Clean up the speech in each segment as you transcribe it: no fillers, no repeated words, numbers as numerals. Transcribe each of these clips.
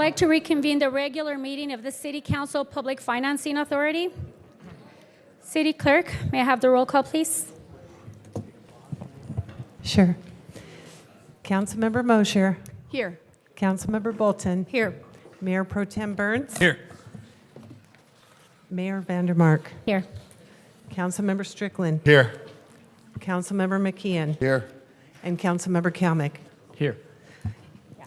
like to reconvene the regular meeting of the City Council Public Financing Authority. City Clerk, may I have the roll call, please? Sure. Councilmember Mosher. Here. Councilmember Bolton. Here. Mayor Pro Tem Burns. Here. Mayor Vandermark. Here. Councilmember Strickland. Here. Councilmember McKeon. Here. And Councilmember Kalmick. Here.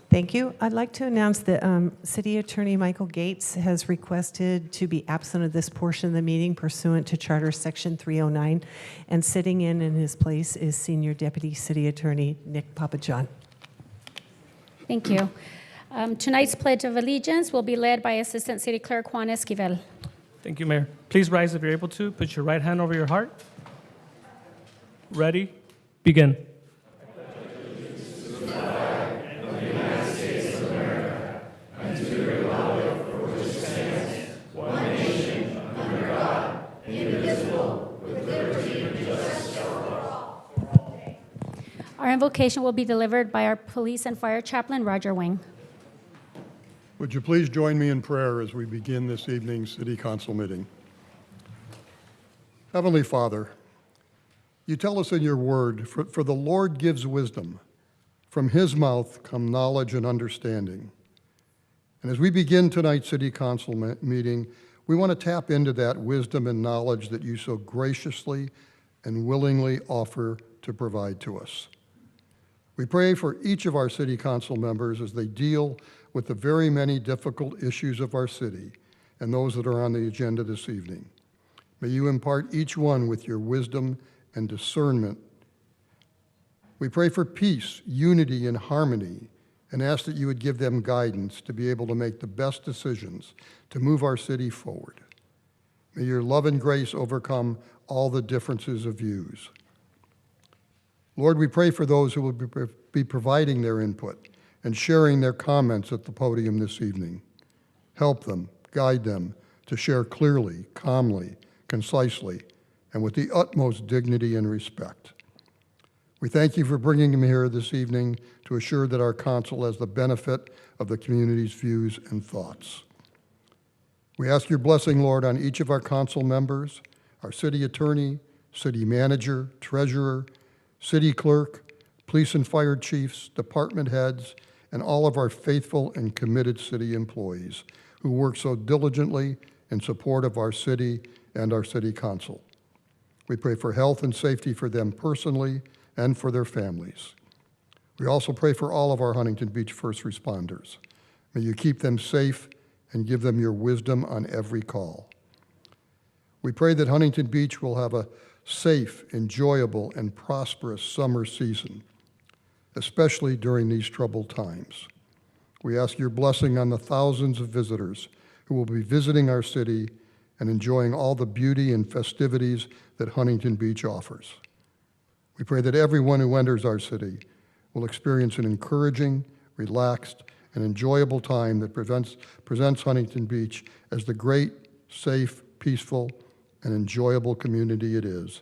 Thank you. I'd like to announce that City Attorney Michael Gates has requested to be absent of this portion of the meeting pursuant to Charter Section 309, and sitting in his place is Senior Deputy City Attorney Nick Papajohn. Thank you. Tonight's Pledge of Allegiance will be led by Assistant City Clerk Juan Esquivel. Thank you, Mayor. Please rise if you're able to. Put your right hand over your heart. Ready? Begin. Our invocation will be delivered by our Police and Fire Chaplain, Roger Wing. Would you please join me in prayer as we begin this evening's City Council meeting? Heavenly Father, you tell us in your word, for the Lord gives wisdom. From his mouth come knowledge and understanding. And as we begin tonight's City Council meeting, we want to tap into that wisdom and knowledge that you so graciously and willingly offer to provide to us. We pray for each of our City Council members as they deal with the very many difficult issues of our city and those that are on the agenda this evening. May you impart each one with your wisdom and discernment. We pray for peace, unity, and harmony, and ask that you would give them guidance to be able to make the best decisions to move our city forward. May your love and grace overcome all the differences of views. Lord, we pray for those who will be providing their input and sharing their comments at the podium this evening. Help them, guide them to share clearly, calmly, concisely, and with the utmost dignity and respect. We thank you for bringing them here this evening to assure that our council has the benefit of the community's views and thoughts. We ask your blessing, Lord, on each of our council members, our city attorney, city manager, treasurer, city clerk, police and fire chiefs, department heads, and all of our faithful and committed city employees who work so diligently in support of our city and our city council. We pray for health and safety for them personally and for their families. We also pray for all of our Huntington Beach first responders. May you keep them safe and give them your wisdom on every call. We pray that Huntington Beach will have a safe, enjoyable, and prosperous summer season, especially during these troubled times. We ask your blessing on the thousands of visitors who will be visiting our city and enjoying all the beauty and festivities that Huntington Beach offers. We pray that everyone who enters our city will experience an encouraging, relaxed, and enjoyable time that presents Huntington Beach as the great, safe, peaceful, and enjoyable community it is,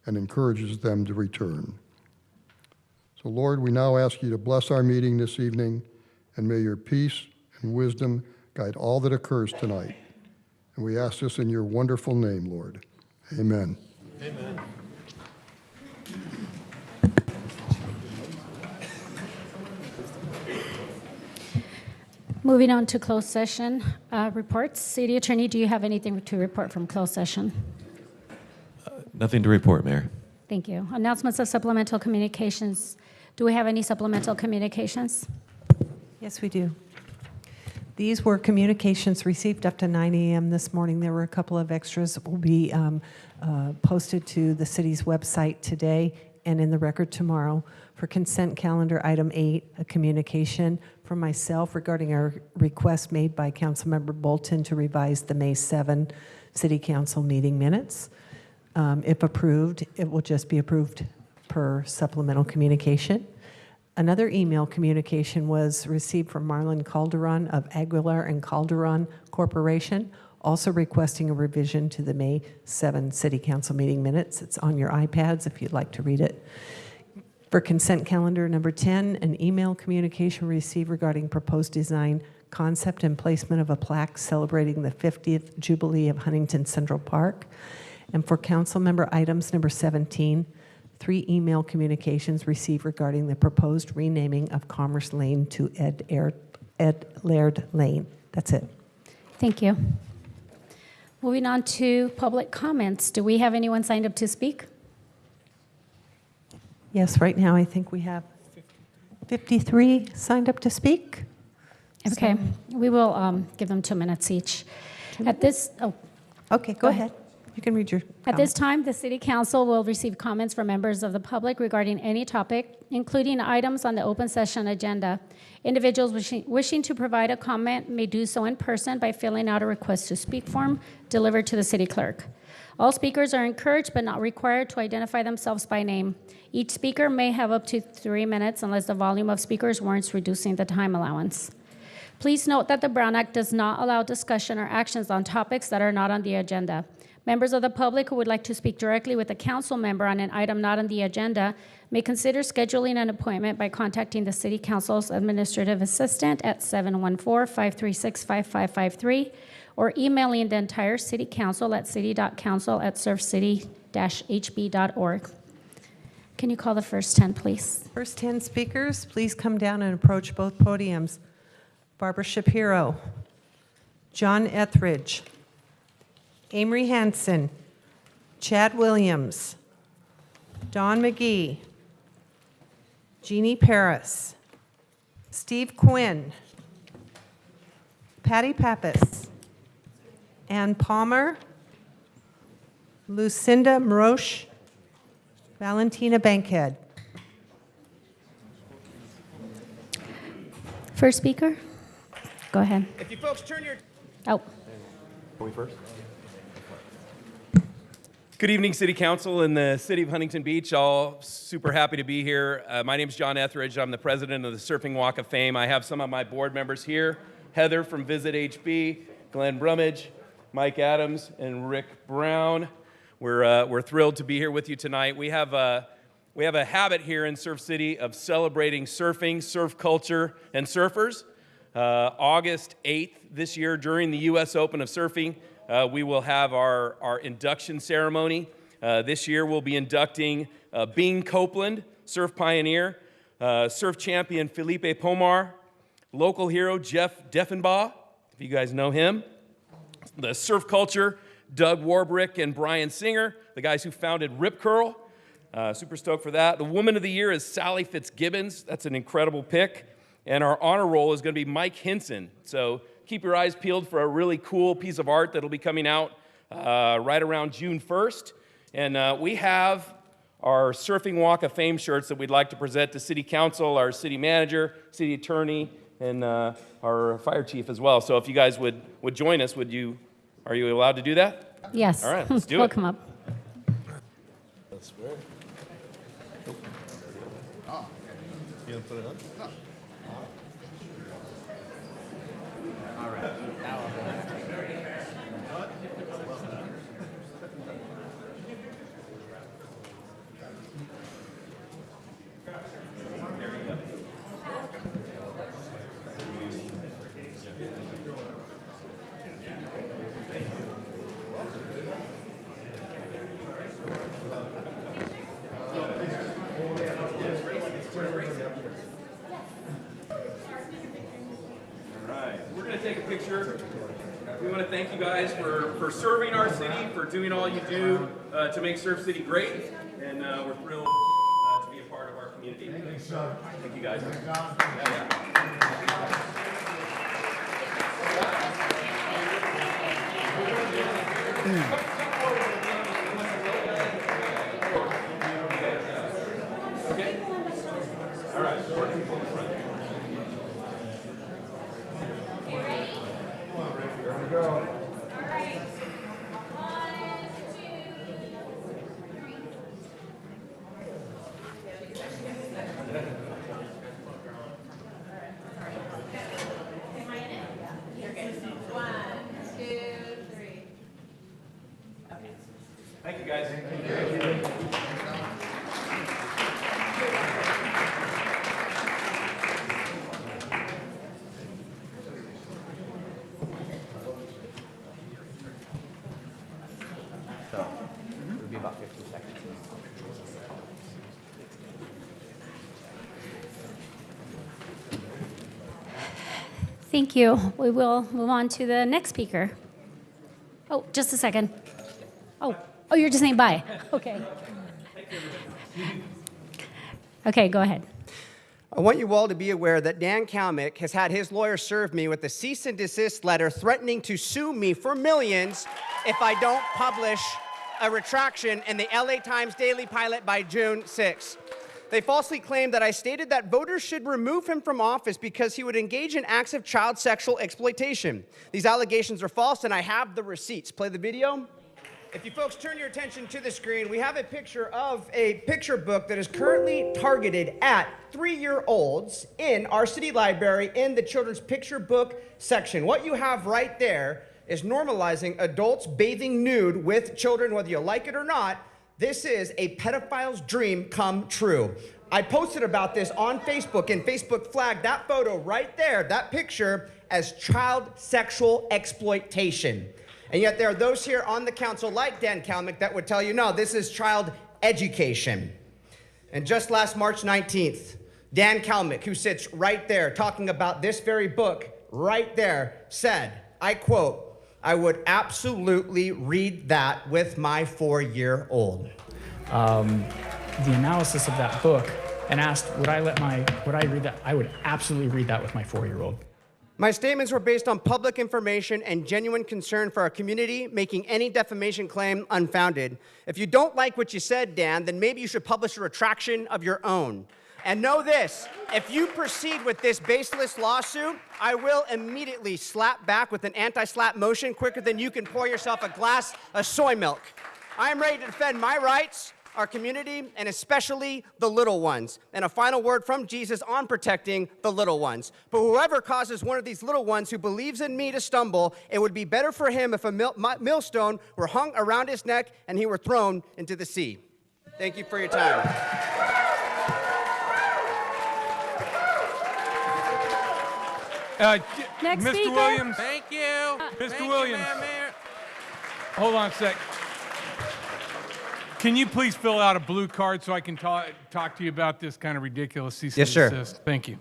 and encourages them to return. So Lord, we now ask you to bless our meeting this evening, and may your peace and wisdom guide all that occurs tonight. And we ask this in your wonderful name, Lord. Amen. Amen. Moving on to closed session reports. City Attorney, do you have anything to report from closed session? Nothing to report, Mayor. Thank you. Announcements of supplemental communications. Do we have any supplemental communications? Yes, we do. These were communications received up to 9 a.m. this morning. There were a couple of extras that will be posted to the city's website today and in the record tomorrow. For consent calendar item 8, a communication from myself regarding our request made by Councilmember Bolton to revise the May 7 City Council meeting minutes. If approved, it will just be approved per supplemental communication. Another email communication was received from Marlon Calderon of Aguilar and Calderon Corporation, also requesting a revision to the May 7 City Council meeting minutes. It's on your iPads if you'd like to read it. For consent calendar number 10, an email communication received regarding proposed design concept and placement of a plaque celebrating the 50th Jubilee of Huntington Central Park. And for council member items number 17, 3 email communications received regarding the proposed renaming of Commerce Lane to Ed Laird Lane. That's it. Thank you. Moving on to public comments. Do we have anyone signed up to speak? Yes, right now I think we have 53 signed up to speak. Okay, we will give them 2 minutes each. At this, Okay, go ahead. You can read your At this time, the City Council will receive comments from members of the public regarding any topic, including items on the open session agenda. Individuals wishing to provide a comment may do so in person by filling out a request to speak form delivered to the city clerk. All speakers are encouraged but not required to identify themselves by name. Each speaker may have up to 3 minutes unless the volume of speakers warrants reducing the time allowance. Please note that the Brown Act does not allow discussion or actions on topics that are not on the agenda. Members of the public who would like to speak directly with a council member on an item not on the agenda may consider scheduling an appointment by contacting the City Council's administrative assistant at 714-536-5553 or emailing the entire City Council at city.council@surfcity-hb.org. Can you call the first 10, please? First 10 speakers, please come down and approach both podiums. Barbara Shapiro, John Etheridge, Amory Hanson, Chad Williams, Don McGee, Jeannie Paris, Steve Quinn, Patty Pappas, Ann Palmer, Lucinda Mroche, Valentina Bankhead. First speaker? Go ahead. If you folks turn your... Oh, Good evening, City Council in the city of Huntington Beach. All super happy to be here. My name is John Etheridge. I'm the president of the Surfing Walk of Fame. I have some of my board members here. Heather from Visit HB, Glenn Brummage, Mike Adams, and Rick Brown. We're thrilled to be here with you tonight. We have a habit here in Surf City of celebrating surfing, surf culture, and surfers. August 8th this year during the U.S. Open of Surfing, we will have our induction ceremony. This year we'll be inducting Bean Copeland, surf pioneer, surf champion Felipe Pomar, local hero Jeff Deffenbaugh, if you guys know him, the surf culture, Doug Warbrick and Brian Singer, the guys who founded Rip Curl. Super stoked for that. The Woman of the Year is Sally Fitzgibbons. That's an incredible pick. And our honor roll is going to be Mike Hinson. So keep your eyes peeled for a really cool piece of art that'll be coming out right around June 1st. And we have our Surfing Walk of Fame shirts that we'd like to present to City Council, our city manager, city attorney, and our fire chief as well. So if you guys would join us, are you allowed to do that? yes. All right, let's do it. Welcome up. We're going to take a picture. We want to thank you guys for serving our city, for doing all you do to make Surf City great, and we're thrilled to be a part of our community. Thank you guys. Okay. All right. Thank you, guys. about 15 seconds. Thank you. We will move on to the next speaker. Oh, just a second. Oh, you're just saying bye. Okay. Okay, go ahead. I want you all to be aware that Dan Kalmick has had his lawyer serve me with a cease and desist letter threatening to sue me for millions if I don't publish a retraction in the LA Times Daily Pilot by June 6. They falsely claimed that I stated that voters should remove him from office because he would engage in acts of child sexual exploitation. These allegations are false, and I have the receipts. Play the video. If you folks turn your attention to the screen, we have a picture of a picture book that is currently targeted at 3-year-olds in our city library in the children's picture book section. What you have right there is normalizing adults bathing nude with children, whether you like it or not. This is a pedophile's dream come true. I posted about this on Facebook, and Facebook flagged that photo right there, that picture, as child sexual exploitation. And yet there are those here on the council, like Dan Kalmick, that would tell you, no, this is child education. And just last March 19th, Dan Kalmick, who sits right there talking about this very book right there, said, I quote, I would absolutely read that with my 4-year-old. The analysis of that book and asked, would I read that? I would absolutely read that with my 4-year-old. My statements were based on public information and genuine concern for our community, making any defamation claim unfounded. If you don't like what you said, Dan, then maybe you should publish a retraction of your own. And know this, if you proceed with this baseless lawsuit, I will immediately slap back with an anti-slap motion quicker than you can pour yourself a glass of soy milk. I am ready to defend my rights, our community, and especially the little ones. And a final word from Jesus on protecting the little ones. But whoever causes one of these little ones who believes in me to stumble, it would be better for him if a millstone were hung around his neck and he were thrown into the sea. Thank you for your time. Next Mr. speaker. Williams. Thank you. Mr. Williams. Madam Mayor. Hold on a sec. Can you please fill out a blue card so I can talk to you about this kind of ridiculous cease and Yes, sir. desist? Thank you.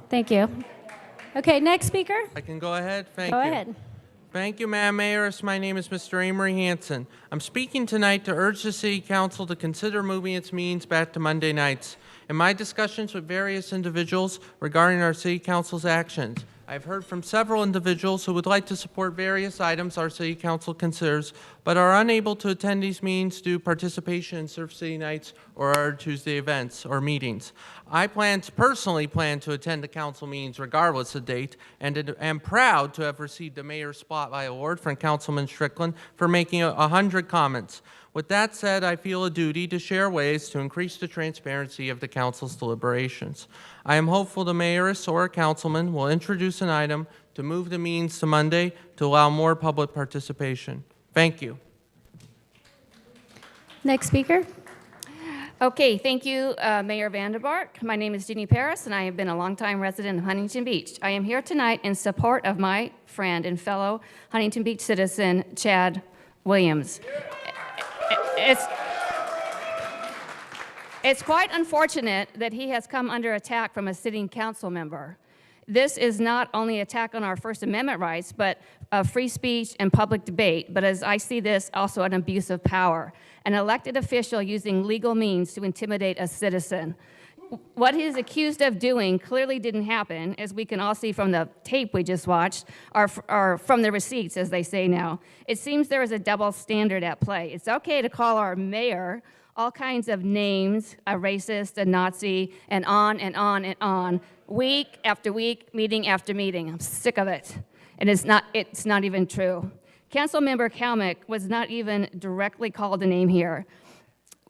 Thank you. Okay, next speaker. I can go ahead. Thank Go you. ahead. Thank you, Madam Mayor. My name is Mr. Amory Hanson. I'm speaking tonight to urge the City Council to consider moving its meetings back to Monday nights. In my discussions with various individuals regarding our City Council's actions, I've heard from several individuals who would like to support various items our City Council considers, but are unable to attend these meetings due to participation in Surf City Nights or our Tuesday events or meetings. I personally plan to attend the council meetings regardless of date, and am proud to have received the Mayor's Spotlight Award from Councilman Strickland for making 100 comments. With that said, I feel a duty to share ways to increase the transparency of the council's deliberations. I am hopeful the mayoress or a councilman will introduce an item to move the meetings to Monday to allow more public participation. Thank you. Next speaker. Okay, thank you, Mayor Vanderbark. My name is Jeannie Paris, and I have been a longtime resident of Huntington Beach. I am here tonight in support of my friend and fellow Huntington Beach citizen, Chad Williams. It's quite unfortunate that he has come under attack from a sitting council member. This is not only an attack on our First Amendment rights, but free speech and public debate, but as I see this, also an abuse of power. An elected official using legal means to intimidate a citizen. What he is accused of doing clearly didn't happen, as we can all see from the tape we just watched, or from the receipts, as they say now. It seems there is a double standard at play. It's okay to call our mayor all kinds of names, a racist, a Nazi, and on and on and on, week after week, meeting after meeting. I'm sick of it. And it's not even true. Councilmember Kalmick was not even directly called a name here.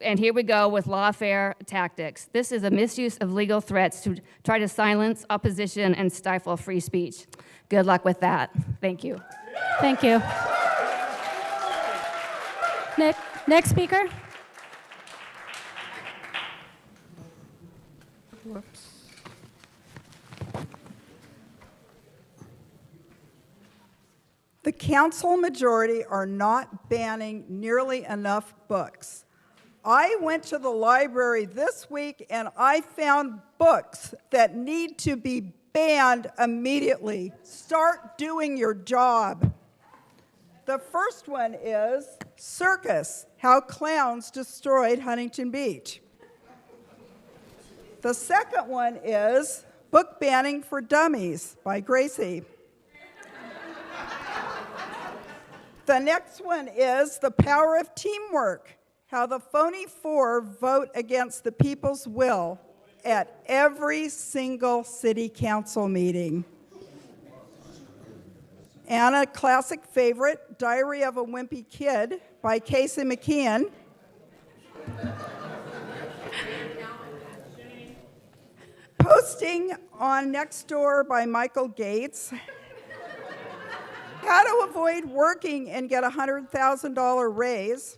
And here we go with lawfare tactics. This is a misuse of legal threats to try to silence opposition and stifle free speech. Good luck with that. Thank you. Thank you. Next speaker. The council majority are not banning nearly enough books. I went to the library this week and I found books that need to be banned immediately. Start doing your job. The first one is Circus, How Clowns Destroyed Huntington Beach. The second one is Book Banning for Dummies by Gracie. The next one is The Power of Teamwork, How the Phony Four Vote Against the People's Will at every single city council meeting. And a classic favorite, Diary of a Wimpy Kid by Casey McKeon. Posting on Nextdoor by Michael Gates. How to avoid working and get a $100,000 raise.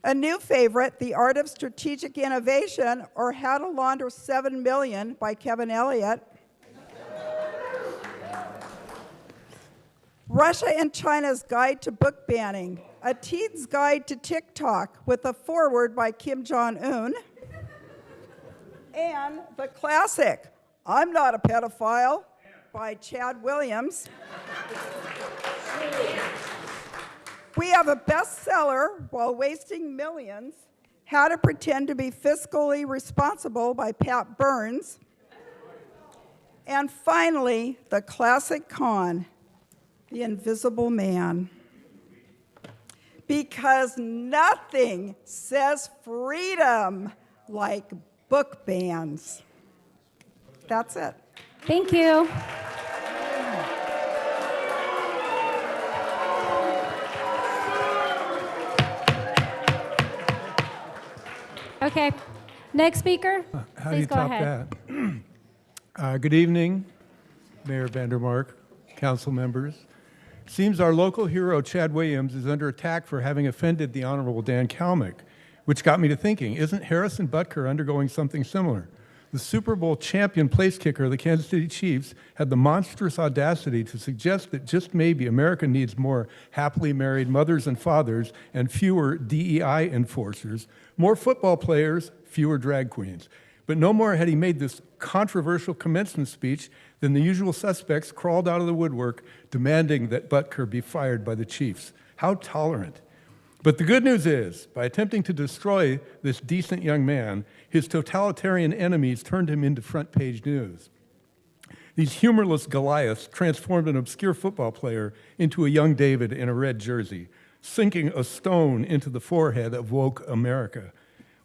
A new favorite, The Art of Strategic Innovation, or How to Launder $7 Million by Kevin Elliott. Russia and China's Guide to Book Banning, A Teen's Guide to TikTok with a foreword by Kim Jong-un. And the classic, I'm Not a Pedophile, by Chad Williams. We have a bestseller, While Wasting Millions, How to Pretend to be Fiscally Responsible by Pat Burns. And finally, the classic con, The Invisible Man. Because nothing says freedom like book bans. That's it. Thank you. Okay, next speaker. How do Please you go top ahead. that? Good evening, Mayor Vandermark, council members. Seems our local hero, Chad Williams, is under attack for having offended the Honorable Dan Kalmick, which got me to thinking, isn't Harrison Butker undergoing something similar? The Super Bowl champion place kicker of the Kansas City Chiefs had the monstrous audacity to suggest that just maybe America needs more happily married mothers and fathers and fewer DEI enforcers, more football players, fewer drag queens. But no more had he made this controversial commencement speech than the usual suspects crawled out of the woodwork demanding that Butker be fired by the Chiefs. How tolerant. But the good news is, by attempting to destroy this decent young man, his totalitarian enemies turned him into front-page news. These humorless Goliaths transformed an obscure football player into a young David in a red jersey, sinking a stone into the forehead of woke America.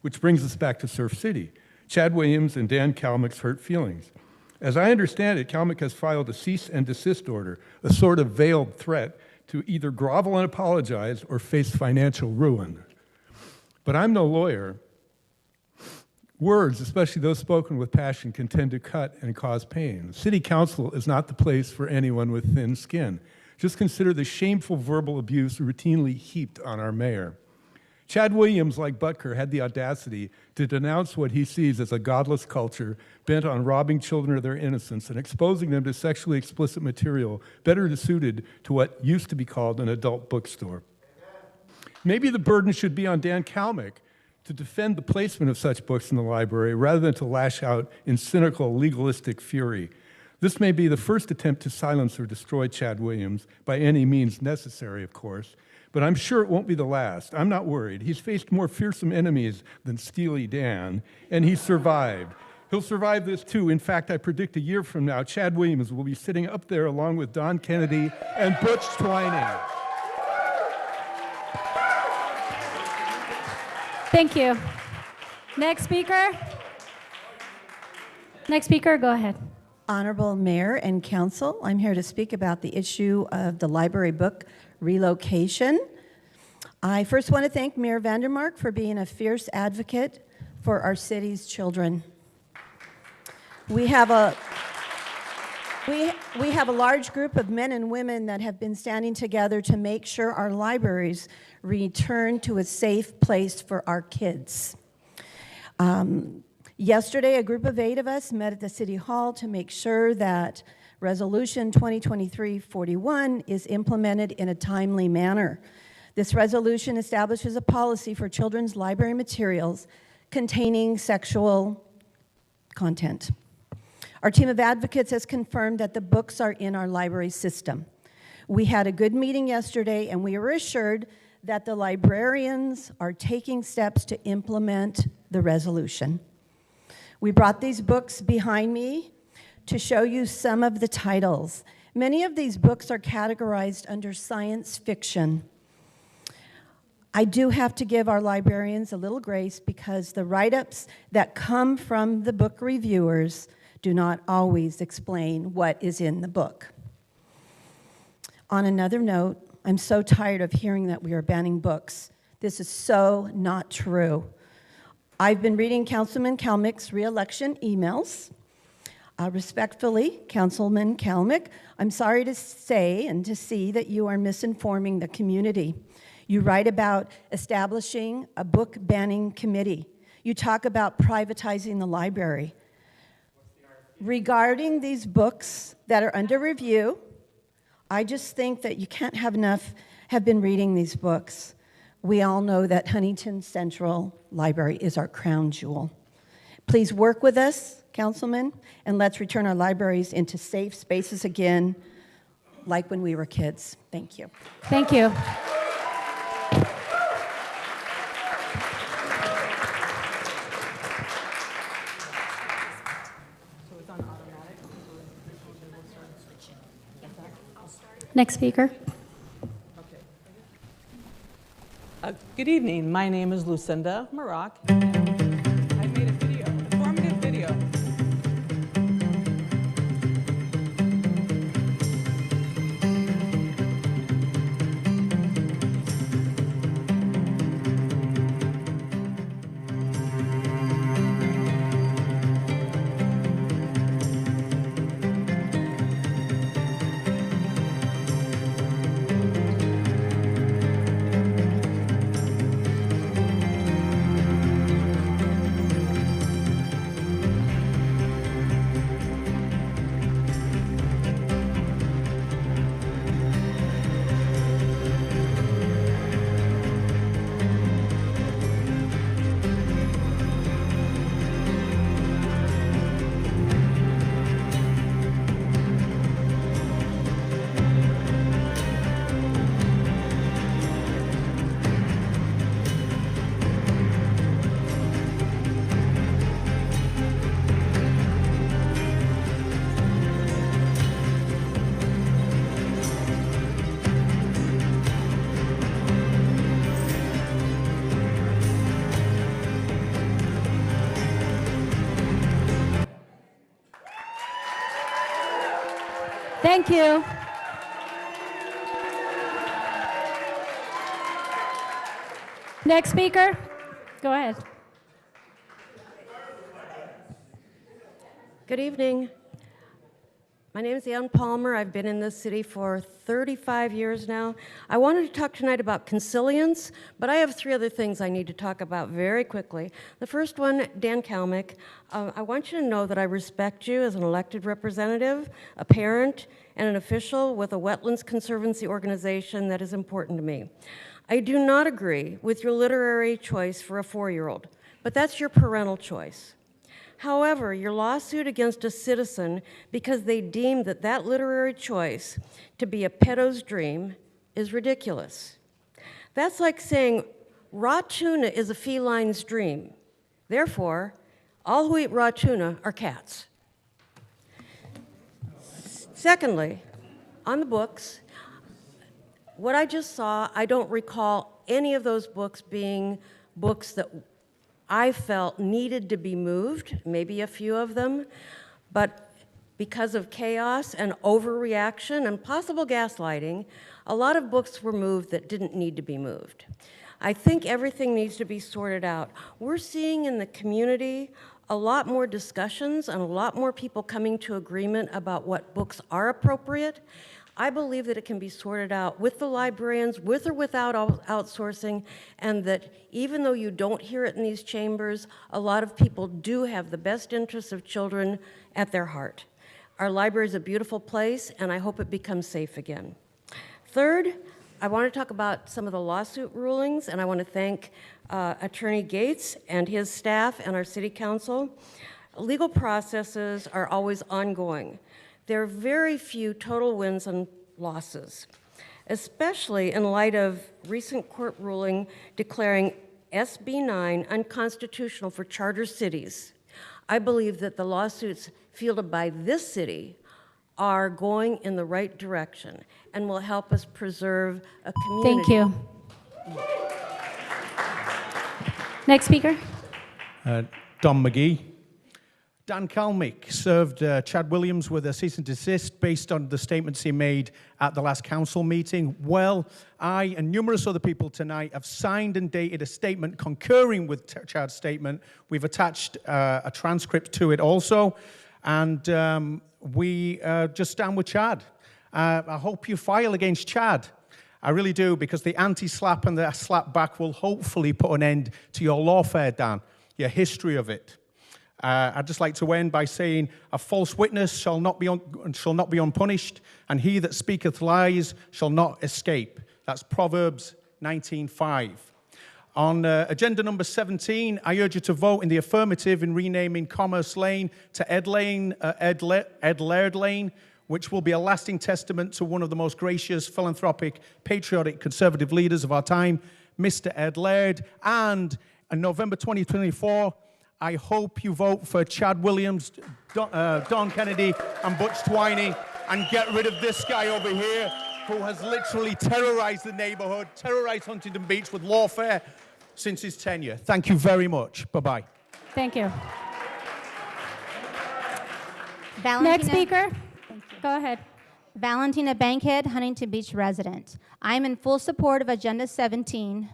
Which brings us back to Surf City. Chad Williams and Dan Kalmick's hurt feelings. As I understand it, Kalmick has filed a cease and desist order, a sort of veiled threat to either grovel and apologize or face financial ruin. But I'm no lawyer. Words, especially those spoken with passion, can tend to cut and cause pain. The city council is not the place for anyone with thin skin. Just consider the shameful verbal abuse routinely heaped on our mayor. Chad Williams, like Butker, had the audacity to denounce what he sees as a godless culture bent on robbing children of their innocence and exposing them to sexually explicit material better suited to what used to be called an adult bookstore. Maybe the burden should be on Dan Kalmick to defend the placement of such books in the library rather than to lash out in cynical, legalistic fury. This may be the first attempt to silence or destroy Chad Williams, by any means necessary, of course, but I'm sure it won't be the last. I'm not worried. He's faced more fearsome enemies than Steely Dan, and he survived. He'll survive this too. In fact, I predict a year from now, Chad Williams will be sitting up there along with Don Kennedy and Butch Twining. Thank you. Next speaker. Next speaker, go ahead. Honorable Mayor and Council, I'm here to speak about the issue of the library book relocation. I first want to thank Mayor Vandermark for being a fierce advocate for our city's children. We have a large group of men and women that have been standing together to make sure our libraries return to a safe place for our kids. Yesterday, a group of 8 of us met at the City Hall to make sure that Resolution 2023-41 is implemented in a timely manner. This resolution establishes a policy for children's library materials containing sexual content. Our team of advocates has confirmed that the books are in our library system. We had a good meeting yesterday, and we were assured that the librarians are taking steps to implement the resolution. We brought these books behind me to show you some of the titles. Many of these books are categorized under science fiction. I do have to give our librarians a little grace because the write-ups that come from the book reviewers do not always explain what is in the book. On another note, I'm so tired of hearing that we are banning books. This is so not true. I've been reading Councilman Kalmick's re-election emails. Respectfully, Councilman Kalmick, I'm sorry to say and to see that you are misinforming the community. You write about establishing a book banning committee. You talk about privatizing the library. Regarding these books that are under review, I just think that you can't have been reading these books. We all know that Huntington Central Library is our crown jewel. Please work with us, Councilman, and let's return our libraries into safe spaces again, like when we were kids. Thank you. Thank you. Next speaker. Good evening. My name is Lucinda Maroc. I made a video, an informative video. Thank you. Next speaker. Go ahead. Good evening. My name is Ann Palmer. I've been in this city for 35 years now. I wanted to talk tonight about consilience, but I have 3 other things I need to talk about very quickly. The first one, Dan Kalmick, I want you to know that I respect you as an elected representative, a parent, and an official with a Wetlands Conservancy organization that is important to me. I do not agree with your literary choice for a 4-year-old, but that's your parental choice. However, your lawsuit against a citizen because they deemed that literary choice to be a pedo's dream is ridiculous. That's like saying raw tuna is a feline's dream. Therefore, all who eat raw tuna are cats. Secondly, on the books, what I just saw, I don't recall any of those books being books that I felt needed to be moved, maybe a few of them, but because of chaos and overreaction and possible gaslighting, a lot of books were moved that didn't need to be moved. I think everything needs to be sorted out. We're seeing in the community a lot more discussions and a lot more people coming to agreement about what books are appropriate. I believe that it can be sorted out with the librarians, with or without outsourcing, and that even though you don't hear it in these chambers, a lot of people do have the best interests of children at their heart. Our library is a beautiful place, and I hope it becomes safe again. Third, I want to talk about some of the lawsuit rulings, and I want to thank Attorney Gates and his staff and our city council. Legal processes are always ongoing. There are very few total wins and losses, especially in light of recent court ruling declaring SB 9 unconstitutional for charter cities. I believe that the lawsuits fielded by this city are going in the right direction and will help us preserve a community. Thank you. Next speaker. Don McGee. Dan Kalmick served Chad Williams with a cease and desist based on the statements he made at the last council meeting. Well, I and numerous other people tonight have signed and dated a statement concurring with Chad's statement. We've attached a transcript to it also, and we just stand with Chad. I hope you file against Chad. I really do, because the anti-slap and the slap back will hopefully put an end to your lawfare, Dan, your history of it. I'd just like to end by saying, a false witness shall not be unpunished, and he that speaketh lies shall not escape. That's Proverbs 19:5. On agenda number 17, I urge you to vote in the affirmative in renaming Commerce Lane to Ed Laird Lane, which will be a lasting testament to one of the most gracious, philanthropic, patriotic, conservative leaders of our time, Mr. Ed Laird. And in November 2024, I hope you vote for Chad Williams, Don Kennedy, and Butch Twiney, and get rid of this guy over here who has literally terrorized the neighborhood, terrorized Huntington Beach with lawfare since his tenure. Thank you very much. Bye-bye. Thank you. Valentina, Next speaker. Go ahead. Valentina Bankhead, Huntington Beach resident. I'm in full support of Agenda 17,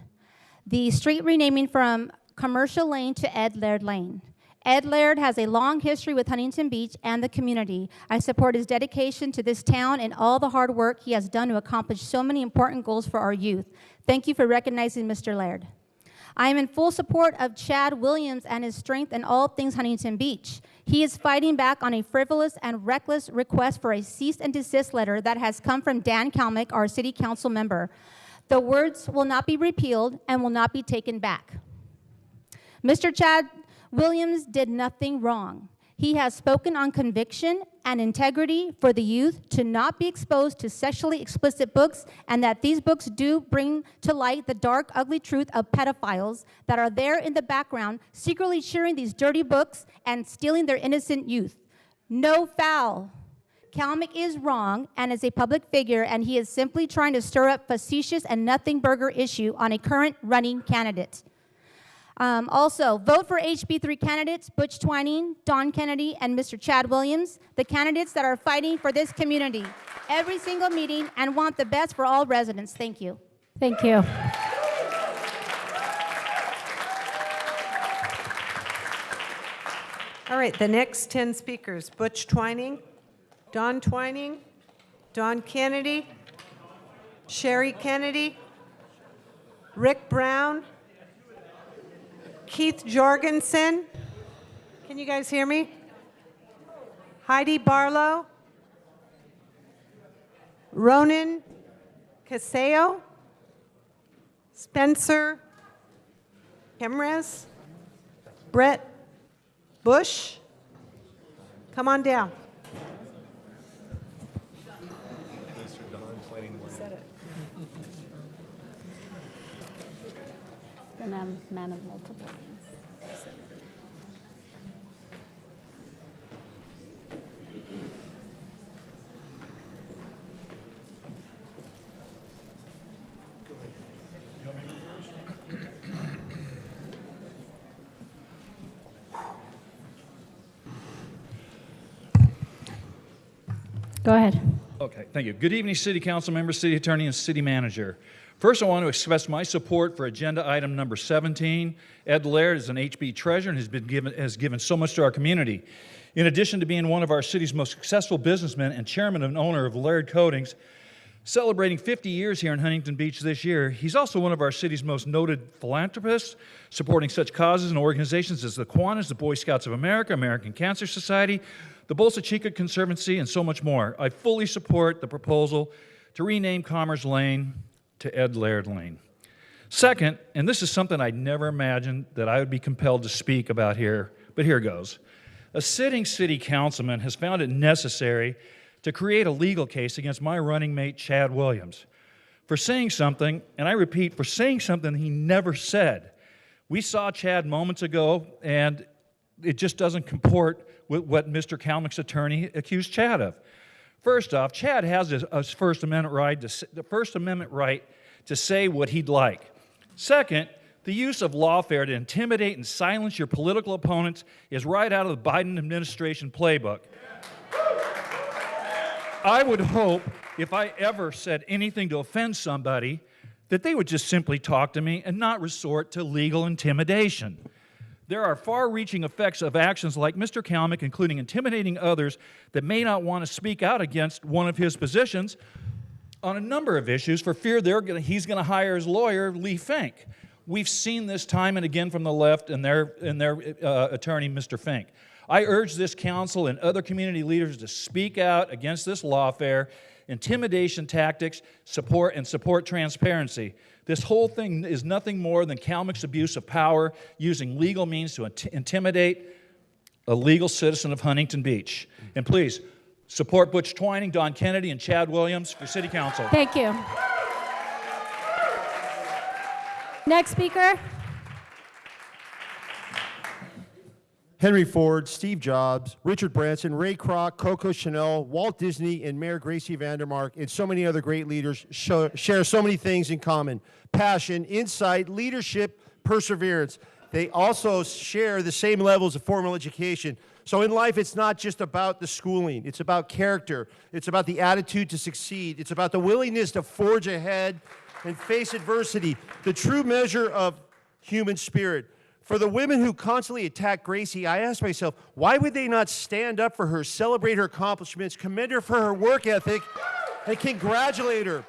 the street renaming from Commercial Lane to Ed Laird Lane. Ed Laird has a long history with Huntington Beach and the community. I support his dedication to this town and all the hard work he has done to accomplish so many important goals for our youth. Thank you for recognizing Mr. Laird. I am in full support of Chad Williams and his strength in all things Huntington Beach. He is fighting back on a frivolous and reckless request for a cease and desist letter that has come from Dan Kalmick, our city council member. The words will not be repealed and will not be taken back. Mr. Chad Williams did nothing wrong. He has spoken on conviction and integrity for the youth to not be exposed to sexually explicit books, and that these books do bring to light the dark, ugly truth of pedophiles that are there in the background, secretly sharing these dirty books and stealing their innocent youth. No foul. Kalmick is wrong and is a public figure, and he is simply trying to stir up facetious and nothing burger issue on a current running candidate. Also, vote for HB3 candidates, Butch Twining, Don Kennedy, and Mr. Chad Williams, the candidates that are fighting for this community every single meeting and want the best for all residents. Thank you. Thank you. All right, the next 10 speakers, Butch Twining, Don Kennedy, Sherry Kennedy, Rick Brown, Keith Jorgensen. Can you guys hear me? Heidi Barlow, Ronan Caseo, Spencer Kemres, Brett Bush. Come on down. And I'm man of multiple things. Go ahead. Okay, thank you. Good evening, City Council members, City Attorney, and City Manager. First, I want to express my support for agenda item number 17. Ed Laird is an HB treasure and has given so much to our community. In addition to being one of our city's most successful businessmen and chairman and owner of Laird Coatings, celebrating 50 years here in Huntington Beach this year, he's also one of our city's most noted philanthropists, supporting such causes and organizations as the Kiwanis, the Boy Scouts of America, American Cancer Society, the Bolsa Chica Conservancy, and so much more. I fully support the proposal to rename Commerce Lane to Ed Laird Lane. Second, and this is something I never imagined that I would be compelled to speak about here, but here goes. A sitting city councilman has found it necessary to create a legal case against my running mate, Chad Williams, for saying something, and I repeat, for saying something he never said. We saw Chad moments ago, and it just doesn't comport with what Mr. Kalmick's attorney accused Chad of. First off, Chad has a First Amendment right to say what he'd like. Second, the use of lawfare to intimidate and silence your political opponents is right out of the Biden administration playbook. I would hope if I ever said anything to offend somebody that they would just simply talk to me and not resort to legal intimidation. There are far-reaching effects of actions like Mr. Kalmick, including intimidating others that may not want to speak out against one of his positions on a number of issues for fear he's going to hire his lawyer, Lee Fink. We've seen this time and again from the left and their attorney, Mr. Fink. I urge this council and other community leaders to speak out against this lawfare, intimidation tactics, support transparency. This whole thing is nothing more than Kalmick's abuse of power, using legal means to intimidate a legal citizen of Huntington Beach. And please, support Butch Twining, Don Kennedy, and Chad Williams for City Council. Thank you. Next speaker. Henry Ford, Steve Jobs, Richard Branson, Ray Kroc, Coco Chanel, Walt Disney, and Mayor Gracie Vandermark, and so many other great leaders share so many things in common: passion, insight, leadership, perseverance. They also share the same levels of formal education. So in life, it's not just about the schooling. It's about character. It's about the attitude to succeed. It's about the willingness to forge ahead and face adversity, the true measure of human spirit. For the women who constantly attack Gracie, I ask myself, why would they not stand up for her, celebrate her accomplishments, commend her for her work ethic, and congratulate her?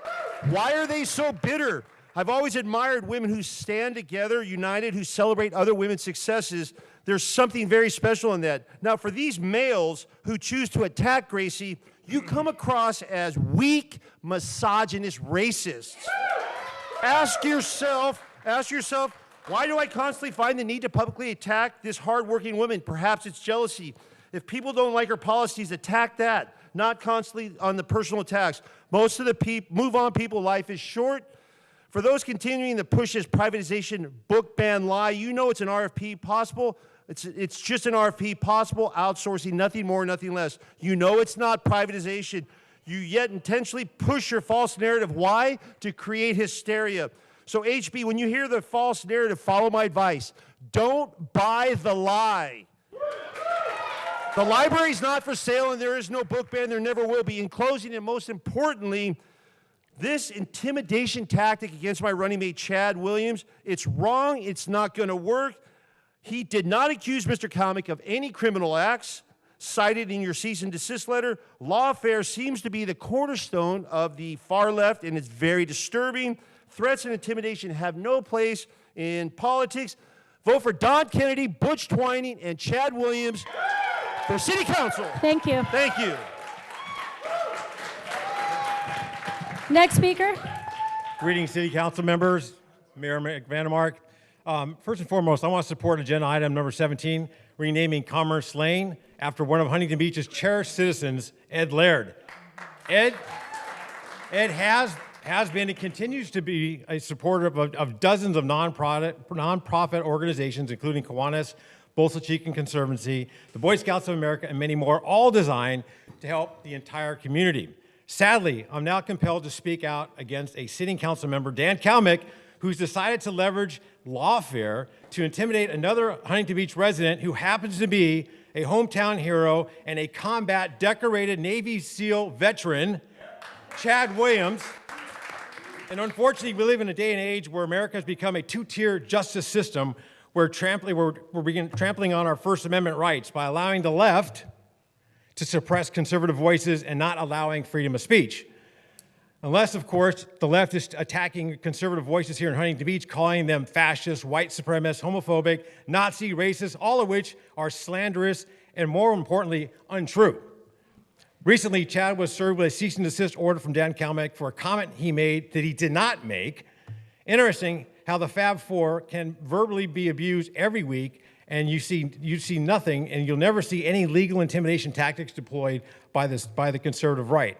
Why are they so bitter? I've always admired women who stand together, united, who celebrate other women's successes. There's something very special in that. Now, for these males who choose to attack Gracie, you come across as weak, misogynist racists. Ask yourself, why do I constantly find the need to publicly attack this hardworking woman? Perhaps it's jealousy. If people don't like her policies, attack that, not constantly on the personal attacks. Most of the move-on people, life is short. For those continuing to push this privatization book ban lie, you know it's an RFP possible. It's just an RFP possible, outsourcing, nothing more, nothing less. You know it's not privatization. You yet intentionally push your false narrative. Why? To create hysteria. So HB, when you hear the false narrative, follow my advice. Don't buy the lie. The library's not for sale and there is no book ban, there never will be. In closing, and most importantly, this intimidation tactic against my running mate, Chad Williams, it's wrong, it's not gonna work. He did not accuse Mr. Kalmick of any criminal acts cited in your cease and desist letter. Lawfare seems to be the cornerstone of the far left, and it's very disturbing. Threats and intimidation have no place in politics. Vote for Don Kennedy, Butch Twining, and Chad Williams for City Council. Thank you. Thank you. Next speaker. Greetings, City Council members, Mayor Vandermark. First and foremost, I want to support agenda item number 17, renaming Commerce Lane after one of Huntington Beach's cherished citizens, Ed Laird. Ed has been and continues to be a supporter of dozens of nonprofit organizations, including Kiwanis, Bolsa Chica Conservancy, the Boy Scouts of America, and many more, all designed to help the entire community. Sadly, I'm now compelled to speak out against a sitting council member, Dan Kalmick, who's decided to leverage lawfare to intimidate another Huntington Beach resident who happens to be a hometown hero and a combat decorated Navy SEAL veteran, Chad Williams. And unfortunately, we live in a day and age where America has become a two-tier justice system where we're trampling on our First Amendment rights by allowing the left to suppress conservative voices and not allowing freedom of speech. Unless, of course, the left is attacking conservative voices here in Huntington Beach, calling them fascist, white supremacist, homophobic, Nazi, racist, all of which are slanderous and more importantly, untrue. Recently, Chad was served with a cease and desist order from Dan Kalmack for a comment he made that he did not make. Interesting how the Fab Four can verbally be abused every week, and you see nothing, and you'll never see any legal intimidation tactics deployed by the conservative right.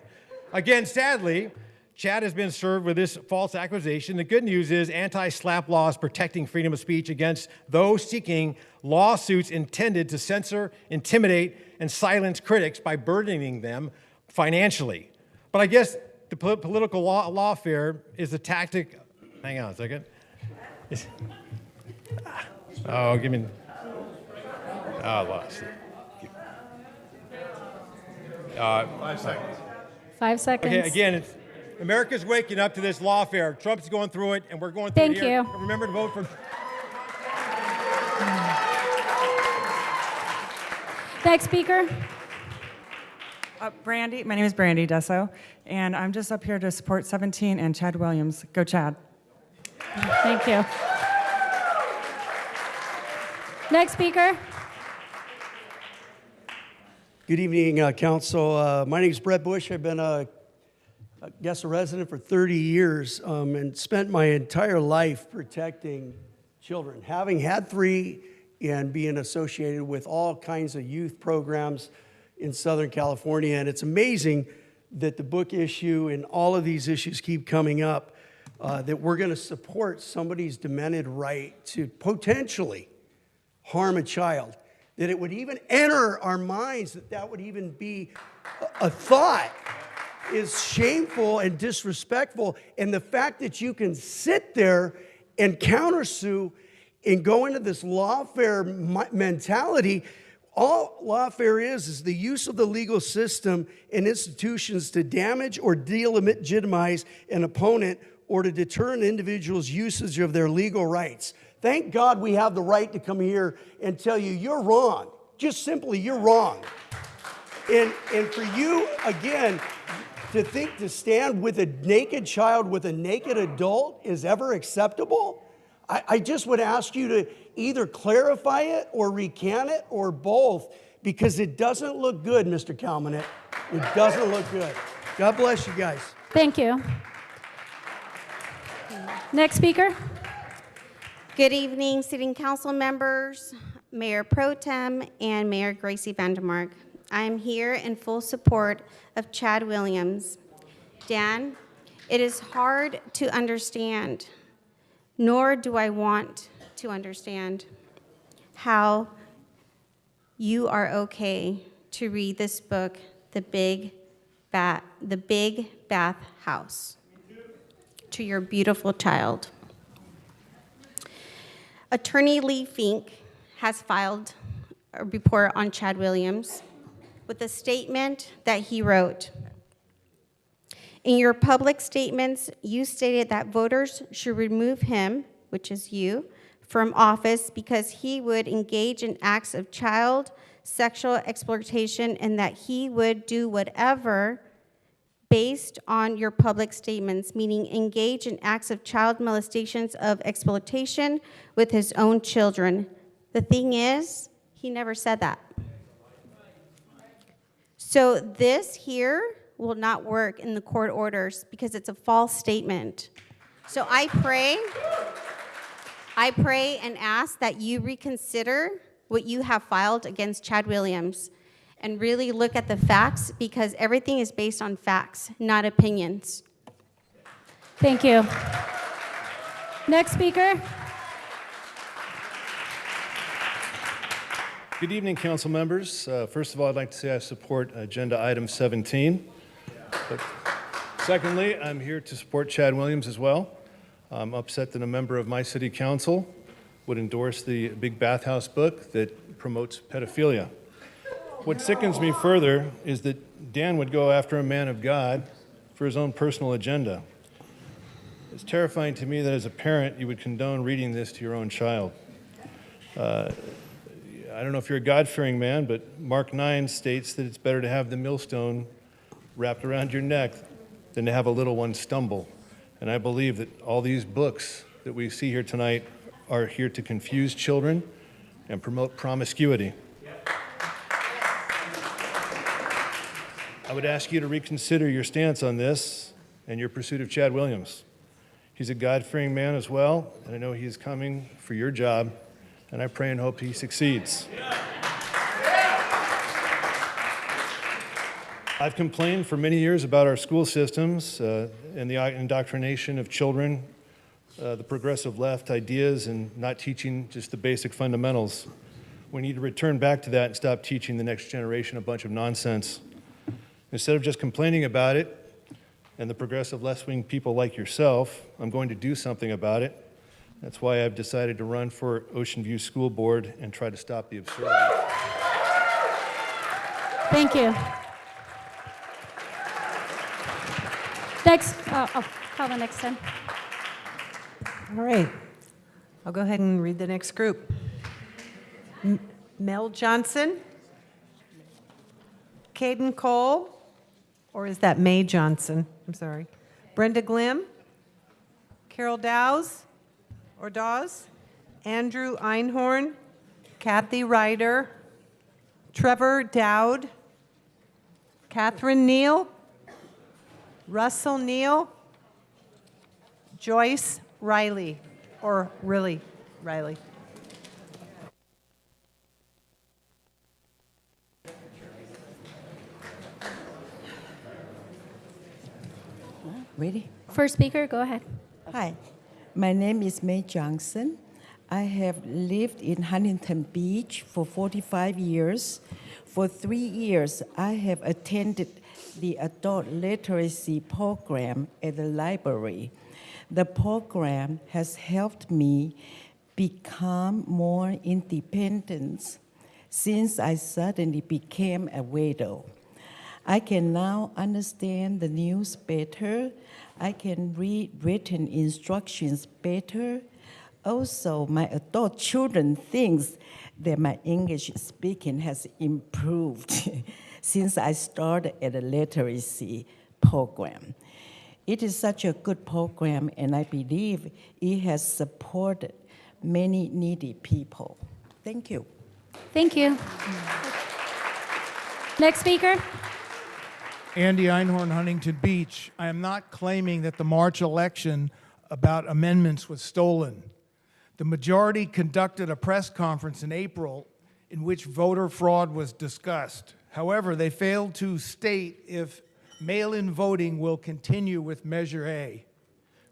Again, sadly, Chad has been served with this false accusation. The good news is anti-SLAPP laws protecting freedom of speech against those seeking lawsuits intended to censor, intimidate, and silence critics by burdening them financially. But I guess the political lawfare is a tactic. Hang on a second. Oh, give me. Oh, I lost it. 5 seconds. 5 seconds. Okay, again, America's waking up to this lawfare. Trump's going through it, and we're going through it here. Thank you. Remember to vote for. Next speaker. Brandy, my name is Brandy Desso, and I'm just up here to support 17 and Chad Williams. Go Chad. Thank you. Next speaker. Good evening, Council. My name is Brett Bush. I've been a resident for 30 years and spent my entire life protecting children. Having had 3 and being associated with all kinds of youth programs in Southern California. And it's amazing that the book issue and all of these issues keep coming up, that we're going to support somebody's demented right to potentially harm a child, that it would even enter our minds that that would even be a thought is shameful and disrespectful. And the fact that you can sit there and countersue and go into this lawfare mentality, all lawfare is the use of the legal system and institutions to damage or delegitimize an opponent or to deter an individual's usage of their legal rights. Thank God we have the right to come here and tell you you're wrong. Just simply, you're wrong. And for you, again, to think to stand with a naked child with a naked adult is ever acceptable? I just would ask you to either clarify it or recant it or both, because it doesn't look good, Mr. Kalmanek. It doesn't look good. God bless you guys. Thank you. Next speaker. Good evening, City Council members, Mayor Pro Tem, and Mayor Gracie Vandermark. I am here in full support of Chad Williams. Dan, it is hard to understand, nor do I want to understand, how you are okay to read this book, The Big Bath House, to your beautiful child. Attorney Lee Fink has filed a report on Chad Williams with a statement that he wrote. In your public statements, you stated that voters should remove him, which is you, from office because he would engage in acts of child sexual exploitation and that he would do whatever based on your public statements, meaning engage in acts of child molestations of exploitation with his own children. The thing is, he never said that. So this here will not work in the court orders because it's a false statement. So I pray and ask that you reconsider what you have filed against Chad Williams and really look at the facts, because everything is based on facts, not opinions. Thank you. Next speaker. Good evening, council members. First of all, I'd like to say I support agenda item 17. But secondly, I'm here to support Chad Williams as well. I'm upset that a member of my city council would endorse the Big Bathhouse book that promotes pedophilia. What sickens me further is that Dan would go after a man of God for his own personal agenda. It's terrifying to me that as a parent, you would condone reading this to your own child. I don't know if you're a God-fearing man, but Mark 9 states that it's better to have the millstone wrapped around your neck than to have a little one stumble. And I believe that all these books that we see here tonight are here to confuse children and promote promiscuity. I would ask you to reconsider your stance on this and your pursuit of Chad Williams. He's a God-fearing man as well, and I know he is coming for your job, and I pray and hope he succeeds. I've complained for many years about our school systems and the indoctrination of children, the progressive left ideas, and not teaching just the basic fundamentals. We need to return back to that and stop teaching the next generation a bunch of nonsense. Instead of just complaining about it, and the progressive left-wing people like yourself, I'm going to do something about it. That's why I've decided to run for Ocean View School Board and try to stop the absurdity. Thank you. Next, I'll call the next one. All right. I'll go ahead and read the next group. Mel Johnson, Caden Cole, or is that Mae Johnson? I'm sorry. Brenda Glim, Carol Dowes, or Dawes, Andrew Einhorn, Kathy Ryder, Trevor Dowd, Catherine Neal, Russell Neal, Joyce Riley, or really Riley. Ready? First speaker, go ahead. Hi, my name is Mae Johnson. I have lived in Huntington Beach for 45 years. For 3 years, I have attended the adult literacy program at the library. The program has helped me become more independent since I suddenly became a widow. I can now understand the news better. I can read written instructions better. Also, my adult children think that my English speaking has improved since I started at a literacy program. It is such a good program, and I believe it has supported many needy people. Thank you. Thank you. Next speaker. Andy Einhorn, Huntington Beach. I am not claiming that the March election about amendments was stolen. The majority conducted a press conference in April in which voter fraud was discussed. However, they failed to state if mail-in voting will continue with Measure A.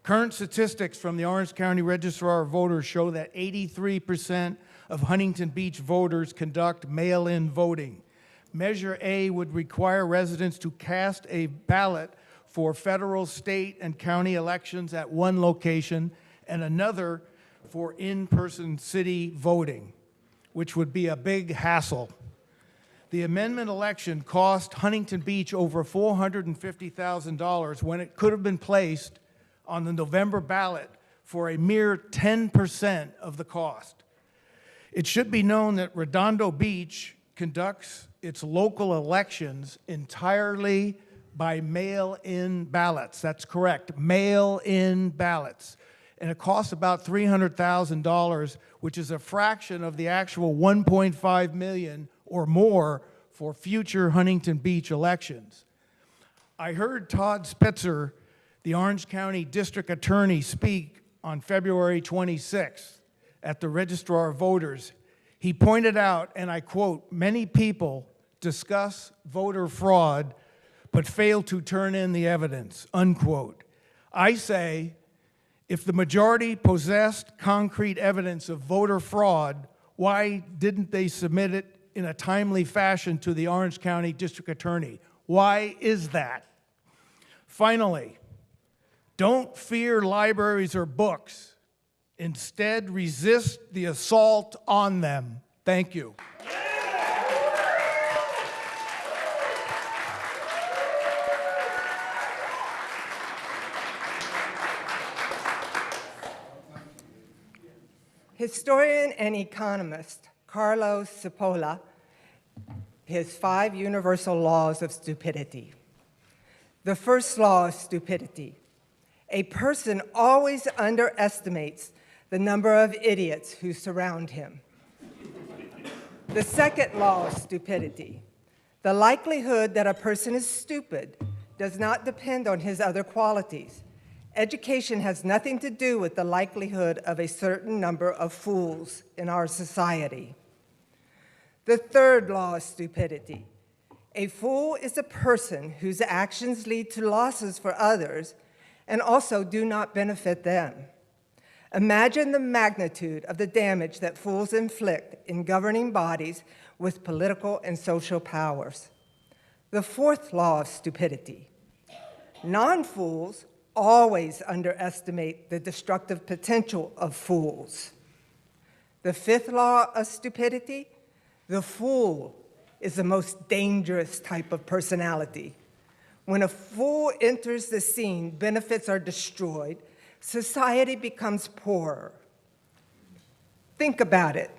Current statistics from the Orange County Registrar of Voters show that 83% of Huntington Beach voters conduct mail-in voting. Measure A would require residents to cast a ballot for federal, state, and county elections at one location and another for in-person city voting, which would be a big hassle. The amendment election cost Huntington Beach over $450,000 when it could have been placed on the November ballot for a mere 10% of the cost. It should be known that Redondo Beach conducts its local elections entirely by mail-in ballots. That's correct, mail-in ballots. And it costs about $300,000, which is a fraction of the actual $1.5 million or more for future Huntington Beach elections. I heard Todd Spitzer, the Orange County District Attorney, speak on February 26th at the Registrar of Voters. He pointed out, and I quote, "Many people discuss voter fraud but fail to turn in the evidence," unquote. I say, if the majority possessed concrete evidence of voter fraud, why didn't they submit it in a timely fashion to the Orange County District Attorney? Why is that? Finally, don't fear libraries or books. Instead, resist the assault on them. Thank you. Historian and economist Carlos Cipolla, his 5 universal laws of stupidity. The first law of stupidity: a person always underestimates the number of idiots who surround him. The second law of stupidity: The likelihood that a person is stupid does not depend on his other qualities. Education has nothing to do with the likelihood of a certain number of fools in our society. The third law of stupidity. A fool is a person whose actions lead to losses for others and also do not benefit them. Imagine the magnitude of the damage that fools inflict in governing bodies with political and social powers. The fourth law of stupidity. Non-fools always underestimate the destructive potential of fools. The fifth law of stupidity. The fool is the most dangerous type of personality. When a fool enters the scene, benefits are destroyed, society becomes poorer. Think about it,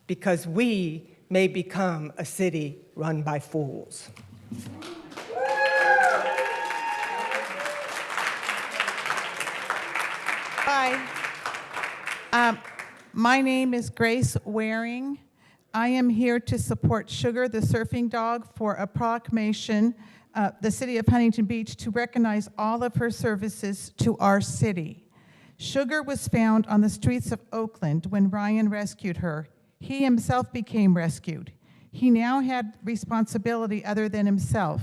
because we may become a city run by fools. Hi. My name is Grace Waring. I am here to support Sugar, the surfing dog, for a proclamation, the City of Huntington Beach, to recognize all of her services to our city. Sugar was found on the streets of Oakland when Ryan rescued her. He himself became rescued. He now had responsibility other than himself.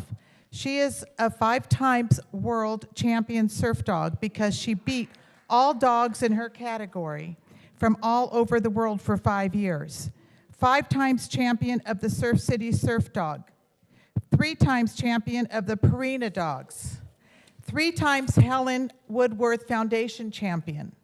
She is a 5-time world champion surf dog because she beat all dogs in her category from all over the world for 5 years. 5 times champion of the Surf City Surf Dog, 3 times champion of the Purina Dogs, 3 times Helen Woodworth Foundation champion,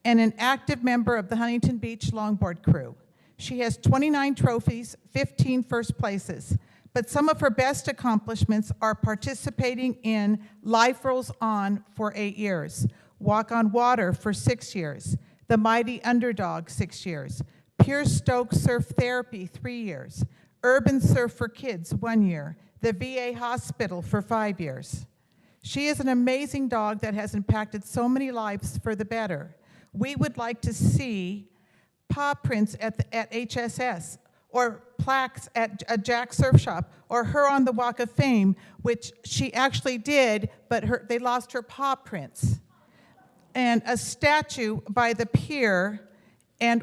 and an active member of the Huntington Beach Longboard crew. She has 29 trophies, 15 first places, but some of her best accomplishments are participating in Life Rolls On for 8 years, Walk on Water for 6 years, The Mighty Underdog 6 years, Pure Stoke Surf Therapy 3 years, Urban Surf for Kids 1 year, the VA Hospital for 5 years. She is an amazing dog that has impacted so many lives for the better. We would like to see paw prints at HSS, or plaques at a Jack Surf Shop, or her on the Walk of Fame, which she actually did, but they lost her paw prints. And a statue by the pier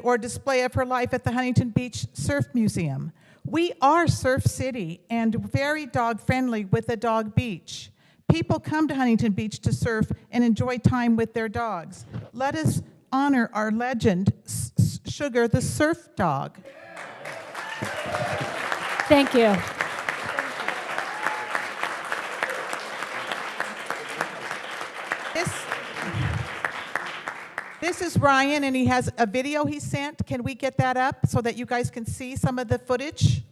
or display of her life at the Huntington Beach Surf Museum. We are Surf City and very dog-friendly with a dog beach. People come to Huntington Beach to surf and enjoy time with their dogs. Let us honor our legend, Sugar the surf dog. Thank you. This is Ryan, and he has a video he sent. Can we get that up so that you guys can see some of the footage?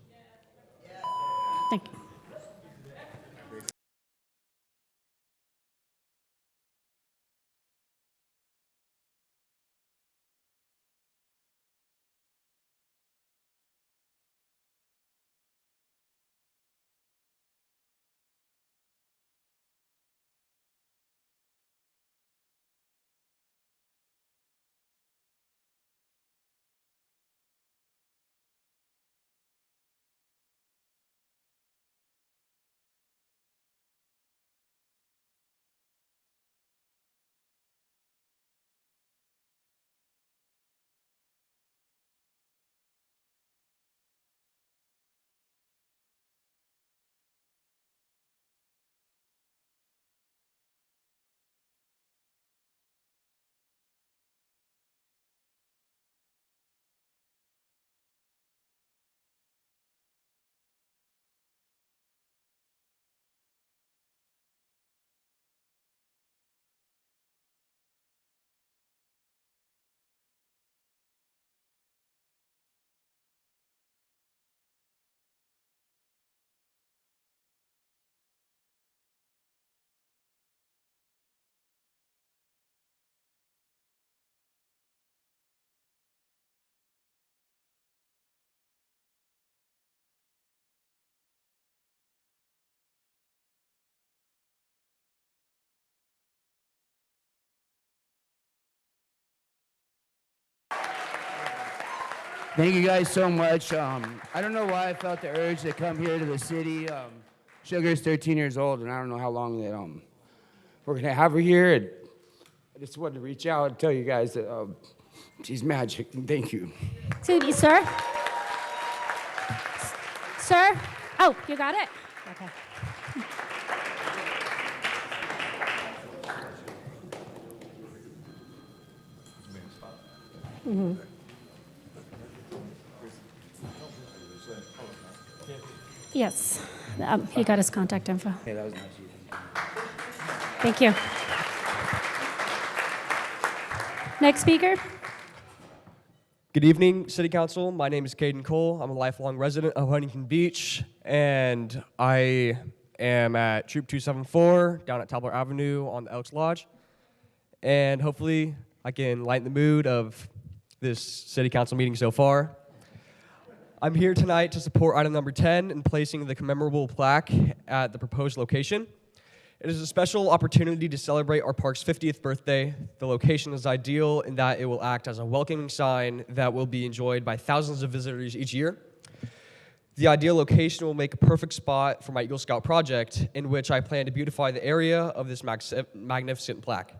Thank you. Thank you guys so much. I don't know why I felt the urge to come here to the city. Sugar's 13 years old, and I don't know how long that we're gonna have her here. And I just wanted to reach out and tell you guys that she's magic. And thank you. Excuse me, sir. Sir? Oh, you got it? Okay. Mm-hmm. Yes, he got his contact info. Hey, that was nice. Thank you. Next speaker. Good evening, City Council. My name is Caden Cole. I'm a lifelong resident of Huntington Beach, and I am at Troop 274 down at Tabler Avenue on the Elks Lodge. And hopefully I can lighten the mood of this City Council meeting so far. I'm here tonight to support item number 10 in placing the commemorable plaque at the proposed location. It is a special opportunity to celebrate our park's 50th birthday. The location is ideal in that it will act as a welcoming sign that will be enjoyed by thousands of visitors each year. The ideal location will make a perfect spot for my Eagle Scout project, in which I plan to beautify the area of this magnificent plaque.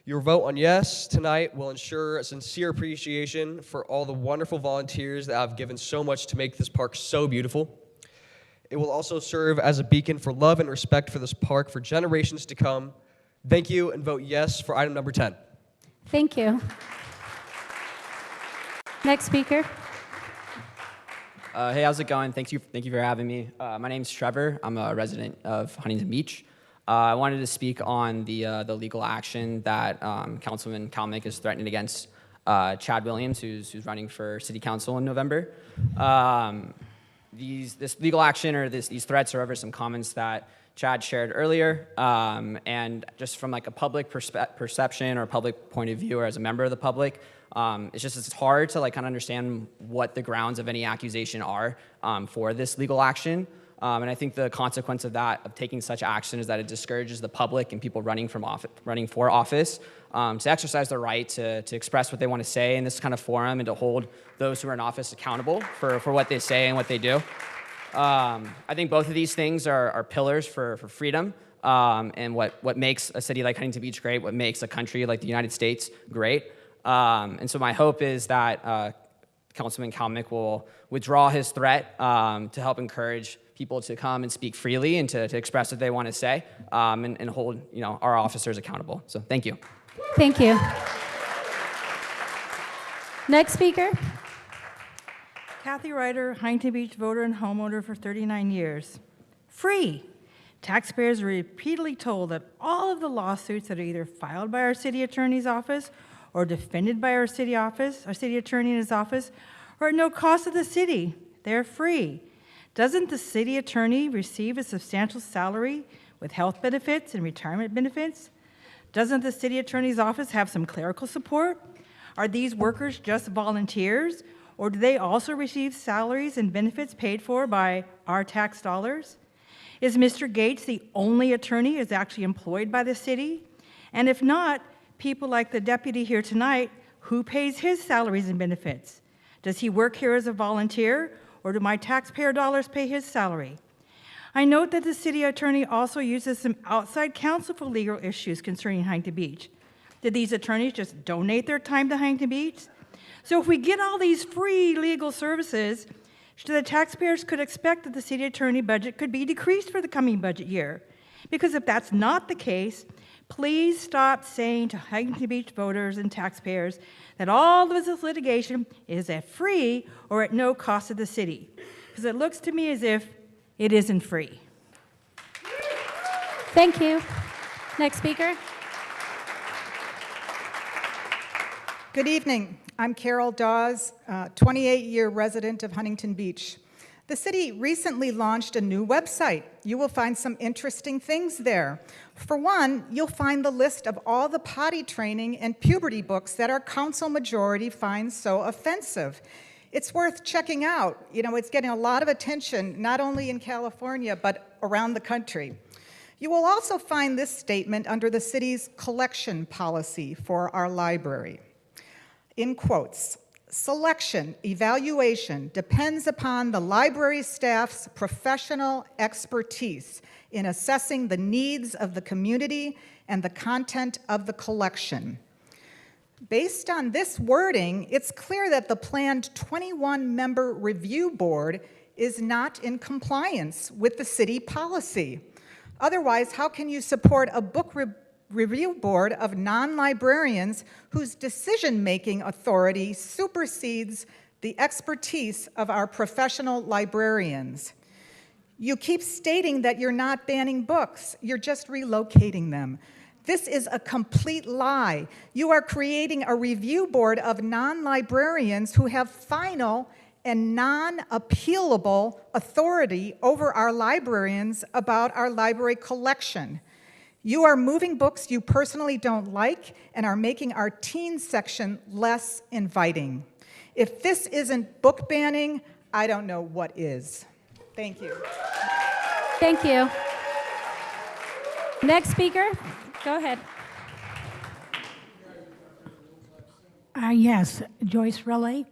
Your vote on yes tonight will ensure a sincere appreciation for all the wonderful volunteers that have given so much to make this park so beautiful. It will also serve as a beacon for love and respect for this park for generations to come. Thank you, and vote yes for item number 10. Thank you. Next speaker. Hey, how's it going? Thank you for having me. My name's Trevor. I'm a resident of Huntington Beach. I wanted to speak on the legal action that Councilman Kalmick is threatening against Chad Williams, who's running for City Council in November. This legal action or these threats are over some comments that Chad shared earlier, and just from like a public perception or public point of view, or as a member of the public, it's hard to like kind of understand what the grounds of any accusation are for this legal action. And I think the consequence of that, of taking such action, is that it discourages the public and people running for office to exercise their right to express what they want to say in this kind of forum and to hold those who are in office accountable for what they say and what they do. I think both of these things are pillars for freedom and what makes a city like Huntington Beach great, what makes a country like the United States great. And so my hope is that Councilman Kalmick will withdraw his threat to help encourage people to come and speak freely and to express what they want to say and hold our officers accountable. So thank you. Thank you. Next speaker. Kathy Ryder, Huntington Beach voter and homeowner for 39 years. Free. Taxpayers are repeatedly told that all of the lawsuits that are either filed by our city attorney's office or defended by our city attorney in his office are at no cost to the city. They're free. Doesn't the city attorney receive a substantial salary with health benefits and retirement benefits? Doesn't the city attorney's office have some clerical support? Are these workers just volunteers, or do they also receive salaries and benefits paid for by our tax dollars? Is Mr. Gates the only attorney who's actually employed by the city? And if not, people like the deputy here tonight, who pays his salaries and benefits? Does he work here as a volunteer, or do my taxpayer dollars pay his salary? I note that the city attorney also uses some outside counsel for legal issues concerning Huntington Beach. Did these attorneys just donate their time to Huntington Beach? So if we get all these free legal services, the taxpayers could expect that the city attorney budget could be decreased for the coming budget year. Because if that's not the case, please stop saying to Huntington Beach voters and taxpayers that all of this litigation is at free or at no cost to the city. Because it looks to me as if it isn't free. Thank you. Next speaker. Good evening. I'm Carol Dawes, 28-year resident of Huntington Beach. The city recently launched a new website. You will find some interesting things there. For one, you'll find the list of all the potty training and puberty books that our council majority finds so offensive. It's worth checking out. You know, it's getting a lot of attention, not only in California, but around the country. You will also find this statement under the city's collection policy for our library. In quotes, Selection, evaluation depends upon the library staff's professional expertise in assessing the needs of the community and the content of the collection. Based on this wording, it's clear that the planned 21-member review board is not in compliance with the city policy. Otherwise, how can you support a book review board of non-librarians whose decision-making authority supersedes the expertise of our professional librarians? You keep stating that you're not banning books, you're just relocating them. This is a complete lie. You are creating a review board of non-librarians who have final and non-appealable authority over our librarians about our library collection. You are moving books you personally don't like and are making our teen section less inviting. If this isn't book banning, I don't know what is. Thank you. Thank you. Next speaker, go ahead. Yes, Joyce Riley.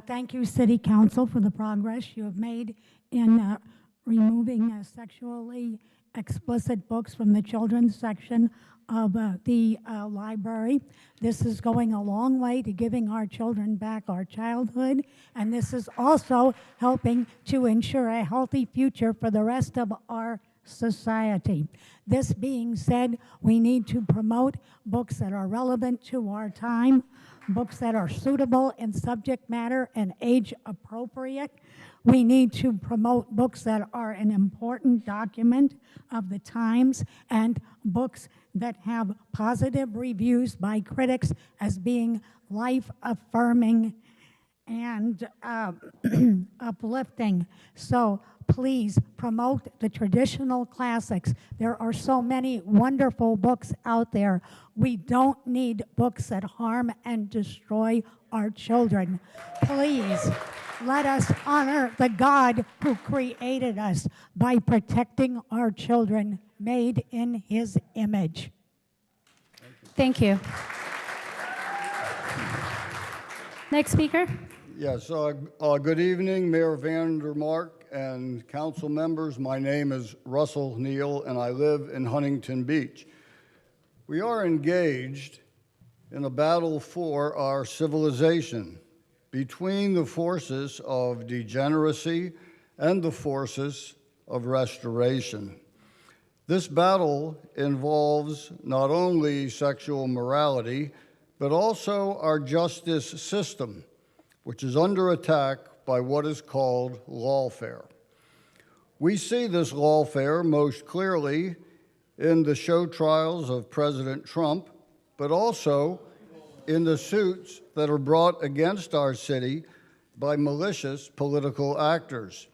Thank you, City Council, for the progress you have made in removing sexually explicit books from the children's section of the library. This is going a long way to giving our children back our childhood, and this is also helping to ensure a healthy future for the rest of our society. This being said, we need to promote books that are relevant to our time, books that are suitable in subject matter and age appropriate. We need to promote books that are an important document of the times and books that have positive reviews by critics as being life-affirming and uplifting. So please promote the traditional classics. There are so many wonderful books out there. We don't need books that harm and destroy our children. Please let us honor the God who created us by protecting our children made in his image. Thank you. Next speaker. Yes, good evening, Mayor Vandermark and council members. My name is Russell Neal, and I live in Huntington Beach. We are engaged in a battle for our civilization between the forces of degeneracy and the forces of restoration. This battle involves not only sexual morality, but also our justice system, which is under attack by what is called lawfare. We see this lawfare most clearly in the show trials of President Trump, but also in the suits that are brought against our city by malicious political actors.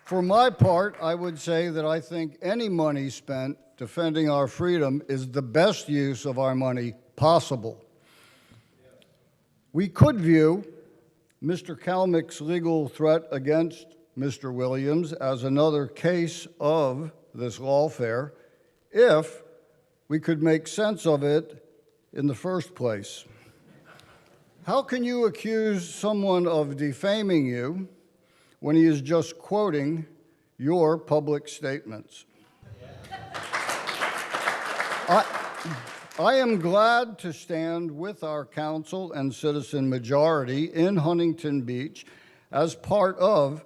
For my part, I would say that I think any money spent defending our freedom is the best use of our money possible. We could view Mr. Kalmick's legal threat against Mr. Williams as another case of this lawfare if we could make sense of it in the first place. How can you accuse someone of defaming you when he is just quoting your public statements? I am glad to stand with our council and citizen majority in Huntington Beach as part of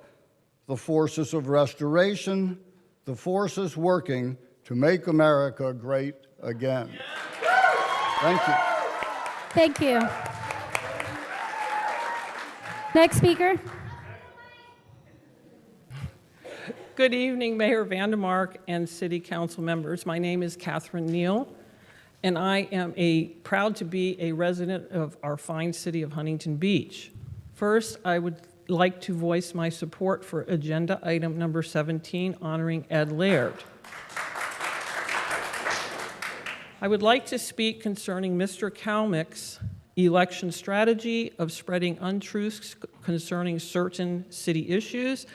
the forces of restoration, the forces working to make America great again. Thank you. Thank you. Next speaker. Good evening, Mayor Vandermark and City Council members. My name is Catherine Neal, and I am proud to be a resident of our fine city of Huntington Beach. First, I would like to voice my support for agenda item number 17, honoring Ed Laird. I would like to speak concerning Mr. Kalmick's election strategy of spreading untruths concerning certain city issues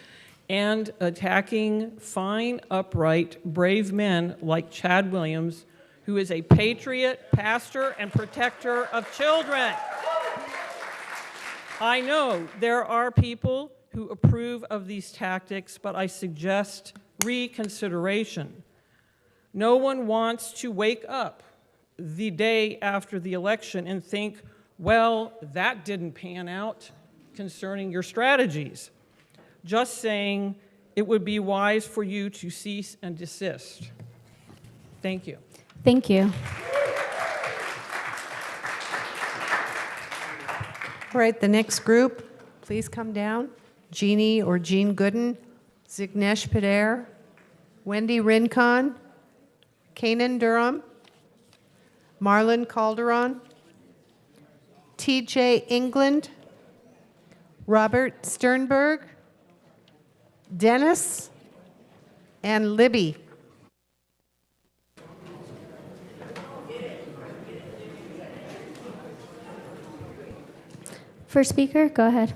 and attacking fine, upright, brave men like Chad Williams, who is a patriot, pastor, and protector of children. I know there are people who approve of these tactics, but I suggest reconsideration. No one wants to wake up the day after the election and think, well, that didn't pan out concerning your strategies. Just saying it would be wise for you to cease and desist. Thank you. Thank you. All right, the next group, please come down. Jeannie or Jean Gooden, Zignesh Pader, Wendy Rincon, Kanan Durham, Marlon Calderon, TJ England, Robert Sternberg, Dennis, and Libby. First speaker, go ahead.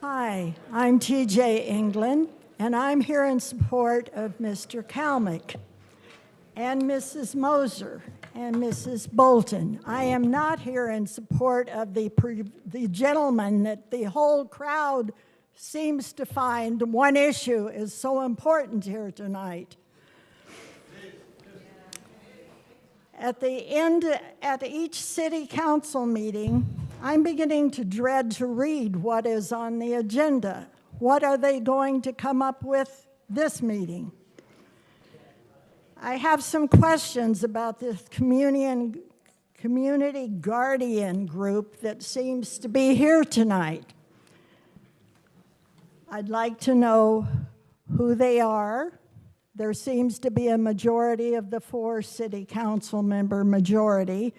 Hi, I'm TJ England, and I'm here in support of Mr. Kalmick and Mrs. Moser and Mrs. Bolton. I am not here in support of the gentleman that the whole crowd seems to find one issue is so important here tonight. At each city council meeting, I'm beginning to dread to read what is on the agenda. What are they going to come up with this meeting? I have some questions about this community guardian group that seems to be here tonight. I'd like to know who they are. There seems to be a majority of the 4 city council member majority.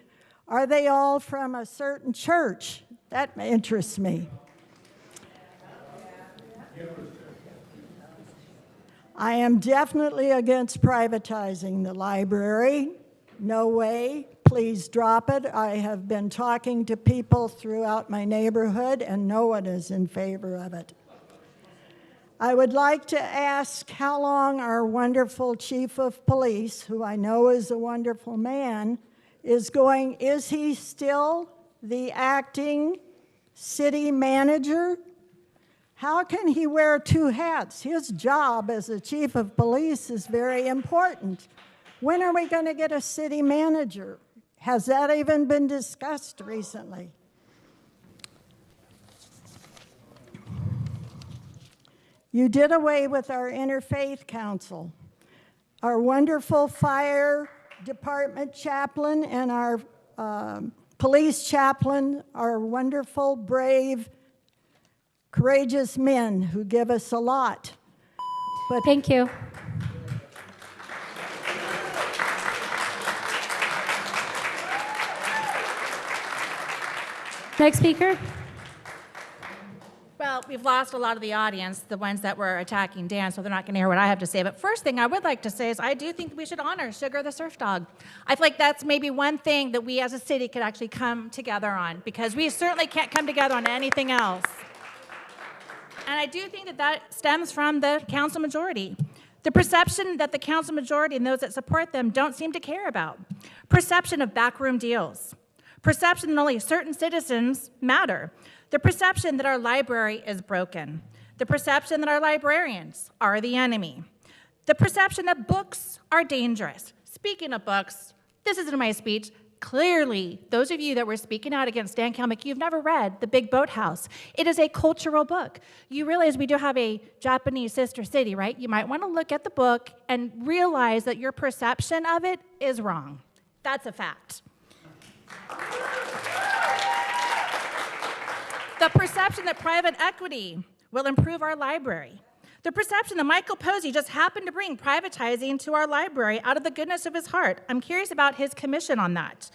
Are they all from a certain church? That interests me. I am definitely against privatizing the library. No way. Please drop it. I have been talking to people throughout my neighborhood, and no one is in favor of it. I would like to ask how long our wonderful chief of police, who I know is a wonderful man, is he still the acting city manager? How can he wear 2 hats? His job as a chief of police is very important. When are we going to get a city manager? Has that even been discussed recently? You did away with our interfaith council. Our wonderful fire department chaplain and our police chaplain are wonderful, brave, courageous men who give us a lot. But thank you. Next speaker. Well, we've lost a lot of the audience, the ones that were attacking Dan, so they're not going to hear what I have to say. But first thing I would like to say is I do think we should honor Sugar the Surf Dog. I feel like that's maybe one thing that we as a city could actually come together on, because we certainly can't come together on anything else. And I do think that that stems from the council majority. The perception that the council majority and those that support them don't seem to care about. Perception of backroom deals. Perception that only certain citizens matter. The perception that our library is broken. The perception that our librarians are the enemy. The perception that books are dangerous. Speaking of books, this isn't my speech. Clearly, those of you that were speaking out against Dan Kalmick, you've never read The Big Boat House. It is a cultural book. You realize we do have a Japanese sister city, right? You might want to look at the book and realize that your perception of it is wrong. That's a fact. The perception that private equity will improve our library. The perception that Michael Posey just happened to bring privatizing to our library out of the goodness of his heart. I'm curious about his commission on that.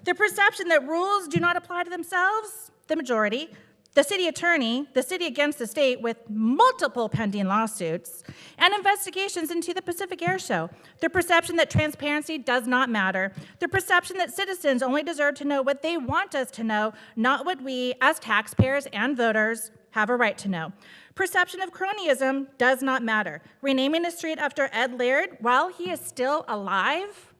The perception that rules do not apply to themselves, the majority. The city attorney, the city against the state with multiple pending lawsuits, and investigations into the Pacific Air Show. The perception that transparency does not matter. The perception that citizens only deserve to know what they want us to know, not what we, as taxpayers and voters, have a right to know. Perception of cronyism does not matter. Renaming a street after Ed Laird while he is still alive?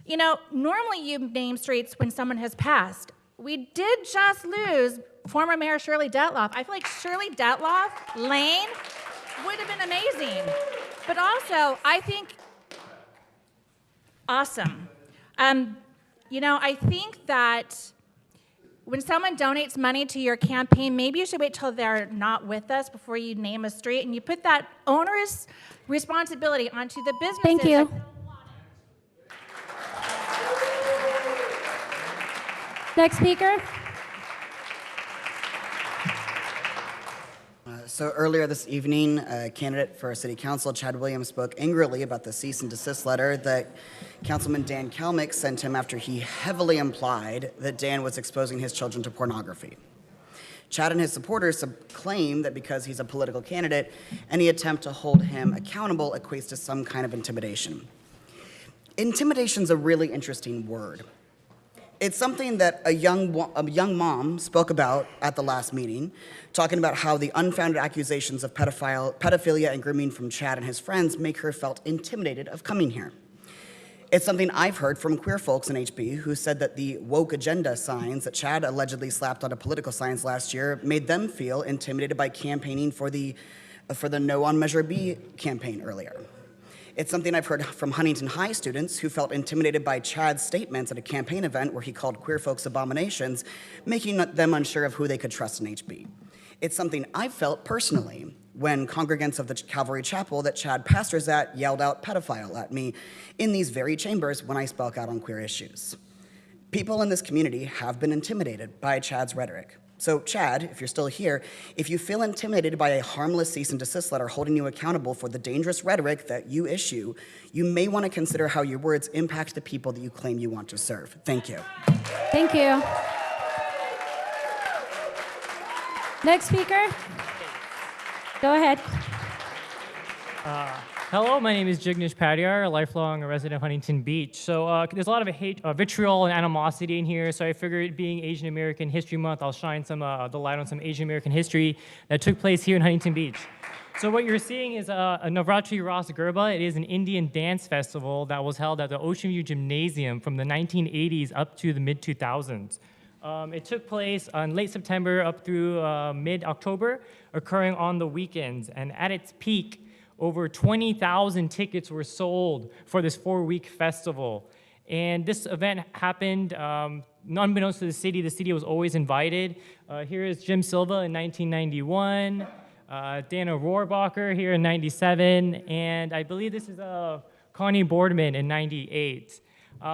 You know, normally you name streets when someone has passed. we did just lose former Mayor Shirley Detloff. I feel like Shirley Detloff Lane would have been amazing. But also, I think, awesome. I think that when someone donates money to your campaign, maybe you should wait till they're not with us before you name a street, and you put that onerous responsibility onto the businesses. Thank you. Next speaker. So earlier this evening, a candidate for City Council, Chad Williams, spoke angrily about the cease and desist letter that Councilman Dan Kalmick sent him after he heavily implied that Dan was exposing his children to pornography. Chad and his supporters claim that because he's a political candidate, any attempt to hold him accountable equates to some kind of intimidation. Intimidation's a really interesting word. It's something that a young mom spoke about at the last meeting, talking about how the unfounded accusations of pedophilia and grooming from Chad and his friends make her felt intimidated of coming here. It's something I've heard from queer folks in HB who said that the woke agenda signs that Chad allegedly slapped onto political signs last year made them feel intimidated by campaigning for the No on Measure B campaign earlier. It's something I've heard from Huntington High students who felt intimidated by Chad's statements at a campaign event where he called queer folks abominations, making them unsure of who they could trust in HB. It's something I've felt personally when congregants of the Calvary Chapel that Chad pastors at yelled out pedophile at me in these very chambers when I spoke out on queer issues. People in this community have been intimidated by Chad's rhetoric. So Chad, if you're still here, if you feel intimidated by a harmless cease and desist letter holding you accountable for the dangerous rhetoric that you issue, you may want to consider how your words impact the people that you claim you want to serve. Thank you. Thank you. Next speaker. Go ahead. Hello, my name is Jignesh Padyar, a lifelong resident of Huntington Beach. So there's a lot of vitriol and animosity in here, so I figured being Asian American History Month, I'll shine the light on some Asian American history that took place here in Huntington Beach. So what you're seeing is a Navratri Ras Garba. It is an Indian dance festival that was held at the Ocean View Gymnasium from the 1980s up to the mid-2000s. It took place on late September up through mid-October, occurring on the weekends. And at its peak, over 20,000 tickets were sold for this 4-week festival. And this event happened unbeknownst to the city was always invited. Here is Jim Silva in 1991, Dana Rohrbacher here in 97, and I believe this is Connie Boardman in 98.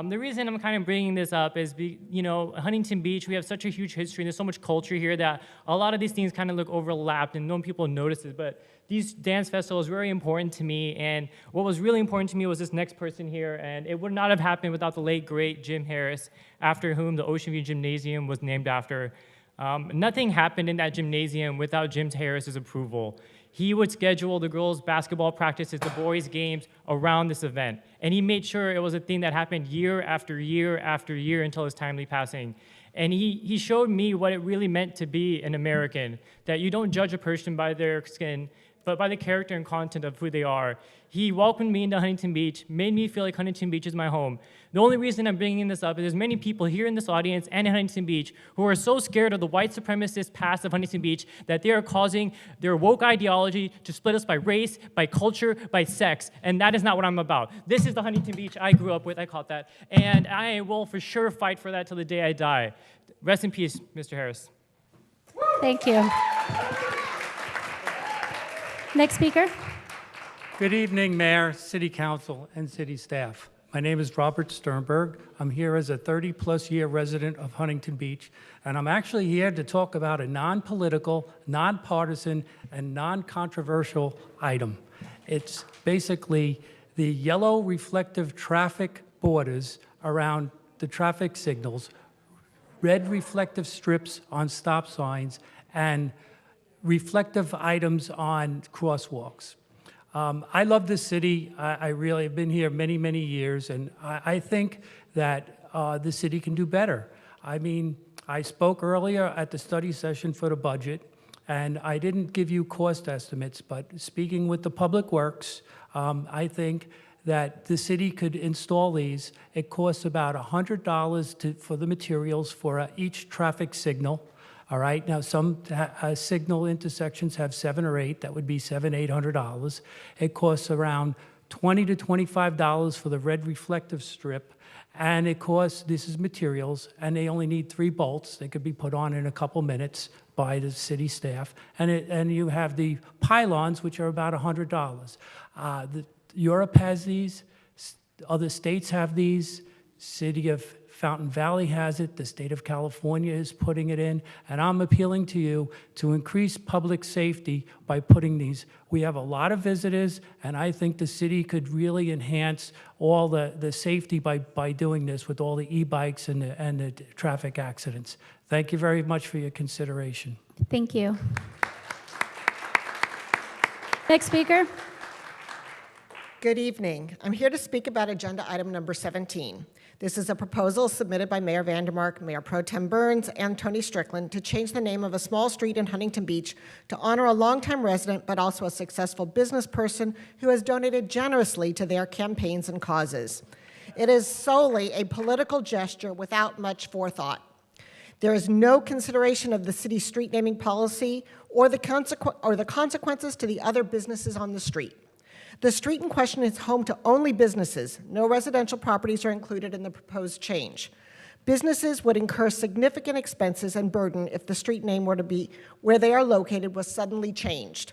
The reason I'm kind of bringing this up is, Huntington Beach, we have such a huge history, and there's so much culture here that a lot of these things kind of look overlapped, and no people notice it, but these dance festivals are very important to me, and what was really important to me was this next person here, and it would not have happened without the late, great Jim Harris, after whom the Ocean View Gymnasium was named after. Nothing happened in that gymnasium without Jim Harris's approval. He would schedule the girls' basketball practices, the boys' games around this event. And he made sure it was a thing that happened year after year after year until his timely passing. And he showed me what it really meant to be an American, that you don't judge a person by their skin, but by the character and content of who they are. He welcomed me into Huntington Beach, made me feel like Huntington Beach is my home. The only reason I'm bringing this up is there's many people here in this audience and in Huntington Beach who are so scared of the white supremacist past of Huntington Beach that they are causing their woke ideology to split us by race, by culture, by sex, and that is not what I'm about. This is the Huntington Beach I grew up with, I caught that, and I will for sure fight for that till the day I die. Rest in peace, Mr. Harris. Thank you. Next speaker. Good evening, Mayor, City Council, and City staff. My name is Robert Sternberg. I'm here as a 30-plus year resident of Huntington Beach, and I'm actually here to talk about a non-political, non-partisan, and non-controversial item. It's basically the yellow reflective traffic borders around the traffic signals, red reflective strips on stop signs, and reflective items on crosswalks. I love this city. I really have been here many, many years, and I think that the city can do better. I mean, I spoke earlier at the study session for the budget, and I didn't give you cost estimates, but speaking with the Public Works, I think that the city could install these. It costs about $100 for the materials for each traffic signal. All right, now some signal intersections have 7 or 8, that would be $800. It costs around $20 to $25 for the red reflective strip, and it costs, this is materials, and they only need 3 bolts. They could be put on in a couple minutes by the city staff, and you have the pylons, which are about $100. Europe has these, other states have these, City of Fountain Valley has it, the state of California is putting it in, and I'm appealing to you to increase public safety by putting these. We have a lot of visitors, and I think the city could really enhance all the safety by doing this with all the e-bikes and the traffic accidents. Thank you very much for your consideration. Thank you. Next speaker. Good evening. I'm here to speak about agenda item number 17. This is a proposal submitted by Mayor Vandermark, Mayor Pro Tem Burns, and Tony Strickland to change the name of a small street in Huntington Beach to honor a longtime resident, but also a successful business person who has donated generously to their campaigns and causes. It is solely a political gesture without much forethought. There is no consideration of the city's street naming policy or the consequences to the other businesses on the street. The street in question is home to only businesses. No residential properties are included in the proposed change. Businesses would incur significant expenses and burden if the street name were to be where they are located was suddenly changed.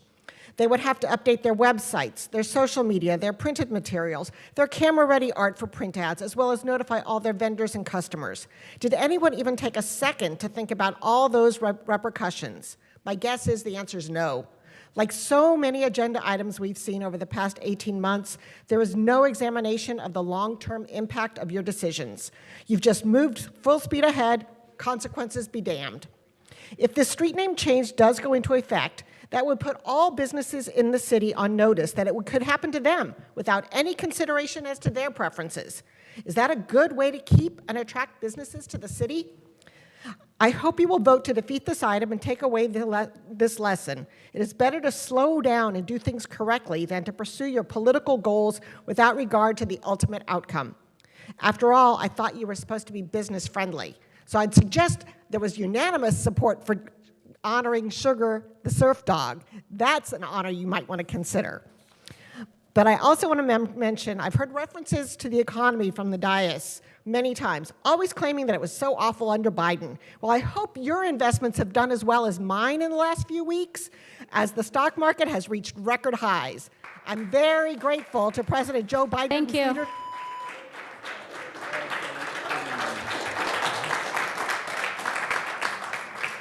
They would have to update their websites, their social media, their printed materials, their camera-ready art for print ads, as well as notify all their vendors and customers. Did anyone even take a second to think about all those repercussions? My guess is the answer is no. Like so many agenda items we've seen over the past 18 months, there is no examination of the long-term impact of your decisions. You've just moved full speed ahead, consequences be damned. If the street name change does go into effect, that would put all businesses in the city on notice that it could happen to them without any consideration as to their preferences. Is that a good way to keep and attract businesses to the city? I hope you will vote to defeat this item and take away this lesson. It is better to slow down and do things correctly than to pursue your political goals without regard to the ultimate outcome. After all, I thought you were supposed to be business friendly. So I'd suggest there was unanimous support for honoring Sugar the surf dog. That's an honor you might want to consider. But I also want to mention, I've heard references to the economy from the dais many times, always claiming that it was so awful under Biden. Well, I hope your investments have done as well as mine in the last few weeks, as the stock market has reached record highs. I'm very grateful to President Joe Biden. Thank you.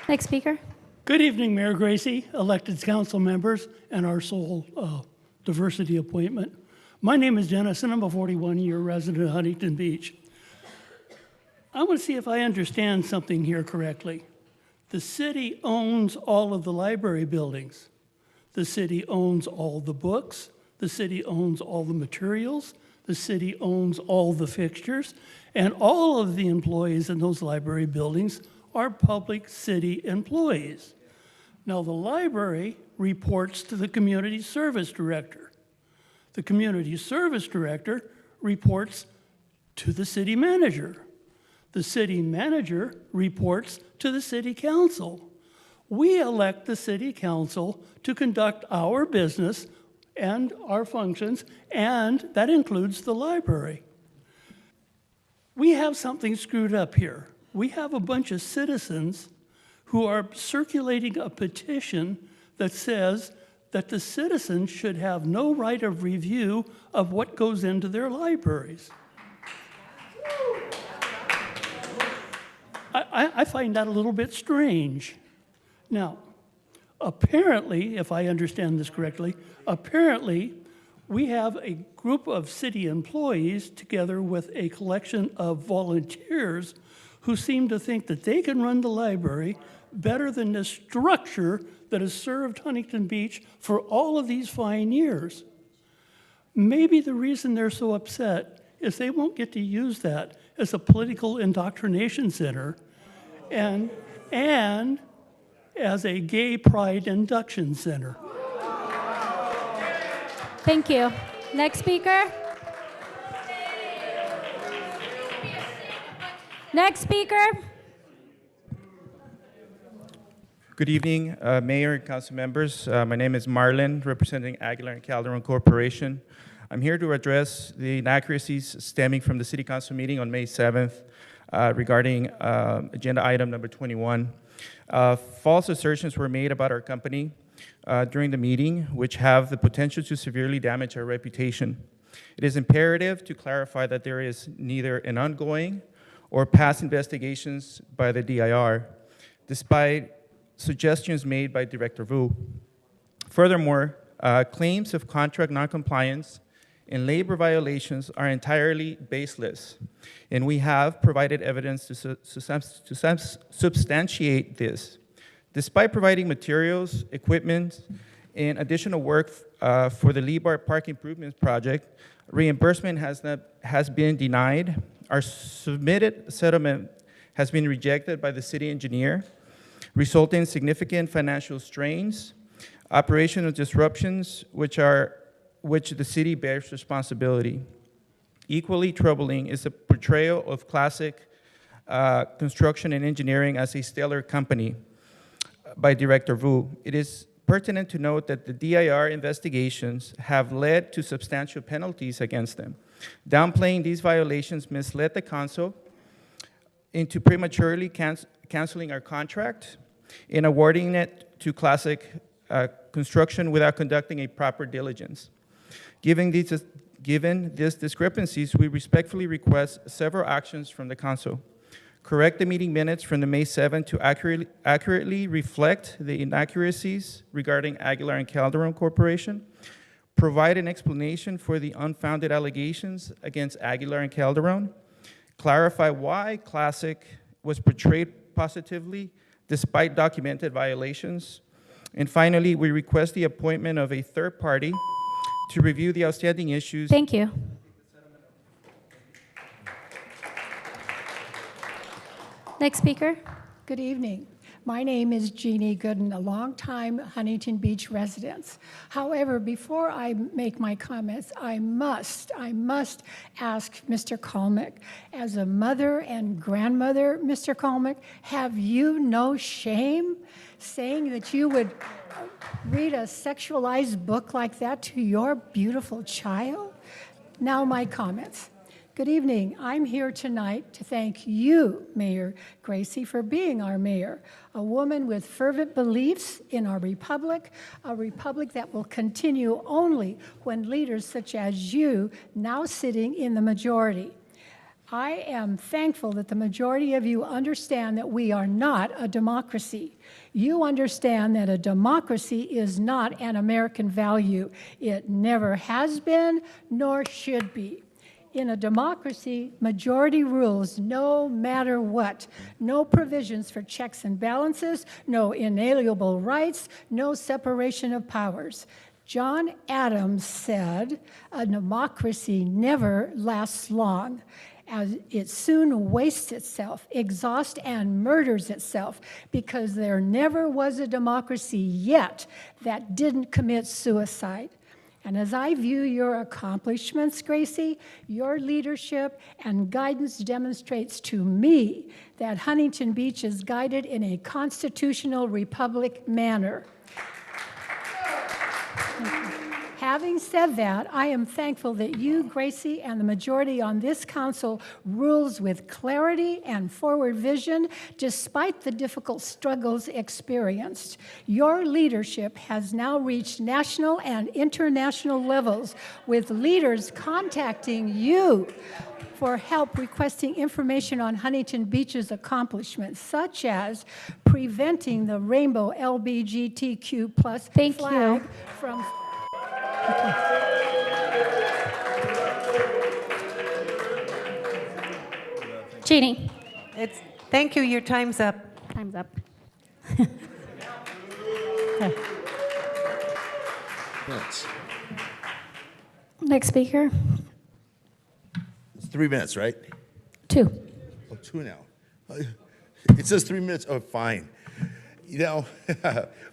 Next speaker. Good evening, Mayor Gracie, elected council members, and our sole diversity appointment. My name is Dennis, and I'm a 41-year resident of Huntington Beach. I want to see if I understand something here correctly. The city owns all of the library buildings. The city owns all the books. The city owns all the materials. The city owns all the fixtures. And all of the employees in those library buildings are public city employees. Now, the library reports to the community service director. The community service director reports to the city manager. The city manager reports to the city council. We elect the city council to conduct our business and our functions, and that includes the library. We have something screwed up here. We have a bunch of citizens who are circulating a petition that says that the citizens should have no right of review of what goes into their libraries. I find that a little bit strange. Now, apparently, if I understand this correctly, apparently we have a group of city employees together with a collection of volunteers who seem to think that they can run the library better than the structure that has served Huntington Beach for all of these fine years. Maybe the reason they're so upset is they won't get to use that as a political indoctrination center and as a gay pride induction center. Thank you. Next speaker. Next speaker. Good evening, Mayor and council members. My name is Marlon, representing Aguilar and Calderon Corporation. I'm here to address the inaccuracies stemming from the City Council meeting on May 7th regarding agenda item number 21. False assertions were made about our company during the meeting, which have the potential to severely damage our reputation. It is imperative to clarify that there is neither an ongoing or past investigations by the DIR, despite suggestions made by Director Vu. Furthermore, claims of contract noncompliance and labor violations are entirely baseless, and we have provided evidence to substantiate this. Despite providing materials, equipment, and additional work for the Lee-Bar Park Improvements Project, reimbursement has been denied. Our submitted settlement has been rejected by the city engineer, resulting in significant financial strains, operational disruptions, which the city bears responsibility. Equally troubling is the portrayal of Classic Construction and Engineering as a stellar company by Director Vu. It is pertinent to note that the DIR investigations have led to substantial penalties against them. Downplaying these violations misled the council into prematurely canceling our contract and awarding it to Classic Construction without conducting a proper diligence. Given these discrepancies, we respectfully request several actions from the council. Correct the meeting minutes from the May 7 to accurately reflect the inaccuracies regarding Aguilar and Calderon Corporation. Provide an explanation for the unfounded allegations against Aguilar and Calderon. Clarify why Classic was portrayed positively despite documented violations. And finally, we request the appointment of a third party to review the outstanding issues. Thank you. Next speaker. Good evening. My name is Jeannie Gooden, a longtime Huntington Beach resident. However, before I make my comments, I must ask Mr. Kalmick, as a mother and grandmother, Mr. Kalmick, have you no shame saying that you would read a sexualized book like that to your beautiful child? Now my comments. Good evening. I'm here tonight to thank you, Mayor Gracie, for being our mayor, a woman with fervent beliefs in our republic, a republic that will continue only when leaders such as you, now sitting in the majority. I am thankful that the majority of you understand that we are not a democracy. You understand that a democracy is not an American value. It never has been, nor should be. In a democracy, majority rules no matter what. No provisions for checks and balances, no inalienable rights, no separation of powers. John Adams said, a democracy never lasts long, as it soon wastes itself, exhausts, and murders itself, because there never was a democracy yet that didn't commit suicide. And as I view your accomplishments, Gracie, your leadership and guidance demonstrates to me that Huntington Beach is guided in a constitutional republic manner. Having said that, I am thankful that you, Gracie, and the majority on this council rules with clarity and forward vision despite the difficult struggles experienced. Your leadership has now reached national and international levels, with leaders contacting you for help requesting information on Huntington Beach's accomplishments, such as preventing the rainbow LGBTQ+ flag from... Jeannie. Thank you. Your time's up. Time's up. Next speaker. It's 3 minutes, right? 2. Oh, 2 now. It says 3 minutes. Oh, fine. You know,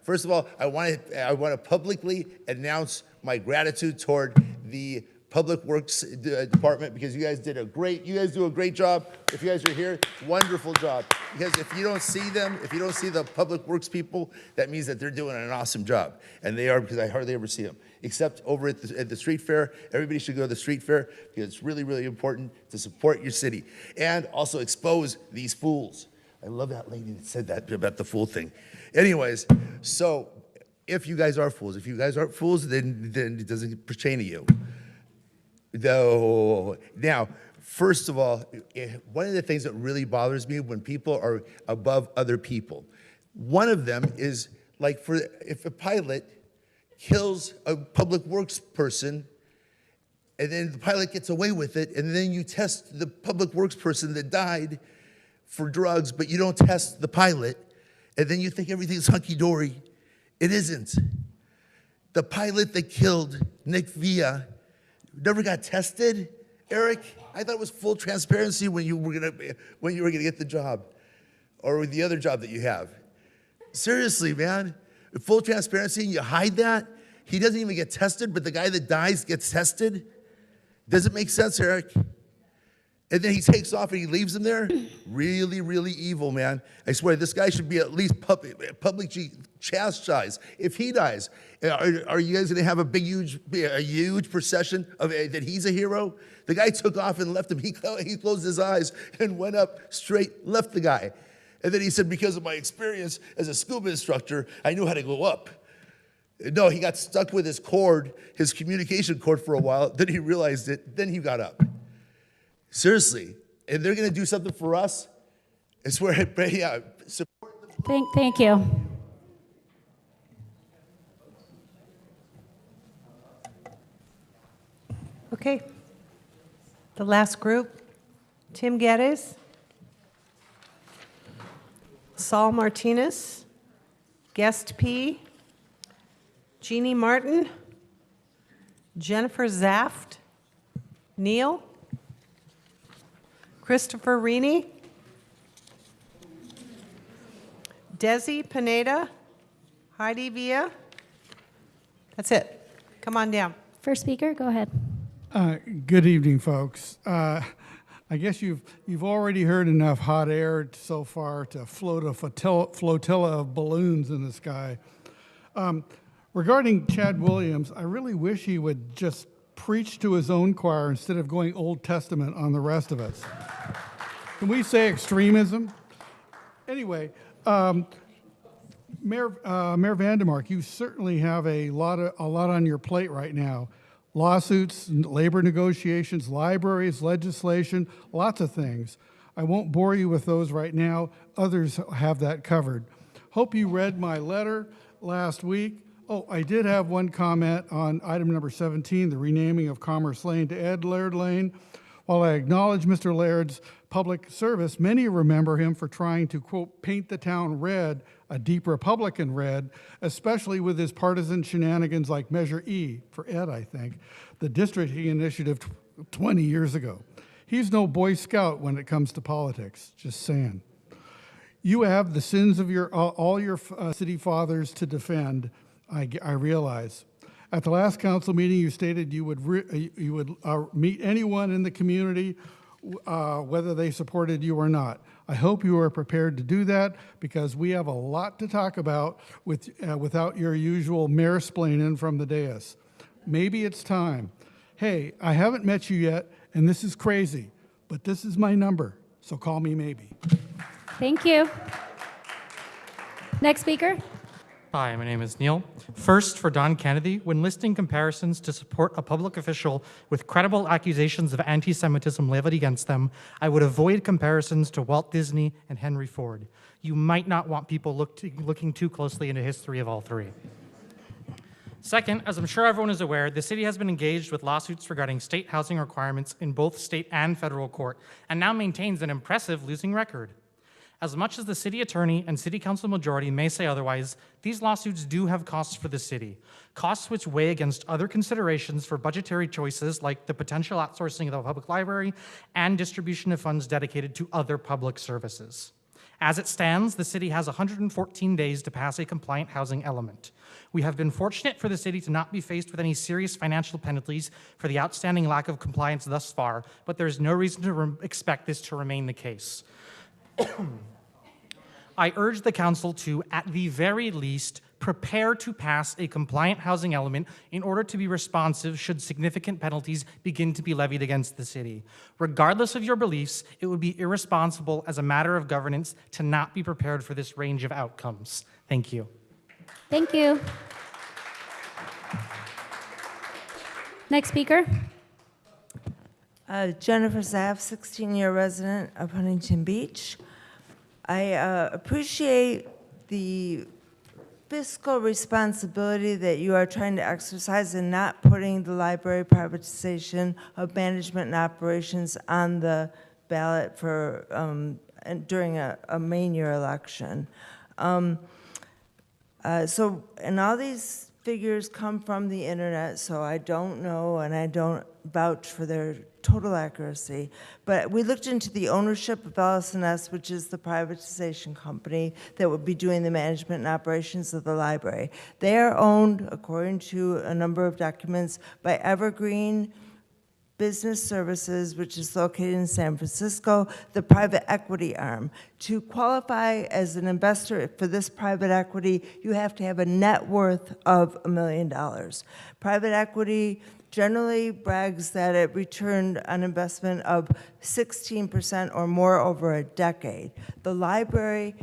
first of all, I want to publicly announce my gratitude toward the Public Works Department, because you guys do a great job. If you guys are here, wonderful job. Because if you don't see them, if you don't see the Public Works people, that means that they're doing an awesome job. And they are, because I hardly ever see them. Except over at the street fair. Everybody should go to the street fair because it's really, really important to support your city. And also expose these fools. I love that lady that said that about the fool thing. Anyways, so if you guys are fools, then it doesn't pertain to you. Though, now, first of all, one of the things that really bothers me when people are above other people, one of them is like if a pilot kills a public works person, and then the pilot gets away with it, and then you test the public works person that died for drugs, but you don't test the pilot, and then you think everything's hunky-dory. It isn't. The pilot that killed Nick Villa never got tested. Eric, I thought it was full transparency when you were gonna get the job, or the other job that you have. Seriously, man. Full transparency, and you hide that? He doesn't even get tested, but the guy that dies gets tested? Does it make sense, Eric? And then he takes off and he leaves him there? Really, really evil, man. I swear, this guy should be at least publicly chastised. If he dies, are you guys gonna have a huge procession of that he's a hero? The guy took off and left him. He closed his eyes and went up straight, left the guy. And then he said, because of my experience as a scuba instructor, I knew how to go up. No, he got stuck with his cord, his communication cord for a while. Then he realized it. Then he got up. Seriously. And they're going to do something for us? I swear, yeah. Thank you. Okay. The last group, Tim Geddes, Saul Martinez, Guest P, Jeannie Martin, Jennifer Zaft, Neil, Christopher Rini, Desi Pineda, Heidi Villa. That's it. Come on down. First speaker, go ahead. Good evening, folks. I guess you've already heard enough hot air so far to float a flotilla of balloons in the sky. Regarding Chad Williams, I really wish he would just preach to his own choir instead of going Old Testament on the rest of us. Can we say extremism? Anyway, Mayor Vandermark, you certainly have a lot on your plate right now. Lawsuits, labor negotiations, libraries, legislation, lots of things. I won't bore you with those right now. Others have that covered. Hope you read my letter last week. Oh, I did have one comment on item number 17, the renaming of Commerce Lane to Ed Laird Lane. While I acknowledge Mr. Laird's public service, many remember him for trying to, quote, paint the town red, a deep Republican red, especially with his partisan shenanigans like Measure E, for Ed, I think, the districting initiative 20 years ago. He's no Boy Scout when it comes to politics, just saying. You have the sins of all your city fathers to defend, I realize. At the last council meeting, you stated you would meet anyone in the community, whether they supported you or not. I hope you are prepared to do that because we have a lot to talk about without your usual mayor-splaining from the dais. Maybe it's time. Hey, I haven't met you yet, and this is crazy, but this is my number, so call me maybe. Thank you. Next speaker. Hi, my name is Neil. First, for Don Kennedy, when listing comparisons to support a public official with credible accusations of anti-Semitism levied against them, I would avoid comparisons to Walt Disney and Henry Ford. You might not want people looking too closely into history of all three. Second, as I'm sure everyone is aware, the city has been engaged with lawsuits regarding state housing requirements in both state and federal court, and now maintains an impressive losing record. As much as the city attorney and city council majority may say otherwise, these lawsuits do have costs for the city, costs which weigh against other considerations for budgetary choices like the potential outsourcing of the public library and distribution of funds dedicated to other public services. As it stands, the city has 114 days to pass a compliant housing element. We have been fortunate for the city to not be faced with any serious financial penalties for the outstanding lack of compliance thus far, but there's no reason to expect this to remain the case. I urge the council to, at the very least, prepare to pass a compliant housing element in order to be responsive should significant penalties begin to be levied against the city. Regardless of your beliefs, it would be irresponsible as a matter of governance to not be prepared for this range of outcomes. Thank you. Thank you. Next speaker. Jennifer Zaff, 16-year resident of Huntington Beach. I appreciate the fiscal responsibility that you are trying to exercise in not putting the library privatization of management and operations on the ballot for during a main year election. And all these figures come from the internet, so I don't know and I don't vouch for their total accuracy. But we looked into the ownership of LS&S, which is the privatization company that would be doing the management and operations of the library. They are owned, according to a number of documents, by Evergreen Business Services, which is located in San Francisco, the private equity arm. To qualify as an investor for this private equity, you have to have a net worth of $1 million. Private equity generally brags that it returned an investment of 16% or more over a decade. The library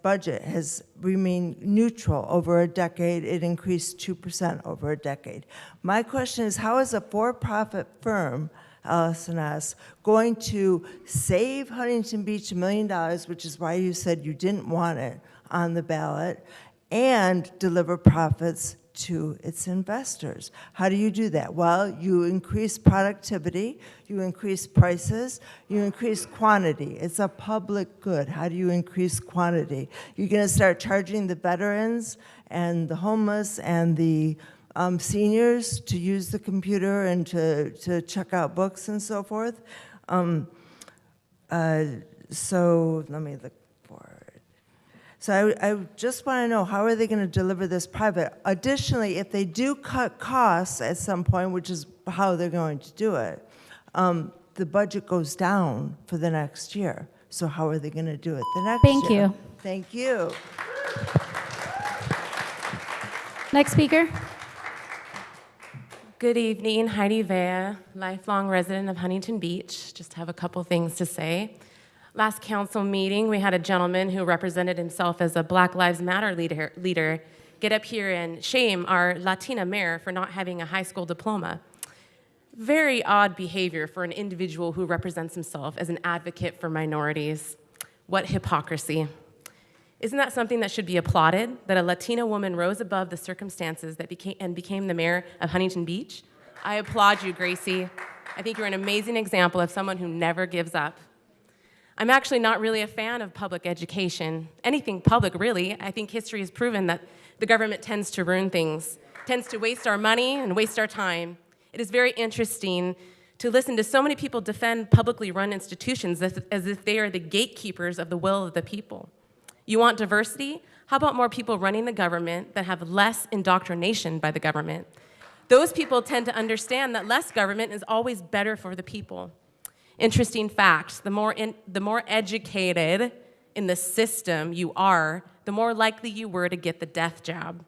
budget has remained neutral over a decade. It increased 2% over a decade. My question is, how is a for-profit firm, LS&S, going to save Huntington Beach $1 million, which is why you said you didn't want it on the ballot, and deliver profits to its investors? How do you do that? Well, you increase productivity, you increase prices, you increase quantity. It's a public good. How do you increase quantity? You're going to start charging the veterans and the homeless and the seniors to use the computer and to check out books and so forth. So let me look forward. So I just want to know, how are they going to deliver this private? Additionally, if they do cut costs at some point, which is how they're going to do it, the budget goes down for the next year. So how are they going to do it the next Thank year? you. Thank you. Next speaker. Good evening, Heidi Vea, lifelong resident of Huntington Beach. Just have a couple things to say. Last council meeting, we had a gentleman who represented himself as a Black Lives Matter leader get up here and shame our Latina mayor for not having a high school diploma. Very odd behavior for an individual who represents himself as an advocate for minorities. What hypocrisy. Isn't that something that should be applauded, that a Latina woman rose above the circumstances that became the mayor of Huntington Beach? I applaud you, Gracie. I think you're an amazing example of someone who never gives up. I'm actually not really a fan of public education, anything public, really. I think history has proven that the government tends to ruin things, tends to waste our money and waste our time. It is very interesting to listen to so many people defend publicly run institutions as if they are the gatekeepers of the will of the people. You want diversity? How about more people running the government that have less indoctrination by the government? Those people tend to understand that less government is always better for the people. Interesting fact, the more educated in the system you are, the more likely you were to get the death jab.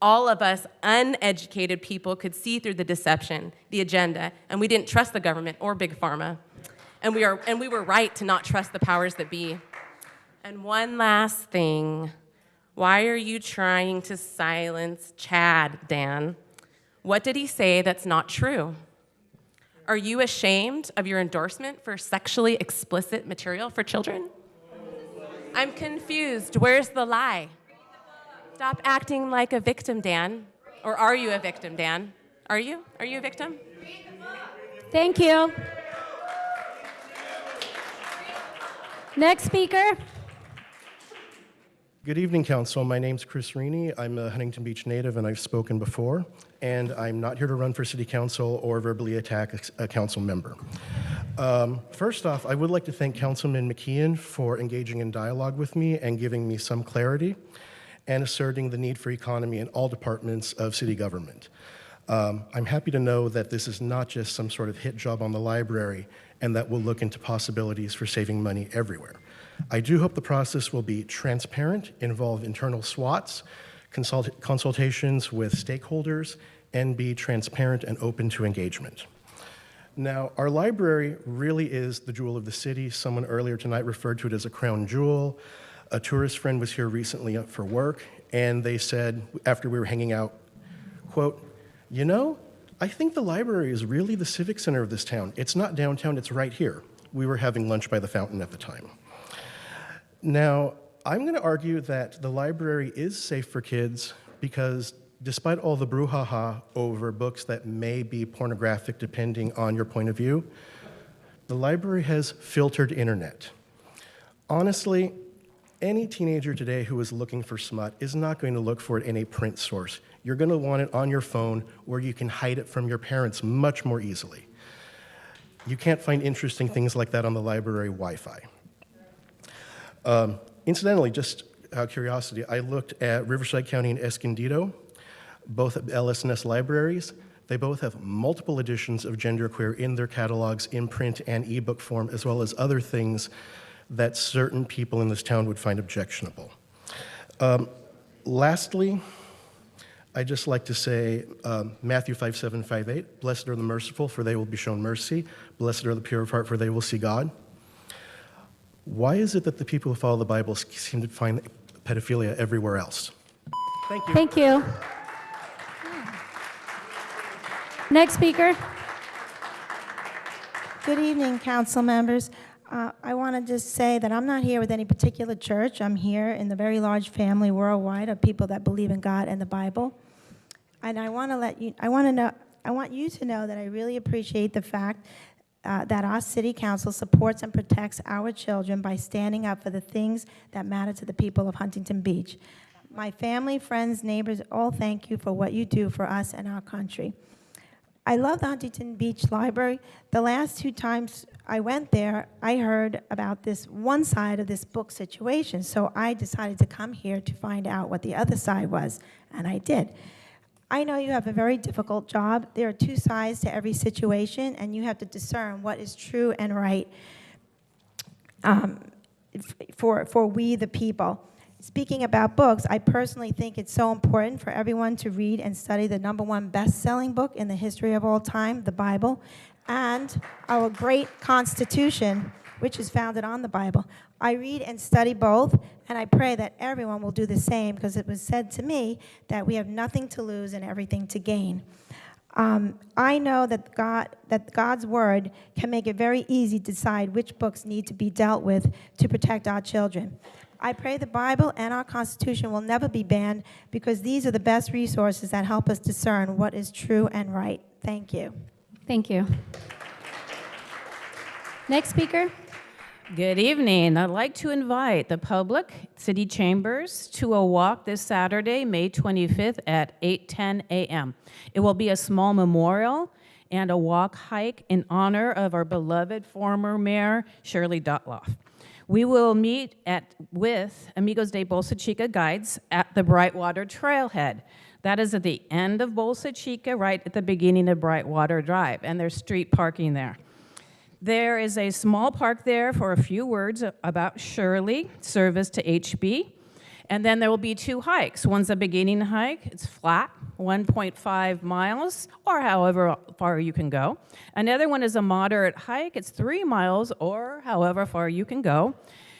All of us uneducated people could see through the deception, the agenda, and we didn't trust the government or Big Pharma. And we were right to not trust the powers that be. And one last thing, why are you trying to silence Chad, Dan? What did he say that's not true? Are you ashamed of your endorsement for sexually explicit material for children? I'm confused. Where's the lie? Stop acting like a victim, Dan. Or are you a victim, Dan? Are you? Are you a victim? Thank you. Next speaker. Good evening, Council. My name's Chris Reaney. I'm a Huntington Beach native, and I've spoken before. And I'm not here to run for City Council or verbally attack a council member. First off, I would like to thank Councilman McKeon for engaging in dialogue with me and giving me some clarity and asserting the need for economy in all departments of city government. I'm happy to know that this is not just some sort of hit job on the library and that we'll look into possibilities for saving money everywhere. I do hope the process will be transparent, involve internal SWATs, consultations with stakeholders, and be transparent and open to engagement. Now, our library really is the jewel of the city. Someone earlier tonight referred to it as a crown jewel. A tourist friend was here recently for work, and they said, after we were hanging out, quote, "You know, I think the library is really the civic center of this town. It's not downtown, it's right here." We were having lunch by the fountain at the time. Now, I'm going to argue that the library is safe for kids because despite all the brouhaha over books that may be pornographic depending on your point of view, the library has filtered internet. Honestly, any teenager today who is looking for smut is not going to look for it in a print source. You're going to want it on your phone where you can hide it from your parents much more easily. You can't find interesting things like that on the library Wi-Fi. Incidentally, just out of curiosity, I looked at Riverside County and Escondido, both LSNS libraries. They both have multiple editions of genderqueer in their catalogs in print and ebook form, as well as other things that certain people in this town would find objectionable. Lastly, I'd just like to say Matthew 5:7-5:8, "Blessed are the merciful, for they will be shown mercy. Blessed are the pure of heart, for they will see God." Why is it that the people who follow the Bible seem to find pedophilia everywhere else? Thank you. Thank you. Next speaker. Good evening, council members. I want to just say that I'm not here with any particular church. I'm here in the very large family worldwide of people that believe in God and the Bible. And I want you to know that I really appreciate the fact that our city council supports and protects our children by standing up for the things that matter to the people of Huntington Beach. My family, friends, neighbors, all thank you for what you do for us and our country. I love the Huntington Beach Library. The last 2 times I went there, I heard about this one side of this book situation, so I decided to come here to find out what the other side was, and I did. I know you have a very difficult job. There are 2 sides to every situation, and you have to discern what is true and right for we the people. Speaking about books, I personally think it's so important for everyone to read and study the #1 best-selling book in the history of all time, the Bible, and our great Constitution, which is founded on the Bible. I read and study both, and I pray that everyone will do the same, because it was said to me that we have nothing to lose and everything to gain. I know that God's word can make it very easy to decide which books need to be dealt with to protect our children. I pray the Bible and our Constitution will never be banned, because these are the best resources that help us discern what is true and right. Thank you. Thank you. Next speaker. Good evening. I'd like to invite the public, city chambers, to a walk this Saturday, May 25th at 8:10 a.m. It will be a small memorial and a walk hike in honor of our beloved former mayor, Shirley Dotloff. We will meet with Amigos de Bolsa Chica guides at the Brightwater Trailhead. That is at the end of Bolsa Chica, right at the beginning of Brightwater Drive, and there's street parking there. There is a small park there for a few words about Shirley, service to HB, and then there will be 2 hikes. One's a beginning hike, it's flat, 1.5 miles, or however far you can go. Another one is a moderate hike, it's 3 miles, or however far you can go,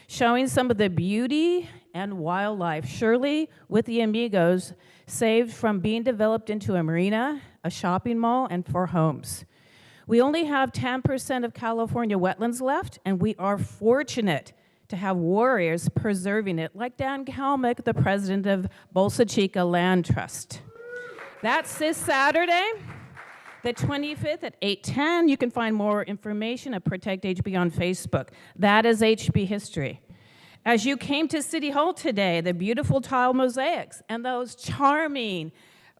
showing some of the beauty and wildlife Shirley with the Amigos saved from being developed into a marina, a shopping mall, and for homes. We only have 10% of California wetlands left, and we are fortunate to have warriors preserving it, like Dan Kalmick, the president of Bolsa Chica Land Trust. That's this Saturday, the 25th at 8:10. You can find more information at Protect HB on Facebook. That is HB history. As you came to City Hall today, the beautiful tile mosaics and those charming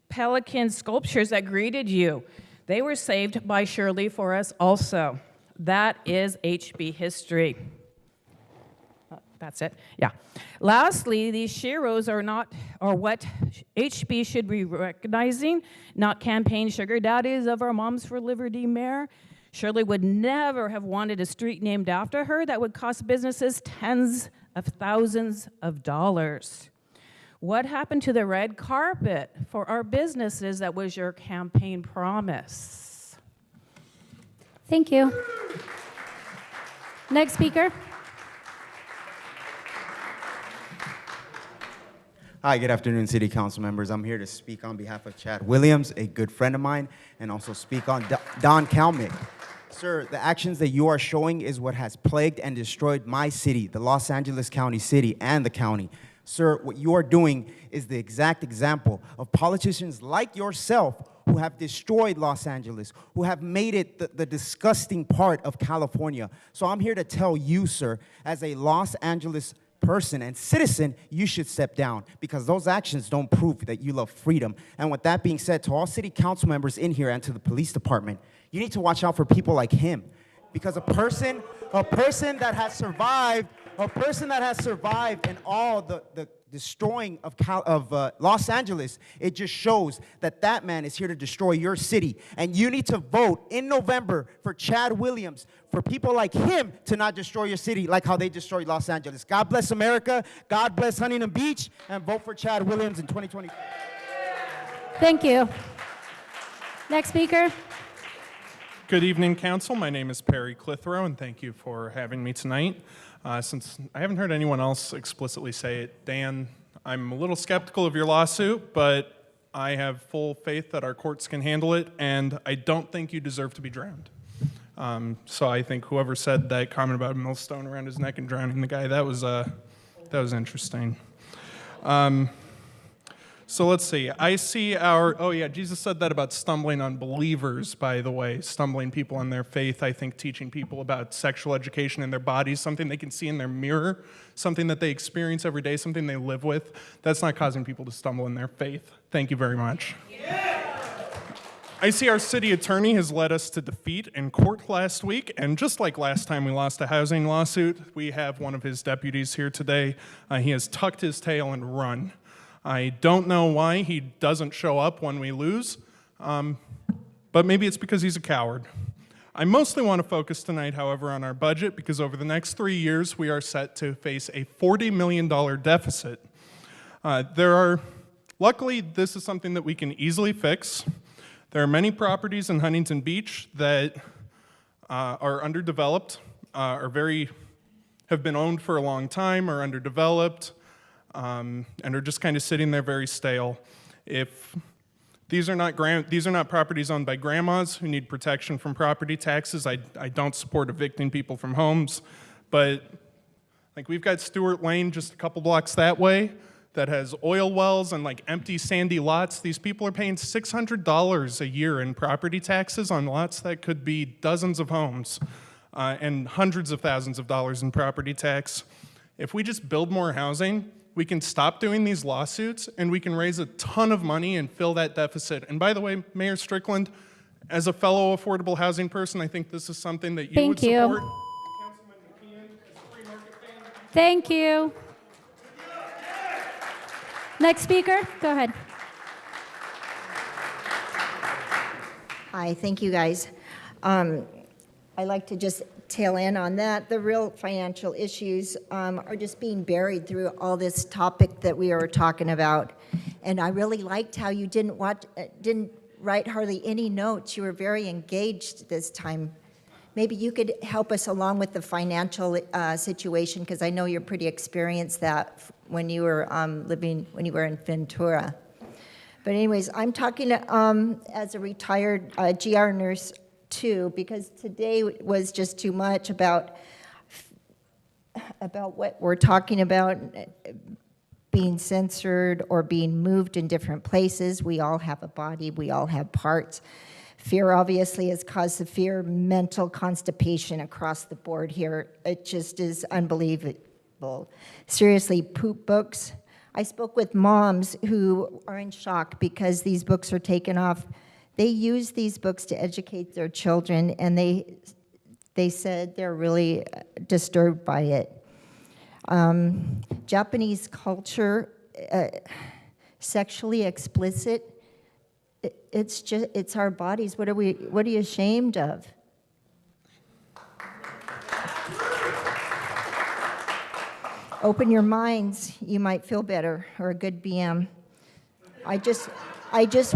pelican sculptures that greeted you, they were saved by Shirley for us also. That is HB history. That's it. Yeah. Lastly, these sheroes are what HB should be recognizing, not campaign sugar daddies of our Moms for Liberty mayor. Shirley would never have wanted a street named after her that would cost businesses tens of thousands of dollars. What happened to the red carpet for our businesses that was your campaign promise? Thank you. Next speaker. Hi, good afternoon, City Council members. I'm here to speak on behalf of Chad Williams, a good friend of mine, and also speak on Don Kalmick. Sir, the actions that you are showing is what has plagued and destroyed my city, the Los Angeles County City and the county. Sir, what you are doing is the exact example of politicians like yourself who have destroyed Los Angeles, who have made it the disgusting part of California. So I'm here to tell you, sir, as a Los Angeles person and citizen, you should step down because those actions don't prove that you love freedom. And with that being said, to all city council members in here and to the police department, you need to watch out for people like him because a person that has survived in all the destroying of Los Angeles, it just shows that that man is here to destroy your city. And you need to vote in November for Chad Williams, for people like him to not destroy your city like how they destroyed Los Angeles. God bless America, God bless Huntington Beach, and vote for Chad Williams in 2020. Thank you. Next speaker. Good evening, Council. My name is Perry Clitheroe, and thank you for having me tonight. Since I haven't heard anyone else explicitly say it, Dan, I'm a little skeptical of your lawsuit, but I have full faith that our courts can handle it, and I don't think you deserve to be drowned. So I think whoever said that comment about a millstone around his neck and drowning the guy, that was interesting. So let's see. I see oh yeah, Jesus said that about stumbling unbelievers, by the way, stumbling people on their faith. I think teaching people about sexual education in their bodies, something they can see in their mirror, something that they experience every day, something they live with, that's not causing people to stumble in their faith. Thank you very much. I see our city attorney has led us to defeat in court last week, and just like last time we lost a housing lawsuit, we have one of his deputies here today. He has tucked his tail and run. I don't know why he doesn't show up when we lose, but maybe it's because he's a coward. I mostly want to focus tonight, however, on our budget because over the next 3 years, we are set to face a $40 million deficit. Luckily, this is something that we can easily fix. There are many properties in Huntington Beach that are underdeveloped, have been owned for a long time, are underdeveloped, and are just kind of sitting there very stale. If these are not properties owned by grandmas who need protection from property taxes, I don't support evicting people from homes, but like we've got Stewart Lane just a couple blocks that way that has oil wells and like empty sandy lots. These people are paying $600 a year in property taxes on lots that could be dozens of homes and hundreds of thousands of dollars in property tax. If we just build more housing, we can stop doing these lawsuits and we can raise a ton of money and fill that deficit. And by the way, Mayor Strickland, as a fellow affordable housing person, I think this is something that you would support. Thank you. Next speaker, go ahead. Hi, thank you guys. I like to just tail in on that. The real financial issues are just being buried through all this topic that we are talking about. And I really liked how you didn't write hardly any notes. You were very engaged this time. Maybe you could help us along with the financial situation, because I know you're pretty experienced that when you were when you were in Ventura. But anyways, I'm talking as a retired GR nurse too, because today was just too much about what we're talking about, being censored or being moved in different places. We all have a body, we all have parts. Fear obviously has caused severe mental constipation across the board here. It just is unbelievable. Seriously, poop books. I spoke with moms who are in shock because these books are taken off. They use these books to educate their children, and they they said they're really disturbed by it. Japanese culture, sexually explicit, it's our bodies. What are you ashamed of? Open your minds, you might feel better, or a good BM. I just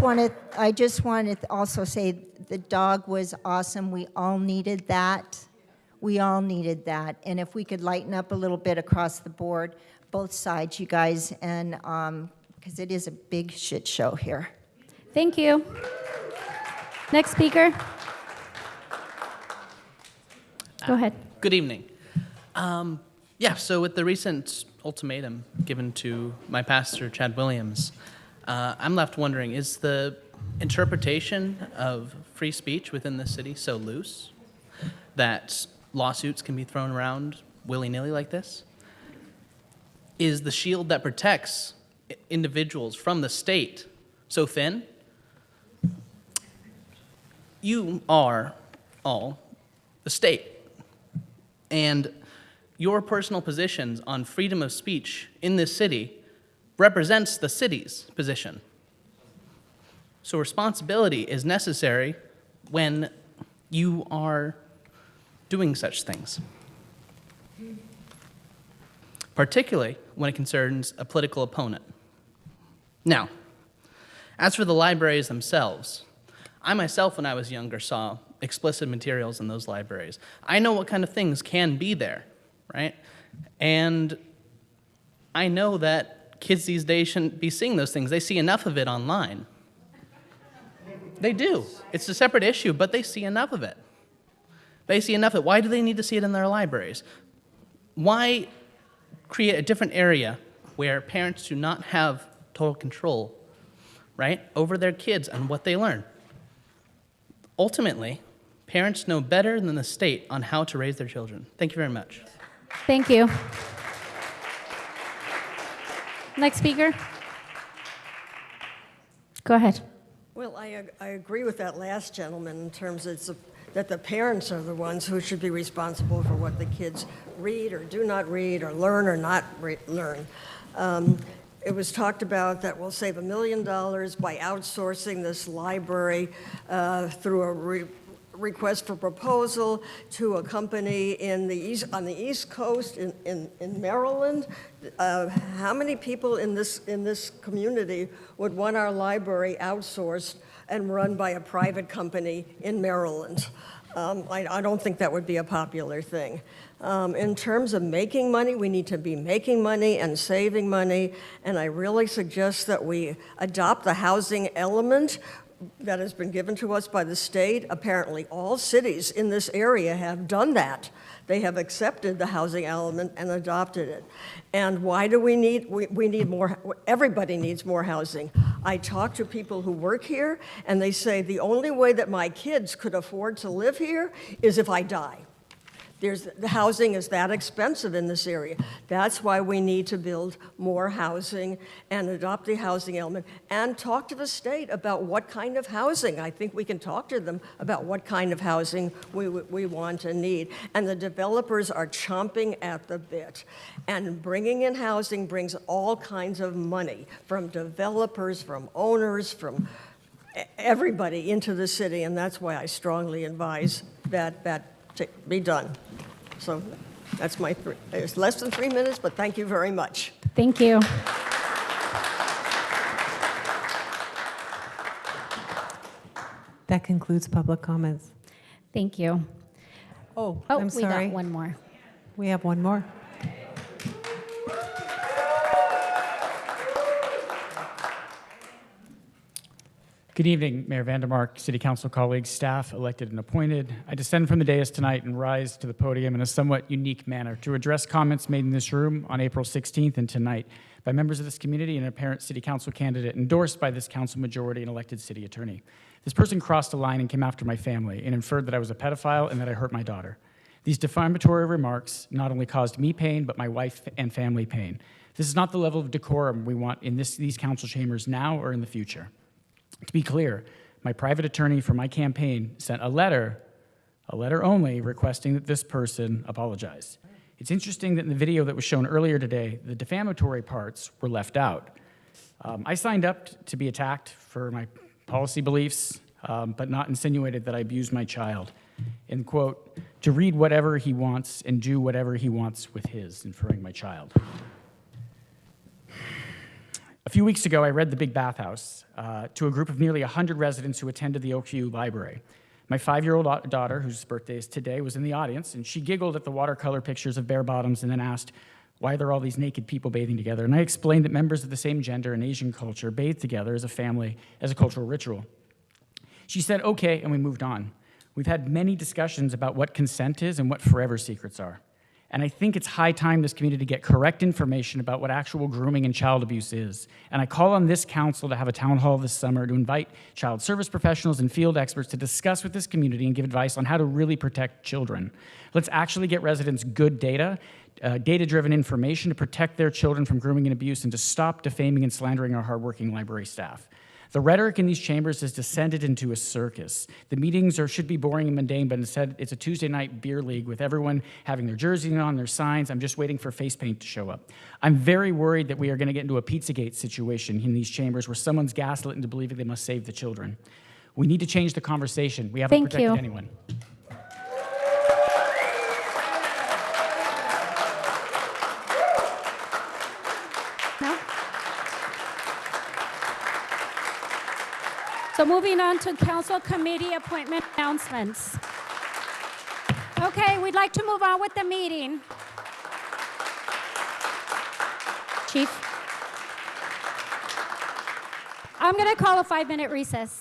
want to also say the dog was awesome. We all needed that. We all needed that. And if we could lighten up a little bit across the board, both sides, you guys, and because it is a big shit show here. Thank you. Next speaker. Go ahead. Good evening. Yeah, so with the recent ultimatum given to my pastor, Chad Williams, I'm left wondering, is the interpretation of free speech within the city so loose that lawsuits can be thrown around willy-nilly like this? Is the shield that protects individuals from the state so thin? You are all the state, and your personal positions on freedom of speech in this city represents the city's position. So responsibility is necessary when you are doing such things, particularly when it concerns a political opponent. Now, as for the libraries themselves, I myself, when I was younger, saw explicit materials in those libraries. I know what kind of things can be there, right? And I know that kids these days shouldn't be seeing those things. They see enough of it online. They do. It's a separate issue, but they see enough of it. They see enough of it. Why do they need to see it in their libraries? Why create a different area where parents do not have total control, right, over their kids and what they learn? Ultimately, parents know better than the state on how to raise their children. Thank you very much. Thank you. Next speaker. Go ahead. Well, I agree with that last gentleman in terms of that the parents are the ones who should be responsible for what the kids read or do not read or learn or not learn. It was talked about that we'll save $1 million by outsourcing this library through a request for proposal to a company on the East Coast in Maryland. How many people in this community would want our library outsourced and run by a private company in Maryland? I don't think that would be a popular thing. In terms of making money, we need to be making money and saving money, and I really suggest that we adopt the housing element that has been given to us by the state. Apparently, all cities in this area have done that. They have accepted the housing element and adopted it. And why do we need more? Everybody needs more housing. I talk to people who work here, and they say the only way that my kids could afford to live here is if I die. The housing is that expensive in this area. That's why we need to build more housing and adopt the housing element and talk to the state about what kind of housing. I think we can talk to them about what kind of housing we want and need. And the developers are chomping at the bit. And bringing in housing brings all kinds of money from developers, from owners, from everybody into the city. And that's why I strongly advise that to be done. So that's my it's less than 3 minutes, but thank you very much. Thank you. That concludes public comments. Thank you. Oh, I'm sorry. We got one more. We have one more. Good evening, Mayor Vandermark, City Council colleagues, staff, elected and appointed. I descend from the dais tonight and rise to the podium in a somewhat unique manner to address comments made in this room on April 16th and tonight by members of this community and an apparent City Council candidate endorsed by this council majority and elected city attorney. This person crossed a line and came after my family and inferred that I was a pedophile and that I hurt my daughter. These defamatory remarks not only caused me pain, but my wife and family pain. This is not the level of decorum we want in these council chambers now or in the future. To be clear, my private attorney for my campaign sent a letter A letter only requesting that this person apologize. It's interesting that in the video that was shown earlier today, the defamatory parts were left out. I signed up to be attacked for my policy beliefs, but not insinuated that I abused my child. And quote, to read whatever he wants and do whatever he wants with his, inferring my child. A few weeks ago, I read The Big Bathhouse to a group of nearly 100 residents who attended the OQ library. My 5-year-old daughter, whose birthday is today, was in the audience, and she giggled at the watercolor pictures of bare bottoms and then asked why there are all these naked people bathing together. And I explained that members of the same gender in Asian culture bathe together as a family, as a cultural ritual. She said, okay, and we moved on. We've had many discussions about what consent is and what forever secrets are. And I think it's high time this community get correct information about what actual grooming and child abuse is. And I call on this council to have a town hall this summer to invite child service professionals and field experts to discuss with this community and give advice on how to really protect children. Let's actually get residents good data, data-driven information to protect their children from grooming and abuse and to stop defaming and slandering our hardworking library staff. The rhetoric in these chambers has descended into a circus. The meetings should be boring and mundane, but instead it's a Tuesday night beer league with everyone having their jersey on, their signs. I'm just waiting for face paint to show up. I'm very worried that we are going to get into a Pizzagate situation in these chambers where someone's gaslit into believing they must save the children. We need to change the conversation. We haven't protected anyone. So moving on to council committee appointment announcements. Okay, we'd like to move on with the meeting. Chief. I'm going to call a 5-minute recess.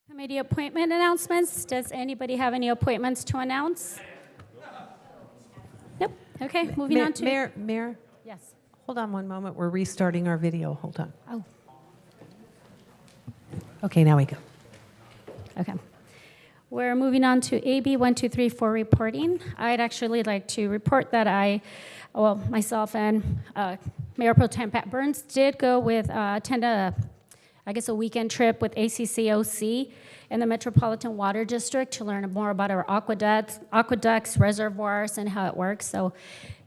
Committee appointment announcements. Does anybody have any appointments to announce? Nope. Okay, moving on to... Mayor? Yes. Hold on one moment. We're restarting our video. Hold on. Oh. Okay, now we go. Okay. We're moving on to AB 1234 reporting. I'd actually like to report that myself and Mayor Pro Tem Pat Burns did go attend a weekend trip with ACCOC in the Metropolitan Water District to learn more about our aqueducts, reservoirs, and how it works. So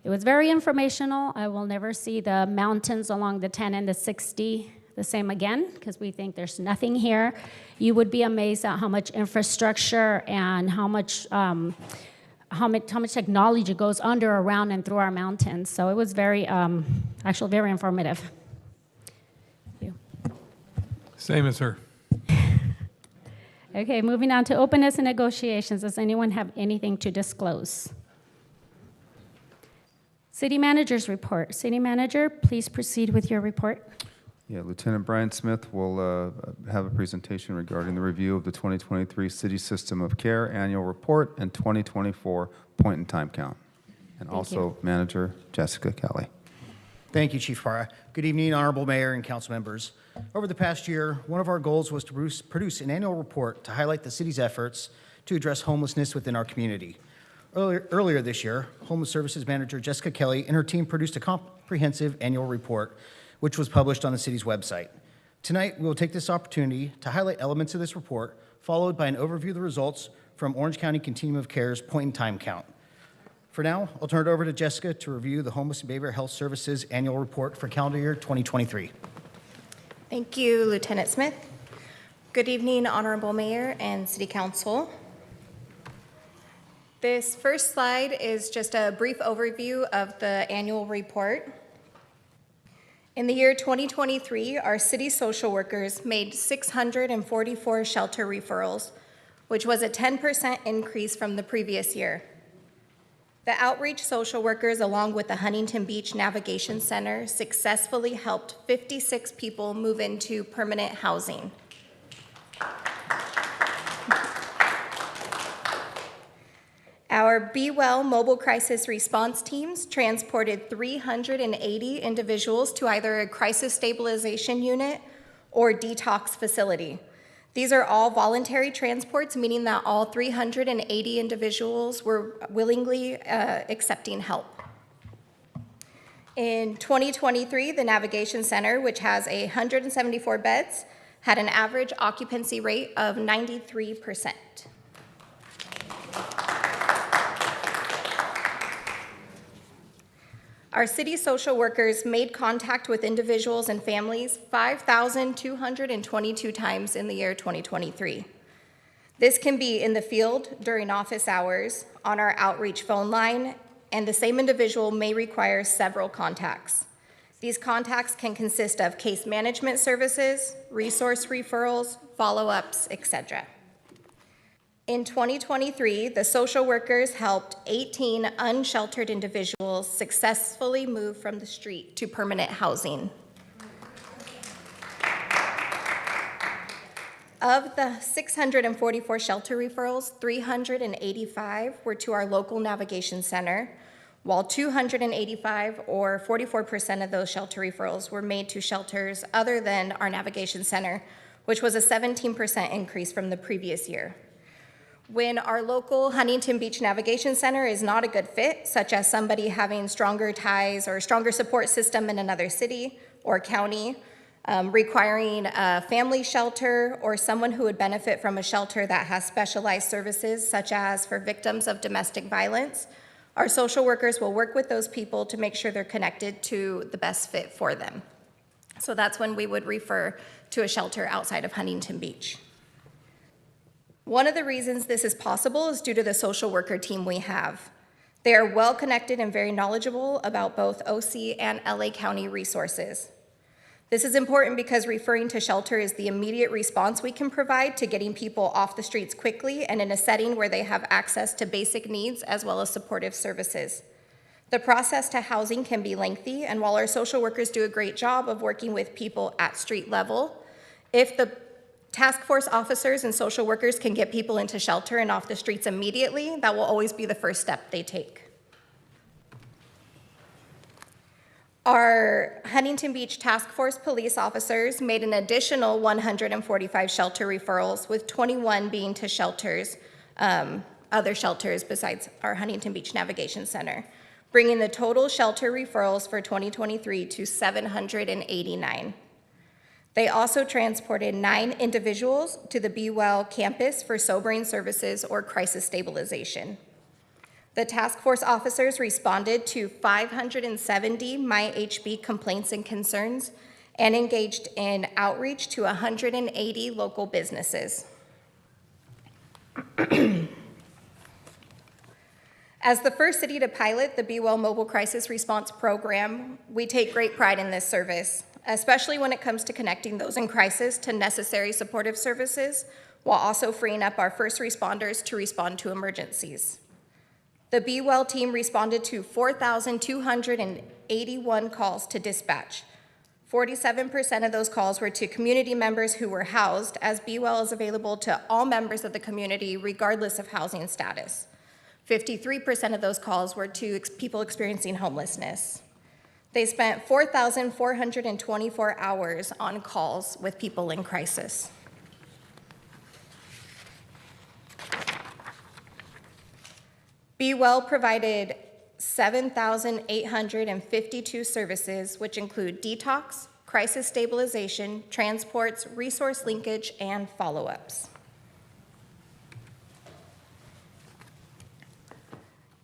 it was very informational. I will never see the mountains along the 10 and the 60 the same again, because we think there's nothing here. You would be amazed at how much infrastructure and how much technology goes under, around, and through our mountains. So it was very informative. Thank you. Same as her. Okay, moving on to openness and negotiations. Does anyone have anything to disclose? City Manager's report. City Manager, please proceed with your report. Yeah, Lieutenant Brian Smith will have a presentation regarding the review of the 2023 City System of Care Annual Report and 2024 Point in Time Count. And also Manager Jessica Kelly. Thank you, Chief Parra. Good evening, Honorable Mayor and Council members. Over the past year, one of our goals was to produce an annual report to highlight the city's efforts to address homelessness within our community. Earlier this year, Homeless Services Manager Jessica Kelly and her team produced a comprehensive annual report, which was published on the city's website. Tonight, we will take this opportunity to highlight elements of this report, followed by an overview of the results from Orange County Continuum of Care's Point in Time Count. For now, I'll turn it over to Jessica to review the Homeless and Behavioral Health Services Annual Report for calendar year 2023. Thank you, Lieutenant Smith. Good evening, Honorable Mayor and City Council. This first slide is just a brief overview of the annual report. In the year 2023, our city social workers made 644 shelter referrals, which was a 10% increase from the previous year. The outreach social workers, along with the Huntington Beach Navigation Center, successfully helped 56 people move into permanent housing. Our Be Well mobile crisis response teams transported 380 individuals to either a crisis stabilization unit or detox facility. These are all voluntary transports, meaning that all 380 individuals were willingly accepting help. In 2023, the Navigation Center, which has 174 beds, had an average occupancy rate of 93%. Our city social workers made contact with individuals and families 5,222 times in the year 2023. This can be in the field during office hours, on our outreach phone line, and the same individual may require several contacts. These contacts can consist of case management services, resource referrals, follow-ups, etc. In 2023, the social workers helped 18 unsheltered individuals successfully move from the street to permanent housing. Of the 644 shelter referrals, 385 were to our local navigation center, while 285, or 44% of those shelter referrals, were made to shelters other than our navigation center, which was a 17% increase from the previous year. When our local Huntington Beach Navigation Center is not a good fit, such as somebody having stronger ties or a stronger support system in another city or county, requiring a family shelter, or someone who would benefit from a shelter that has specialized services, such as for victims of domestic violence, our social workers will work with those people to make sure they're connected to the best fit for them. So that's when we would refer to a shelter outside of Huntington Beach. One of the reasons this is possible is due to the social worker team we have. They are well connected and very knowledgeable about both OC and LA County resources. This is important because referring to shelter is the immediate response we can provide to getting people off the streets quickly and in a setting where they have access to basic needs as well as supportive services. The process to housing can be lengthy, and while our social workers do a great job of working with people at street level, if the Task force officers and social workers can get people into shelter and off the streets immediately. That will always be the first step they take. Our Huntington Beach Task Force police officers made an additional 145 shelter referrals, with 21 being to shelters, other shelters besides our Huntington Beach Navigation Center, bringing the total shelter referrals for 2023 to 789. They also transported 9 individuals to the Be Well campus for sobering services or crisis stabilization. The task force officers responded to 570 MyHB complaints and concerns and engaged in outreach to 180 local businesses. As the first city to pilot the Be Well Mobile Crisis Response Program, we take great pride in this service, especially when it comes to connecting those in crisis to necessary supportive services, while also freeing up our first responders to respond to emergencies. The Be Well team responded to 4,281 calls to dispatch. 47% of those calls were to community members who were housed, as Be Well is available to all members of the community regardless of housing status. 53% of those calls were to people experiencing homelessness. They spent 4,424 hours on calls with people in crisis. Be Well provided 7,852 services, which include detox, crisis stabilization, transports, resource linkage, and follow-ups.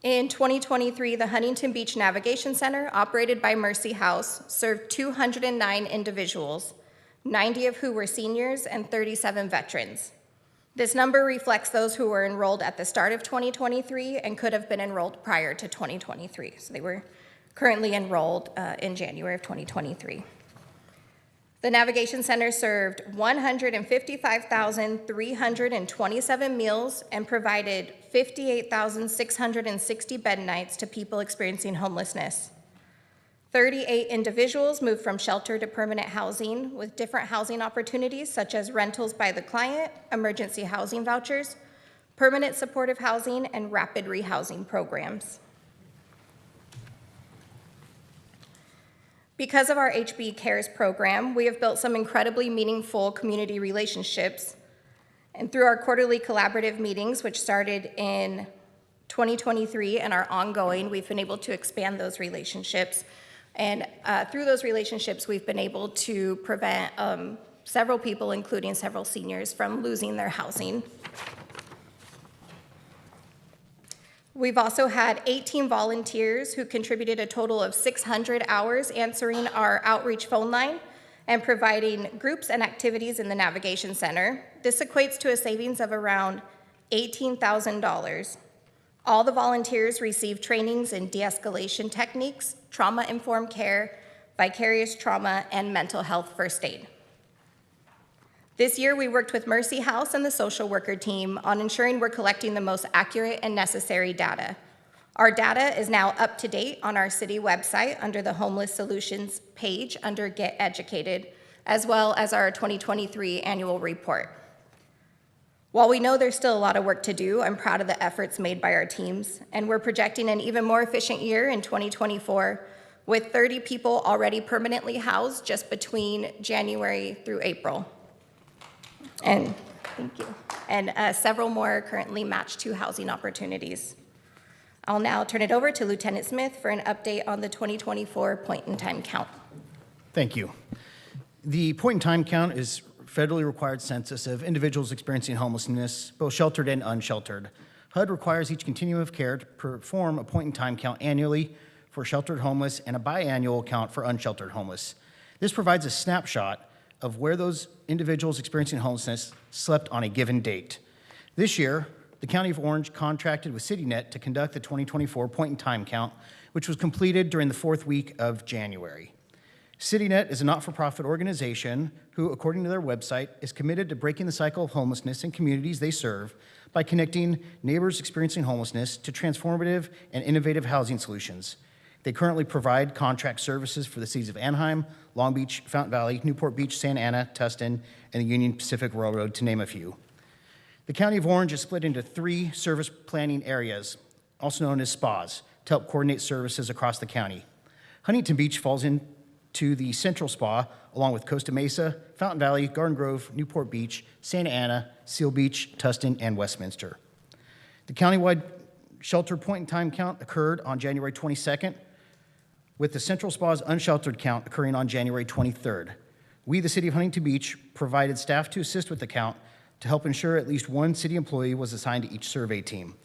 In 2023, the Huntington Beach Navigation Center, operated by Mercy House, served 209 individuals, 90 of who were seniors and 37 veterans. This number reflects those who were enrolled at the start of 2023 and could have been enrolled prior to 2023. So they were currently enrolled in January of 2023. The Navigation Center served 155,327 meals and provided 58,660 bed nights to people experiencing homelessness. 38 individuals moved from shelter to permanent housing with different housing opportunities such as rentals by the client, emergency housing vouchers, permanent supportive housing, and rapid rehousing programs. Because of our HB Cares program, we have built some incredibly meaningful community relationships. And through our quarterly collaborative meetings, which started in 2023 and are ongoing, we've been able to expand those relationships. And through those relationships, we've been able to prevent several people, including several seniors, from losing their housing. We've also had 18 volunteers who contributed a total of 600 hours answering our outreach phone line and providing groups and activities in the Navigation Center. This equates to a savings of around $18,000. All the volunteers received trainings in de-escalation techniques, trauma-informed care, vicarious trauma, and mental health first aid. This year, we worked with Mercy House and the social worker team on ensuring we're collecting the most accurate and necessary data. Our data is now up to date on our city website under the Homeless Solutions page under Get Educated, as well as our 2023 annual report. While we know there's still a lot of work to do, I'm proud of the efforts made by our teams, and we're projecting an even more efficient year in 2024, with 30 people already permanently housed just between January through April. And thank you. And several more currently matched to housing opportunities. I'll now turn it over to Lieutenant Smith for an update on the 2024 point-in-time count. Thank you. The point-in-time count is federally required census of individuals experiencing homelessness, both sheltered and unsheltered. HUD requires each continuum of care to perform a point-in-time count annually for sheltered homeless and a biannual count for unsheltered homeless. This provides a snapshot of where those individuals experiencing homelessness slept on a given date. This year, the County of Orange contracted with CityNet to conduct the 2024 point-in-time count, which was completed during the 4th week of January. CityNet is a not-for-profit organization who, according to their website, is committed to breaking the cycle of homelessness in communities they serve by connecting neighbors experiencing homelessness to transformative and innovative housing solutions. They currently provide contract services for the cities of Anaheim, Long Beach, Fountain Valley, Newport Beach, Santa Ana, Tustin, and the Union Pacific Railroad, to name a few. The County of Orange is split into 3 service planning areas, also known as SPAs, to help coordinate services across the county. Huntington Beach falls into the Central SPA, along with Costa Mesa, Fountain Valley, Garden Grove, Newport Beach, Santa Ana, Seal Beach, Tustin, and Westminster. The countywide shelter point-in-time count occurred on January 22nd, with the Central SPA's unsheltered count occurring on January 23rd. We, the City of Huntington Beach, provided staff to assist with the count to help ensure at least one city employee was assigned to each survey team.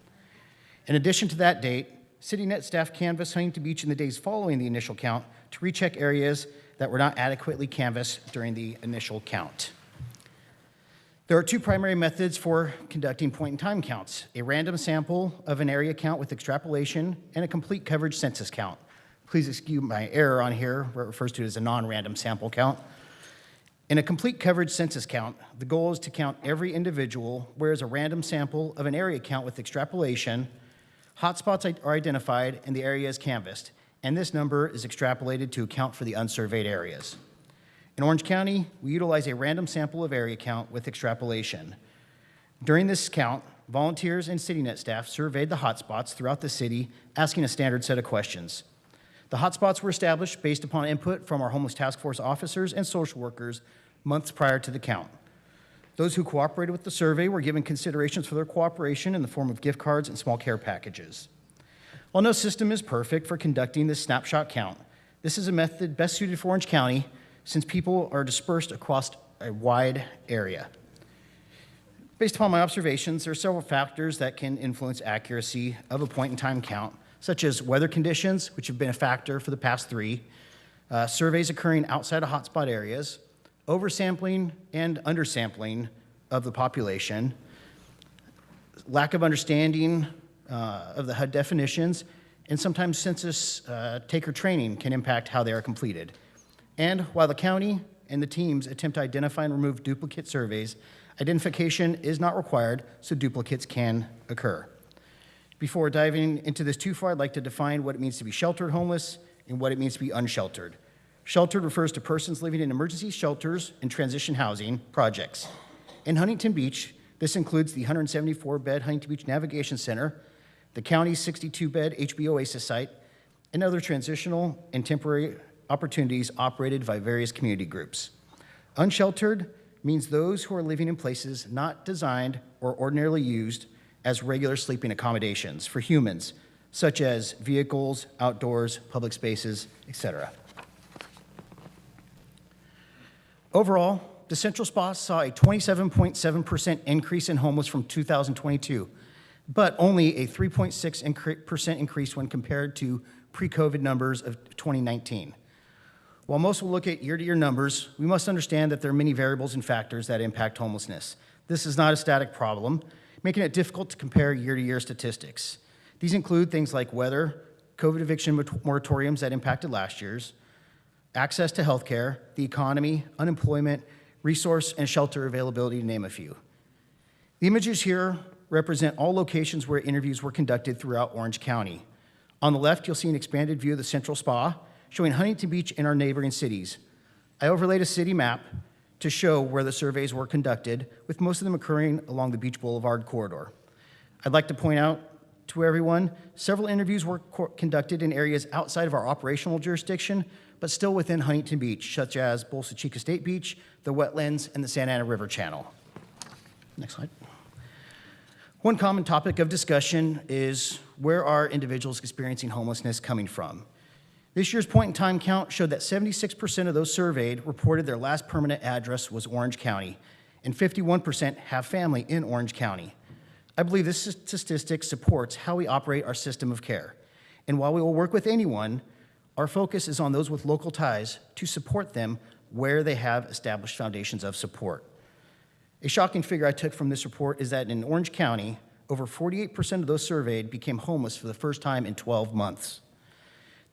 In addition to that date, CityNet staff canvassed Huntington Beach in the days following the initial count to recheck areas that were not adequately canvassed during the initial count. There are 2 primary methods for conducting point-in-time counts: a random sample of an area count with extrapolation and a complete coverage census count. Please excuse my error on here, where it refers to it as a non-random sample count. In a complete coverage census count, the goal is to count every individual, whereas a random sample of an area count with extrapolation, hotspots are identified and the area is canvassed, and this number is extrapolated to account for the unsurveyed areas. In Orange County, we utilize a random sample of area count with extrapolation. During this count, volunteers and CityNet staff surveyed the hotspots throughout the city, asking a standard set of questions. The hotspots were established based upon input from our homeless task force officers and social workers months prior to the count. Those who cooperated with the survey were given considerations for their cooperation in the form of gift cards and small care packages. While no system is perfect for conducting this snapshot count, this is a method best suited for Orange County since people are dispersed across a wide area. Based upon my observations, there are several factors that can influence accuracy of a point-in-time count, such as weather conditions, which have been a factor for the past 3, surveys occurring outside of hotspot areas, oversampling and undersampling of the population, lack of understanding of the HUD definitions, and sometimes census taker training can impact how they are completed. And while the county and the teams attempt to identify and remove duplicate surveys, identification is not required, so duplicates can occur. Before diving into this too far, I'd like to define what it means to be sheltered homeless and what it means to be unsheltered. Sheltered refers to persons living in emergency shelters and transition housing projects. In Huntington Beach, this includes the 174-bed Huntington Beach Navigation Center, the county's 62-bed HB Oasis site, and other transitional and temporary opportunities operated by various community groups. Unsheltered means those who are living in places not designed or ordinarily used as regular sleeping accommodations for humans, such as vehicles, outdoors, public spaces, etc. Overall, the Central SPA saw a 27.7% increase in homeless from 2022, but only a 3.6% increase when compared to pre-COVID numbers of 2019. While most will look at year-to-year numbers, we must understand that there are many variables and factors that impact homelessness. This is not a static problem, making it difficult to compare year-to-year statistics. These include things like weather, COVID eviction moratoriums that impacted last year's, access to health care, the economy, unemployment, resource and shelter availability, to name a few. The images here represent all locations where interviews were conducted throughout Orange County. On the left, you'll see an expanded view of the Central SPA, showing Huntington Beach and our neighboring cities. I overlaid a city map to show where the surveys were conducted, with most of them occurring along the Beach Boulevard corridor. I'd like to point out to everyone, several interviews were conducted in areas outside of our operational jurisdiction, but still within Huntington Beach, such as Bolsa Chica State Beach, the wetlands, and the Santa Ana River Channel. Next slide. One common topic of discussion is where are individuals experiencing homelessness coming from? This year's point-in-time count showed that 76% of those surveyed reported their last permanent address was Orange County, and 51% have family in Orange County. I believe this statistic supports how we operate our system of care. And while we will work with anyone, our focus is on those with local ties to support them where they have established foundations of support. A shocking figure I took from this report is that in Orange County, over 48% of those surveyed became homeless for the first time in 12 months.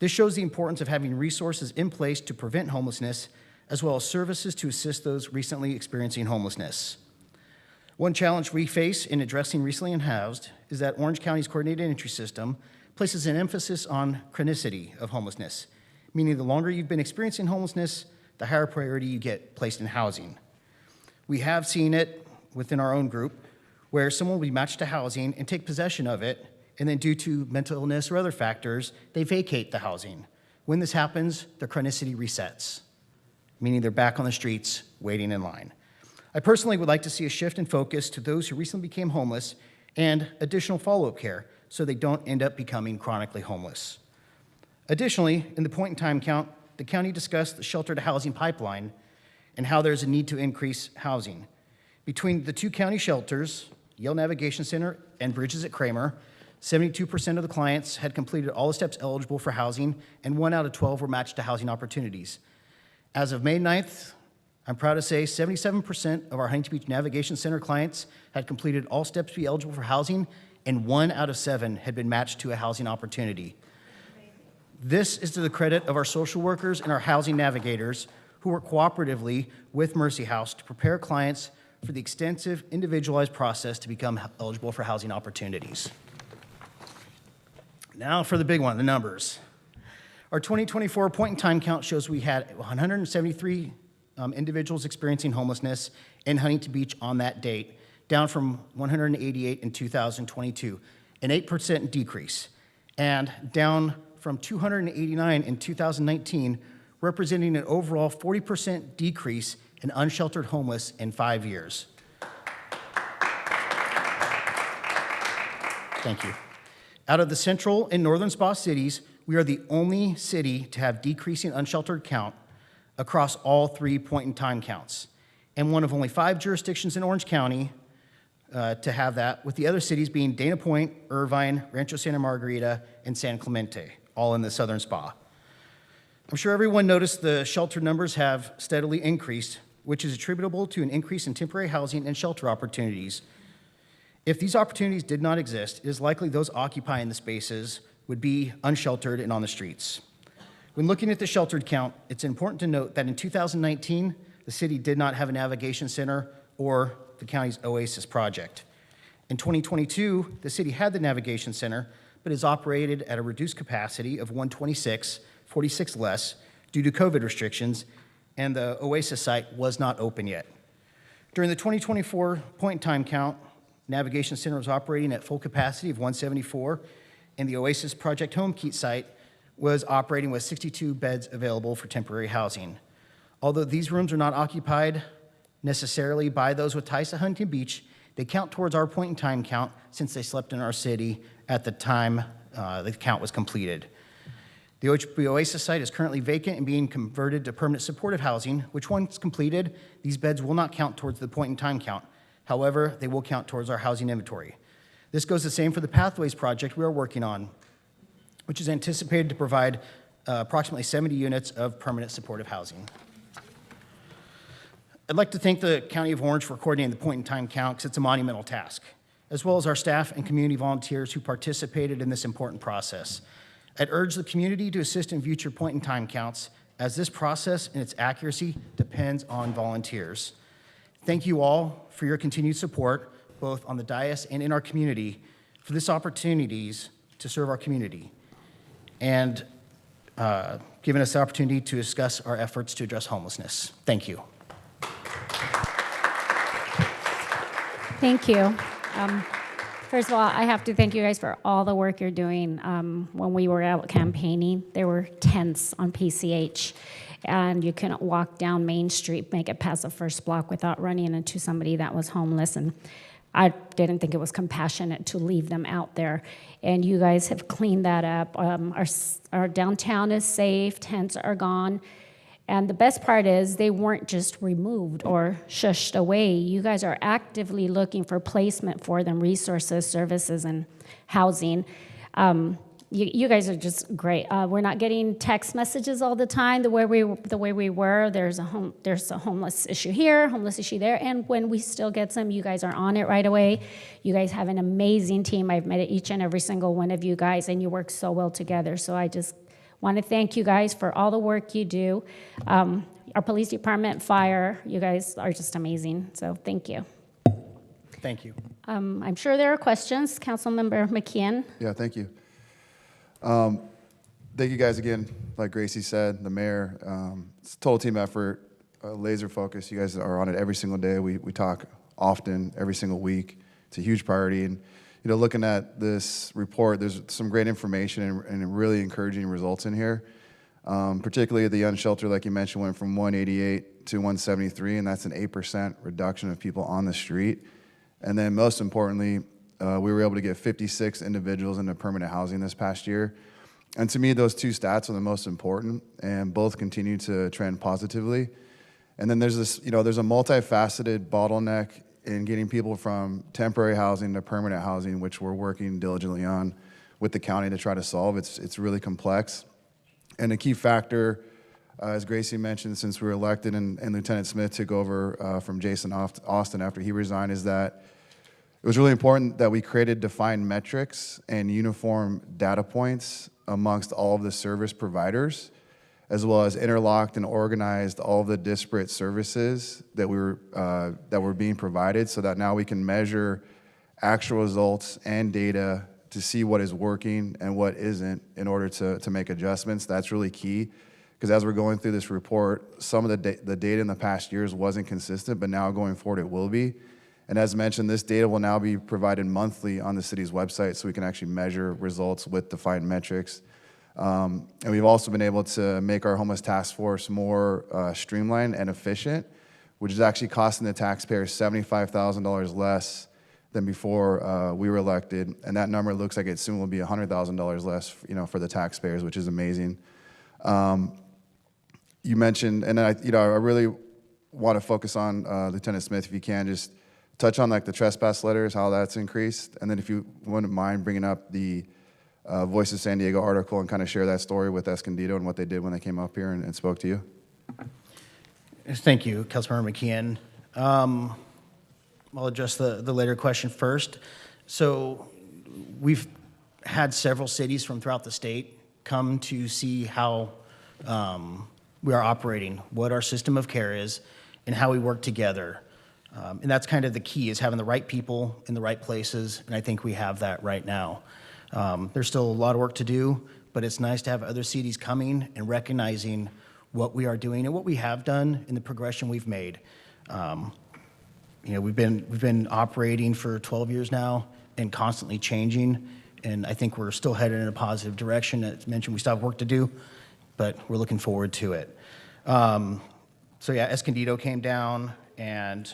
This shows the importance of having resources in place to prevent homelessness, as well as services to assist those recently experiencing homelessness. One challenge we face in addressing recently unhoused is that Orange County's coordinated entry system places an emphasis on chronicity of homelessness, meaning the longer you've been experiencing homelessness, the higher priority you get placed in housing. We have seen it within our own group where someone will be matched to housing and take possession of it, and then due to mental illness or other factors, they vacate the housing. When this happens, their chronicity resets, meaning they're back on the streets waiting in line. I personally would like to see a shift in focus to those who recently became homeless and additional follow-up care so they don't end up becoming chronically homeless. Additionally, in the point in time count, the county discussed the shelter to housing pipeline and how there's a need to increase housing. Between the two county shelters, Yale Navigation Center and Bridges at Kramer, 72% of the clients had completed all the steps eligible for housing, and 1 out of 12 were matched to housing opportunities. As of May 9th, I'm proud to say 77% of our Huntington Beach Navigation Center clients had completed all steps to be eligible for housing, and 1 out of 7 had been matched to a housing opportunity. This is to the credit of our social workers and our housing navigators who work cooperatively with Mercy House to prepare clients for the extensive individualized process to become eligible for housing opportunities. Now for the big one, the numbers. Our 2024 point in time count shows we had 173 individuals experiencing homelessness in Huntington Beach on that date, down from 188 in 2022, an 8% decrease, and down from 289 in 2019, representing an overall 40% decrease in unsheltered homeless in 5 years. Thank you. Out of the central and northern SPA cities, we are the only city to have decreasing unsheltered count across all 3 point-in-time counts, and one of only 5 jurisdictions in Orange County to have that, with the other cities being Dana Point, Irvine, Rancho Santa Margarita, and San Clemente, all in the southern SPA. I'm sure everyone noticed the shelter numbers have steadily increased, which is attributable to an increase in temporary housing and shelter opportunities. If these opportunities did not exist, it is likely those occupying the spaces would be unsheltered and on the streets. When looking at the sheltered count, it's important to note that in 2019, the city did not have a navigation center or the county's Oasis project. In 2022, the city had the navigation center, but is operated at a reduced capacity of 126, 46 less, due to COVID restrictions, and the Oasis site was not open yet. During the 2024 point-in-time count, Navigation Center was operating at full capacity of 174, and the Oasis Project Home Key site was operating with 62 beds available for temporary housing. Although these rooms are not occupied necessarily by those with ties to Huntington Beach, they count towards our point-in-time count since they slept in our city at the time the count was completed. The Oasis site is currently vacant and being converted to permanent supportive housing, which once completed, these beds will not count towards the point-in-time count. However, they will count towards our housing inventory. This goes the same for the Pathways project we are working on, which is anticipated to provide approximately 70 units of permanent supportive housing. I'd like to thank the County of Orange for coordinating the point-in-time count because it's a monumental task, as well as our staff and community volunteers who participated in this important process. I'd urge the community to assist in future point-in-time counts, as this process and its accuracy depends on volunteers. Thank you all for your continued support, both on the dais and in our community, for this opportunities to serve our community, and giving us the opportunity to discuss our efforts to address homelessness. Thank you. Thank you. First of all, I have to thank you guys for all the work you're doing. When we were out campaigning, there were tents on PCH, and you couldn't walk down Main Street, make it past the first block without running into somebody that was homeless. And I didn't think it was compassionate to leave them out there. And you guys have cleaned that up. Our downtown is safe, tents are gone. And the best part is they weren't just removed or shushed away. You guys are actively looking for placement for them, resources, services, and housing. You guys are just great. We're not getting text messages all the time the way we were. There's a homeless issue here, homeless issue there, and when we still get some, you guys are on it right away. You guys have an amazing team. I've met each and every single one of you guys, and you work so well together. So I just want to thank you guys for all the work you do. Our police department, fire, you guys are just amazing. So thank you. Thank you. I'm sure there are questions. Councilmember McKeon. Yeah, thank you. Thank you guys again. Like Gracie said, the mayor, it's a total team effort, laser focus. You guys are on it every single day. We talk often, every single week. It's a huge priority. And looking at this report, there's some great information and really encouraging results in here. Particularly the unsheltered, like you mentioned, went from 188 to 173, and that's an 8% reduction of people on the street. And then most importantly, we were able to get 56 individuals into permanent housing this past year. And to me, those two stats are the most important, and both continue to trend positively. And then there's this, there's a multifaceted bottleneck in getting people from temporary housing to permanent housing, which we're working diligently on with the county to try to solve. It's really complex. And a key factor, as Gracie mentioned, since we were elected and Lieutenant Smith took over from Jason Austin after he resigned, is that it was really important that we created defined metrics and uniform data points amongst all of the service providers, as well as interlocked and organized all of the disparate services that were being provided, so that now we can measure actual results and data to see what is working and what isn't in order to make adjustments. That's really key, because as we're going through this report, some of the data in the past years wasn't consistent, but now going forward it will be. And as mentioned, this data will now be provided monthly on the city's website, so we can actually measure results with defined metrics. And we've also been able to make our homeless task force more streamlined and efficient, which is actually costing the taxpayers $75,000 less than before we were elected. And that number looks like it soon will be $100,000 less, for the taxpayers, which is amazing. You mentioned, and then I really want to focus on Lieutenant Smith, if you can, just touch on like the trespass letters, how that's increased, and then if you wouldn't mind bringing up the Voice of San Diego article and kind of share that story with Escondido and what they did when they came up here and spoke to you. Thank you, Councilmember McKeon. I'll address the later question first. So we've had several cities from throughout the state come to see how we are operating, what our system of care is, and how we work together. And that's kind of the key, is having the right people in the right places, and I think we have that right now. There's still a lot of work to do, but it's nice to have other cities coming and recognizing what we are doing and what we have done and the progression we've made. We've been operating for 12 years now and constantly changing, and I think we're still headed in a positive direction. As mentioned, we still have work to do, but we're looking forward to it. So yeah, Escondido came down and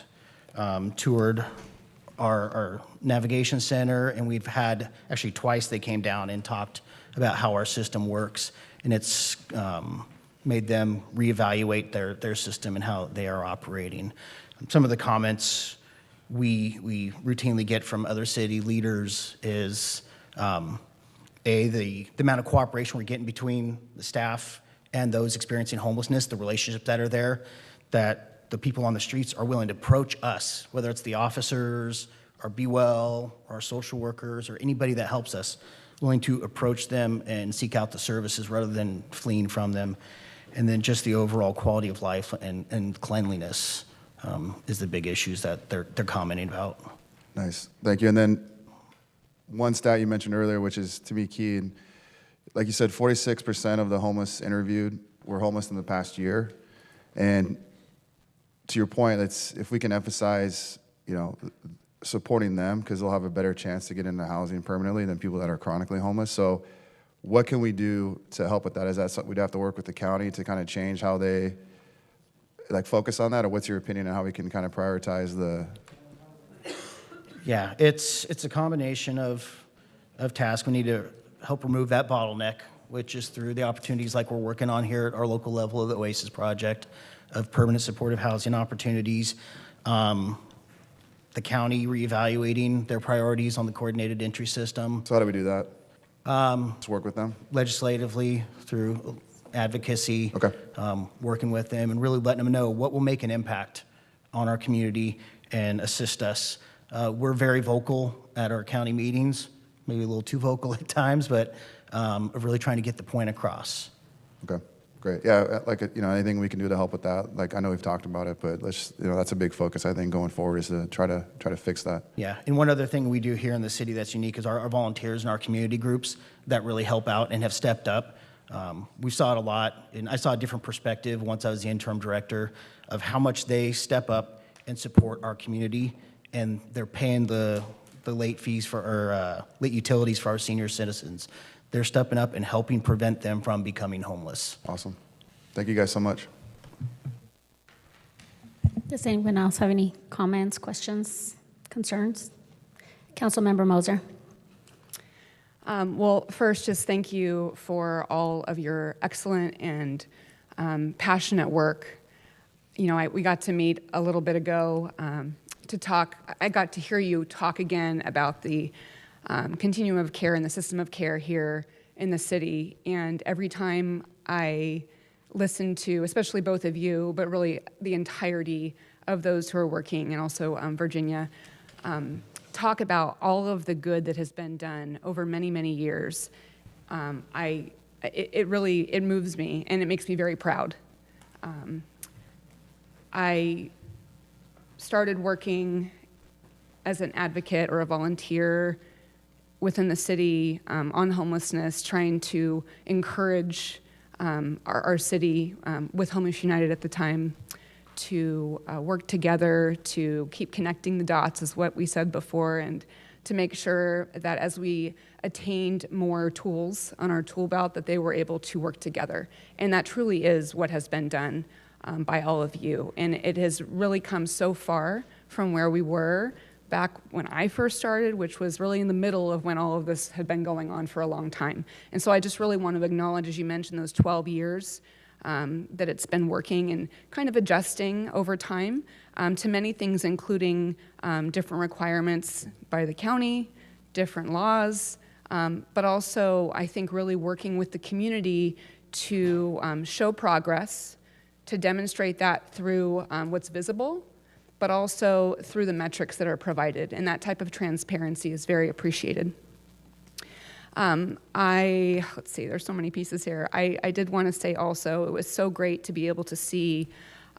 toured our navigation center, and we've had, actually twice they came down and talked about how our system works, and it's made them reevaluate their system and how they are operating. Some of the comments we routinely get from other city leaders is, the amount of cooperation we're getting between the staff and those experiencing homelessness, the relationships that are there, that the people on the streets are willing to approach us, whether it's the officers, our Be Well, our social workers, or anybody that helps us, willing to approach them and seek out the services rather than fleeing from them. And then just the overall quality of life and cleanliness is the big issues that they're commenting about. Nice, thank you. And then one stat you mentioned earlier, which is to me key, and like you said, 46% of the homeless interviewed were homeless in the past year. And to your point, if we can emphasize, supporting them, because they'll have a better chance to get into housing permanently than people that are chronically homeless. So what can we do to help with that? Is that something we'd have to work with the county to kind of change how they focus on that? Or what's your opinion on how we can kind of prioritize the? Yeah, it's a combination of tasks. We need to help remove that bottleneck, which is through the opportunities like we're working on here at our local level of the OASIS project, of permanent supportive housing opportunities. The county reevaluating their priorities on the coordinated entry system. So how do we do that? Let's work with them? Legislatively, through advocacy, okay. Working with them and really letting them know what will make an impact on our community and assist us. We're very vocal at our county meetings, maybe a little too vocal at times, but of really trying to get the point across. Okay, Great. Yeah, like, anything we can do to help with that. Like, I know we've talked about it, but that's a big focus, I think, going forward, is to try to fix that. Yeah, and one other thing we do here in the city that's unique is our volunteers and our community groups that really help out and have stepped up. We saw it a lot, and I saw a different perspective once I was the interim director of how much they step up and support our community, and they're paying the late fees for our late utilities for our senior citizens. They're stepping up and helping prevent them from becoming homeless. Awesome. Thank you guys so much. Does anyone else have any comments, questions, concerns? Councilmember Moser. Well, first, just thank you for all of your excellent and passionate work. We got to meet a little bit ago to talk. I got to hear you talk again about the continuum of care and the system of care here in the city. And every time I listen to, especially both of you, but really the entirety of those who are working, and also Virginia, talk about all of the good that has been done over many, many years, it really moves me, and it makes me very proud. I started working as an advocate or a volunteer within the city on homelessness, trying to encourage our city with Homeless United at the time to work together to keep connecting the dots, is what we said before, and to make sure that as we attained more tools on our tool belt, that they were able to work together. And that truly is what has been done by all of you. And it has really come so far from where we were back when I first started, which was really in the middle of when all of this had been going on for a long time. And so I just really want to acknowledge, as you mentioned, those 12 years that it's been working and kind of adjusting over time to many things, including different requirements by the county, different laws, but also I think really working with the community to show progress, to demonstrate that through what's visible, but also through the metrics that are provided. And that type of transparency is very appreciated. Let's see, there's so many pieces here. I did want to say also, it was so great to be able to see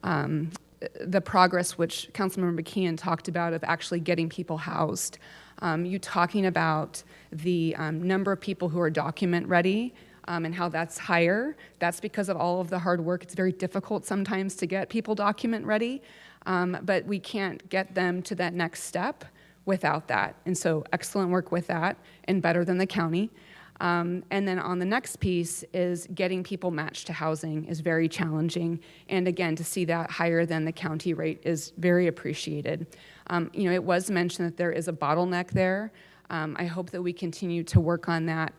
the progress which Councilmember McKeon talked about of actually getting people housed. You talking about the number of people who are document ready and how that's higher. That's because of all of the hard work. It's very difficult sometimes to get people document ready, but we can't get them to that next step without that. And so excellent work with that, and better than the county. And then on the next piece is getting people matched to housing is very challenging. And again, to see that higher than the county rate is very appreciated. It was mentioned that there is a bottleneck there. I hope that we continue to work on that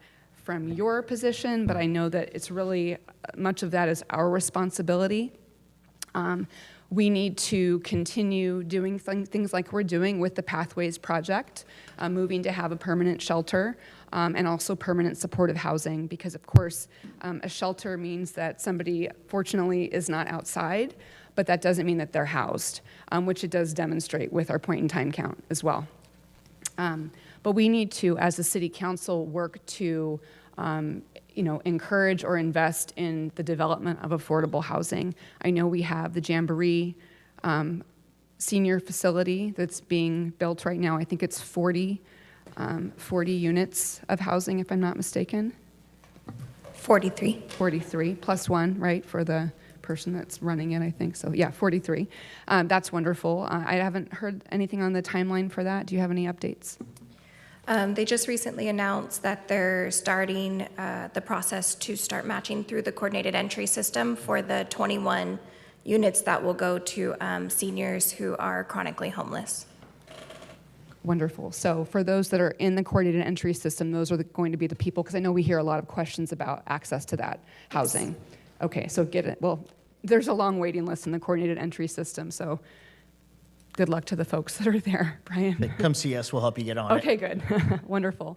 from your position, but I know that it's really, much of that is our responsibility. We need to continue doing things like we're doing with the Pathways Project, moving to have a permanent shelter and also permanent supportive housing, because of course a shelter means that somebody fortunately is not outside, but that doesn't mean that they're housed, which it does demonstrate with our point in time count as well. But we need to, as a city council, work to encourage or invest in the development of affordable housing. I know we have the Jamboree senior facility that's being built right now. I think it's 40 units of housing, if I'm not mistaken. 43. 43, plus one, right, for the person that's running it, I think. So yeah, 43. That's wonderful. I haven't heard anything on the timeline for that. Do you have any updates? They just recently announced that they're starting the process to start matching through the coordinated entry system for the 21 units that will go to seniors who are chronically homeless. Wonderful. So for those that are in the coordinated entry system, those are going to be the people, because I know we hear a lot of questions about access to that housing. Yes. Okay, so get it. Well, there's a long waiting list in the coordinated entry system, so good luck to the folks that are there, Brian. Come see us, we'll help you get on it. Okay, good. Wonderful.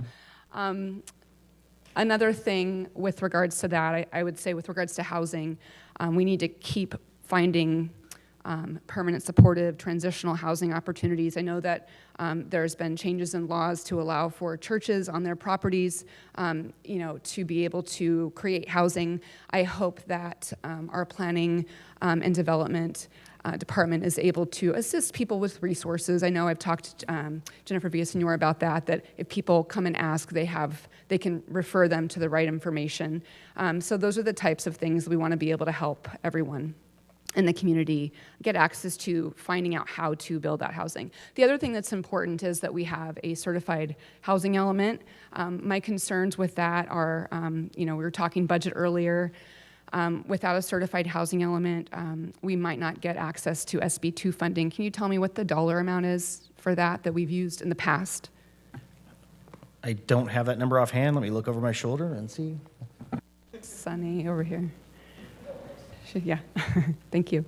Another thing with regards to that, I would say with regards to housing, we need to keep finding permanent supportive transitional housing opportunities. I know that There's been changes in laws to allow for churches on their properties, to be able to create housing. I hope that our planning and development department is able to assist people with resources. I know I've talked to Jennifer Villasenor about that if people come and ask, they can refer them to the right information. So those are the types of things we want to be able to help everyone in the community get access to, finding out how to build that housing. The other thing that's important is that we have a certified housing element. My concerns with that are, we were talking budget earlier. Without a certified housing element, we might not get access to SB2 funding. Can you tell me what the dollar amount is for that we've used in the past? I don't have that number offhand. Let me look over my shoulder and see. Sunny over here. Yeah, thank you.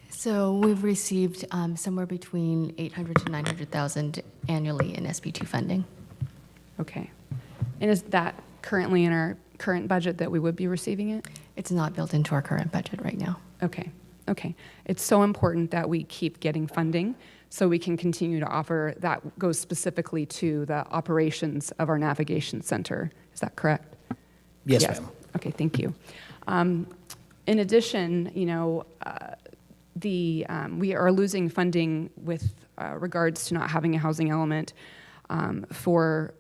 So we've received somewhere between 800 to 900,000 annually in SB2 funding. Okay. And is that currently in our current budget that we would be receiving it? It's not built into our current budget right now. Okay. It's so important that we keep getting funding so we can continue to offer that goes specifically to the operations of our navigation center. Is that correct? Yes, ma'am. Okay, thank you. In addition, we are losing funding with regards to not having a housing element for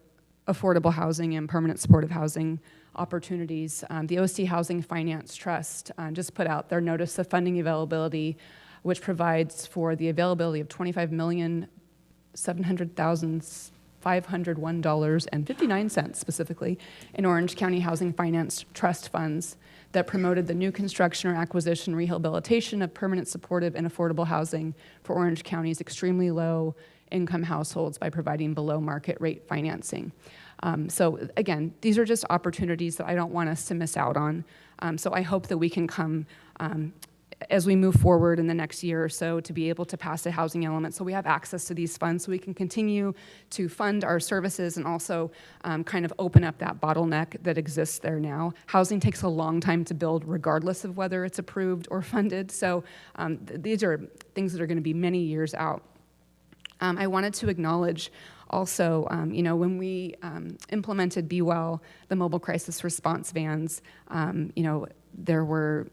affordable housing and permanent supportive housing opportunities. The OC Housing Finance Trust just put out their notice of funding availability, which provides for the availability of $25,700,501.59 specifically in Orange County Housing Finance Trust funds that promoted the new construction or acquisition rehabilitation of permanent supportive and affordable housing for Orange County's extremely low income households by providing below market rate financing. So again, these are just opportunities that I don't want us to miss out on. So I hope that we can come as we move forward in the next year or so to be able to pass a housing element so we have access to these funds so we can continue to fund our services and also kind of open up that bottleneck that exists there now. Housing takes a long time to build regardless of whether it's approved or funded. So these are things that are going to be many years out. I wanted to acknowledge also, when we implemented Be Well, the mobile crisis response vans, there were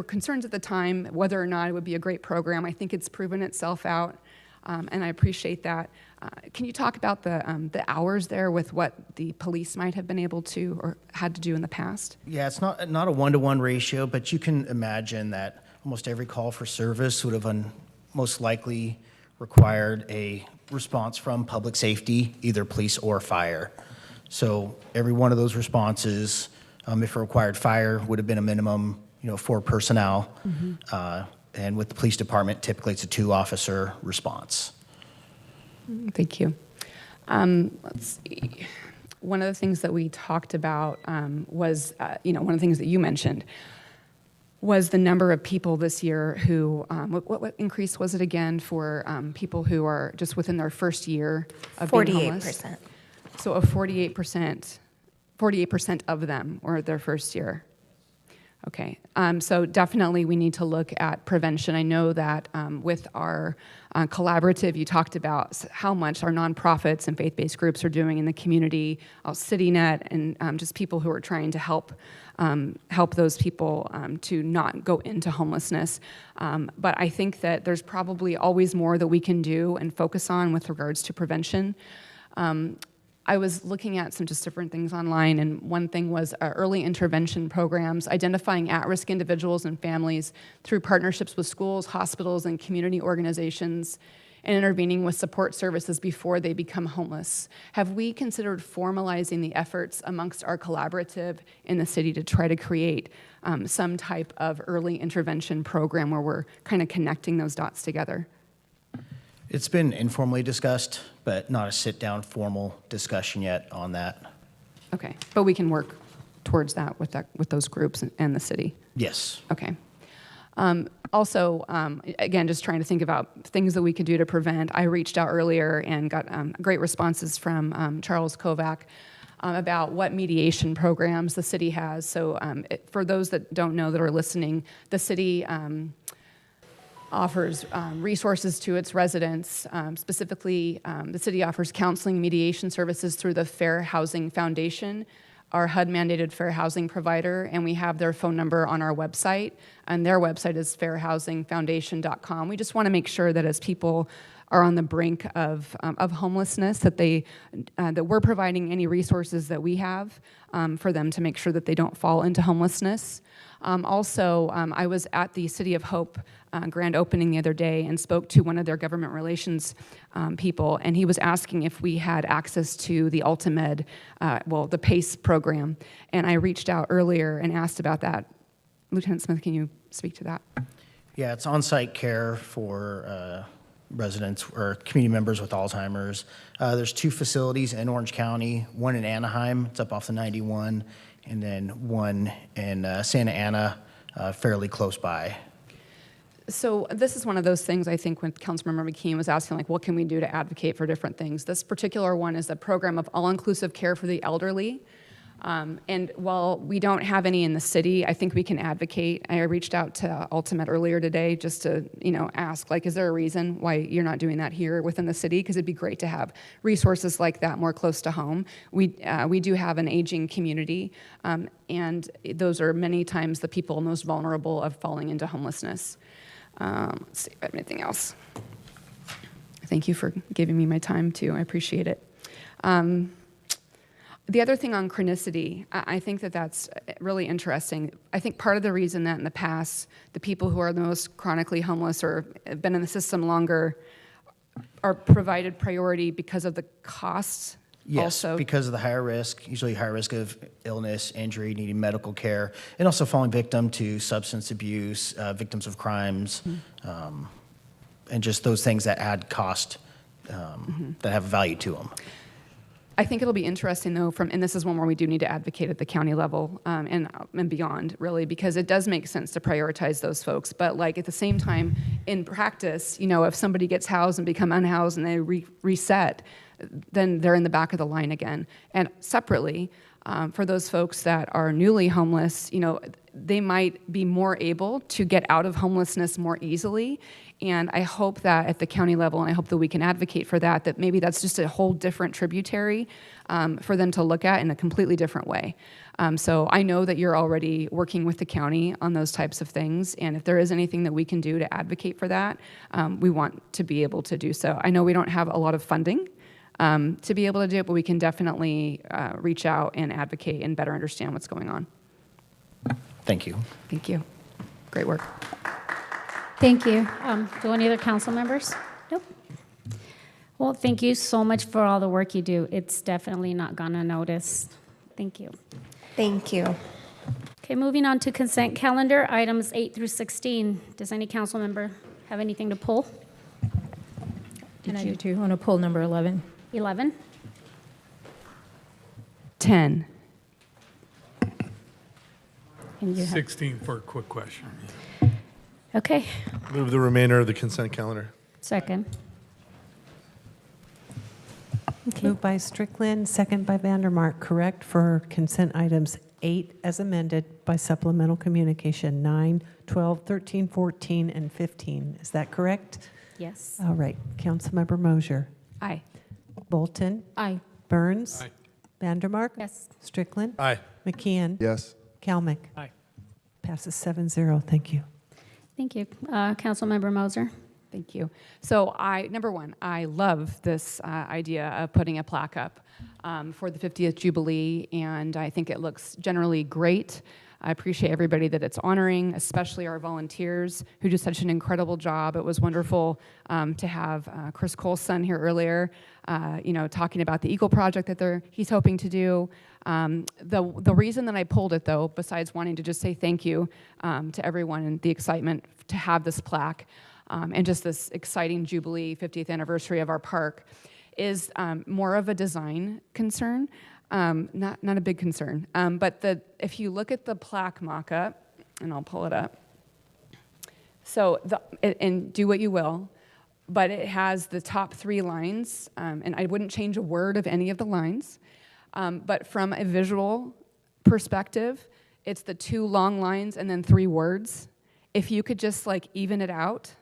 concerns at the time whether or not it would be a great program. I think it's proven itself out, and I appreciate that. Can you talk about the hours there with what the police might have been able to or had to do in the past? Yeah, it's not a one-to-one ratio, but you can imagine that almost every call for service would have most likely required a response from public safety, either police or fire. So every one of those responses, if it required fire, would have been a minimum, 4 personnel. Mm-hmm. And with the police department, typically it's a 2-officer response. Thank you. Let's see. One of the things that we talked about was, one of the things that you mentioned was the number of people this year who, what increase was it again for people who are just within their first year of being homeless? 48%. So a 48% of them were their first year. Okay, so definitely we need to look at prevention. I know that with our collaborative, you talked about how much our nonprofits and faith-based groups are doing in the community, CityNet, and just people who are trying to help those people to not go into homelessness. But I think that there's probably always more that we can do and focus on with regards to prevention. I was looking at some just different things online, and one thing was early intervention programs, identifying at-risk individuals and families through partnerships with schools, hospitals, and community organizations, and intervening with support services before they become homeless. Have we considered formalizing the efforts amongst our collaborative in the city to try to create some type of early intervention program where we're kind of connecting those dots together? It's been informally discussed, but not a sit-down formal discussion yet on that. Okay, but we can work towards that with those groups and the city? Yes. Okay. Also, again, just trying to think about things that we could do to prevent. I reached out earlier and got great responses from Charles Kovac about what mediation programs the city has. So for those that don't know that are listening, the city offers resources to its residents. Specifically, the city offers counseling mediation services through the Fair Housing Foundation, our HUD-mandated fair housing provider, and we have their phone number on our website, and their website is fairhousingfoundation.com. We just want to make sure that as people are on the brink of homelessness, that that we're providing any resources that we have for them to make sure that they don't fall into homelessness. Also, I was at the City of Hope grand opening the other day and spoke to one of their government relations people, and he was asking if we had access to the Ultimed, the PACE program, and I reached out earlier and asked about that. Lieutenant Smith, can you speak to that? Yeah, it's on-site care for residents or community members with Alzheimer's. There's 2 facilities in Orange County, one in Anaheim, it's up off the 91, and then one in Santa Ana, fairly close by. So this is one of those things, I think, when Councilmember McKeon was asking, like, what can we do to advocate for different things? This particular one is a program of all-inclusive care for the elderly. And while we don't have any in the city, I think we can advocate. I reached out to Ultimate earlier today just to, ask, like, is there a reason why you're not doing that here within the city? Because it'd be great to have resources like that more close to home. We do have an aging community, and those are many times the people most vulnerable of falling into homelessness. Let's see if I have anything else. Thank you for giving me my time, too. I appreciate it. The other thing on chronicity, I think that's really interesting. I think part of the reason that in the past, the people who are the most chronically homeless or have been in the system longer are provided priority because of the costs. Yes, also, because of the higher risk, usually higher risk of illness, injury, needing medical care, and also falling victim to substance abuse, victims of crimes, and just those things that add cost that have value to them. I think it'll be interesting, though, and this is one where we do need to advocate at the county level and beyond, really, because it does make sense to prioritize those folks. But, like, at the same time, in practice, if somebody gets housed and become unhoused and they reset, then they're in the back of the line again. And separately, for those folks that are newly homeless, they might be more able to get out of homelessness more easily. And I hope that at the county level, and I hope that we can advocate for that maybe that's just a whole different tributary for them to look at in a completely different way. So I know that you're already working with the county on those types of things, and if there is anything that we can do to advocate for that, we want to be able to do so. I know we don't have a lot of funding to be able to do it, but we can definitely reach out and advocate and better understand what's going on. Thank you. Thank you. Great work. Thank you. Do any other council members? Nope. Well, thank you so much for all the work you do. It's definitely not gone unnoticed. Thank you. Thank you. Okay, moving on to consent calendar, items 8 through 16. Does any council member have anything to pull? And I do too. I want to pull number 11. 11? 10. And you have, 16 for a quick question. okay, Move the remainder of the consent calendar. second. Moved by Strickland, second by Vandermark, correct, for consent items 8 as amended by supplemental communication 9, 12, 13, 14, and 15. Is that correct? Yes. All right. Councilmember Mosier. Aye. Bolton. Aye. Burns. Aye. Vandermark. Yes. Strickland. Aye. McKeon. Yes. Kalmick. Aye. Passes 7-0. Thank you. Thank you. Councilmember Moser. Thank you. So number one, I love this idea of putting a plaque up for the 50th Jubilee, and I think it looks generally great. I appreciate everybody that it's honoring, especially our volunteers who do such an incredible job. It was wonderful to have Chris Coulson here earlier, talking about the Eagle Project that he's hoping to do. The reason that I pulled it, though, besides wanting to just say thank you to everyone and the excitement to have this plaque, and just this exciting Jubilee 50th anniversary of our park, is more of a design concern, not a big concern. But if you look at the plaque mock-up, and I'll pull it up, so and do what you will, but it has the top 3 lines, and I wouldn't change a word of any of the lines, but from a visual perspective, it's the 2 long lines and then 3 words. If you could just even it out,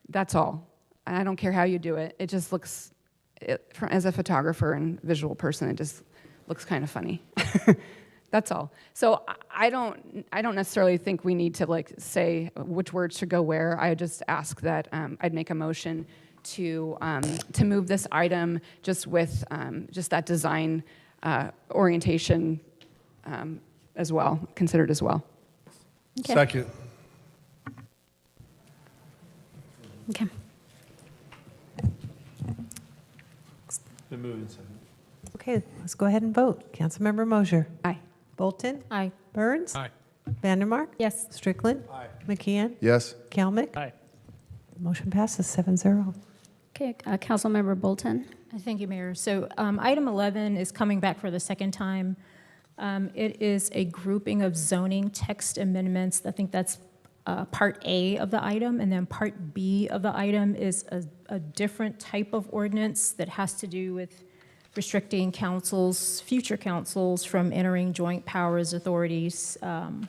That's all. And I don't care how you do it. It just looks, as a photographer and visual person, it just looks kind of funny. That's all. So I don't necessarily think we need to like say which words should go where. I just ask that I'd make a motion to move this item just with just that design orientation as well, considered as well. Okay. Second. Okay. Been moved and seconded. Okay, let's go ahead and vote. Councilmember Mosier. Aye. Bolton. Aye. Burns. Aye. Vandermark. Yes. Strickland. Aye. McKeon. Yes. Kalmick. Aye. Motion passes 7-0. Okay, Councilmember Bolton. Thank you, Mayor. So item 11 is coming back for the second time. It is a grouping of zoning text amendments. I think that's Part A of the item, and then Part B of the item is a different type of ordinance that has to do with restricting councils, future councils, from entering joint powers authorities to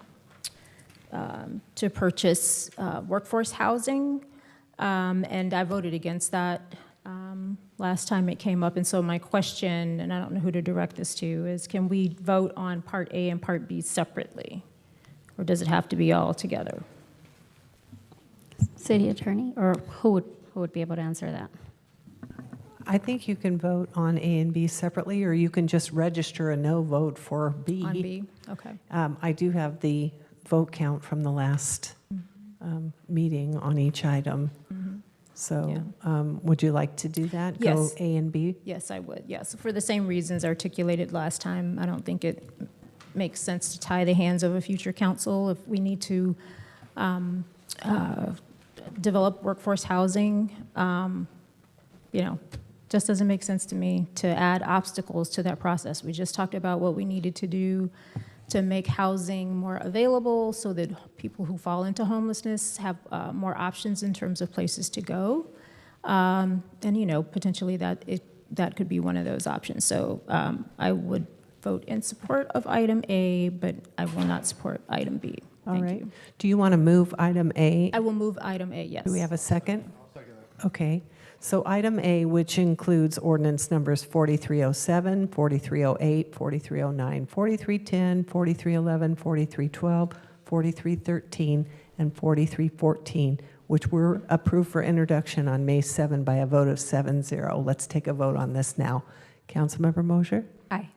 purchase workforce housing. And I voted against that last time it came up. And so my question, and I don't know who to direct this to, is can we vote on Part A and Part B separately? Or does it have to be all together? City Attorney, or who would be able to answer that? I think you can vote on A and B separately, or you can just register a no vote for B. On B? Okay. I do have the vote count from the last meeting on each item. So would you like to do that? Yes. Go A and B? Yes, I would, yes. For the same reasons articulated last time, I don't think it makes sense to tie the hands of a future council if we need to develop workforce housing. Just doesn't make sense to me to add obstacles to that process. We just talked about what we needed to do to make housing more available so that people who fall into homelessness have more options in terms of places to go. And, potentially that could be one of those options. So I would vote in support of item A, but I will not support item B. All right. Do you want to move item A? I will move item A, yes. Do we have a second? I'll second that. Okay. So item A, which includes ordinance numbers 4307, 4308, 4309, 4310, 4311, 4312, 4313, and 4314, which were approved for introduction on May 7 by a vote of 7-0. Let's take a vote on this now. Councilmember Mosier? Aye.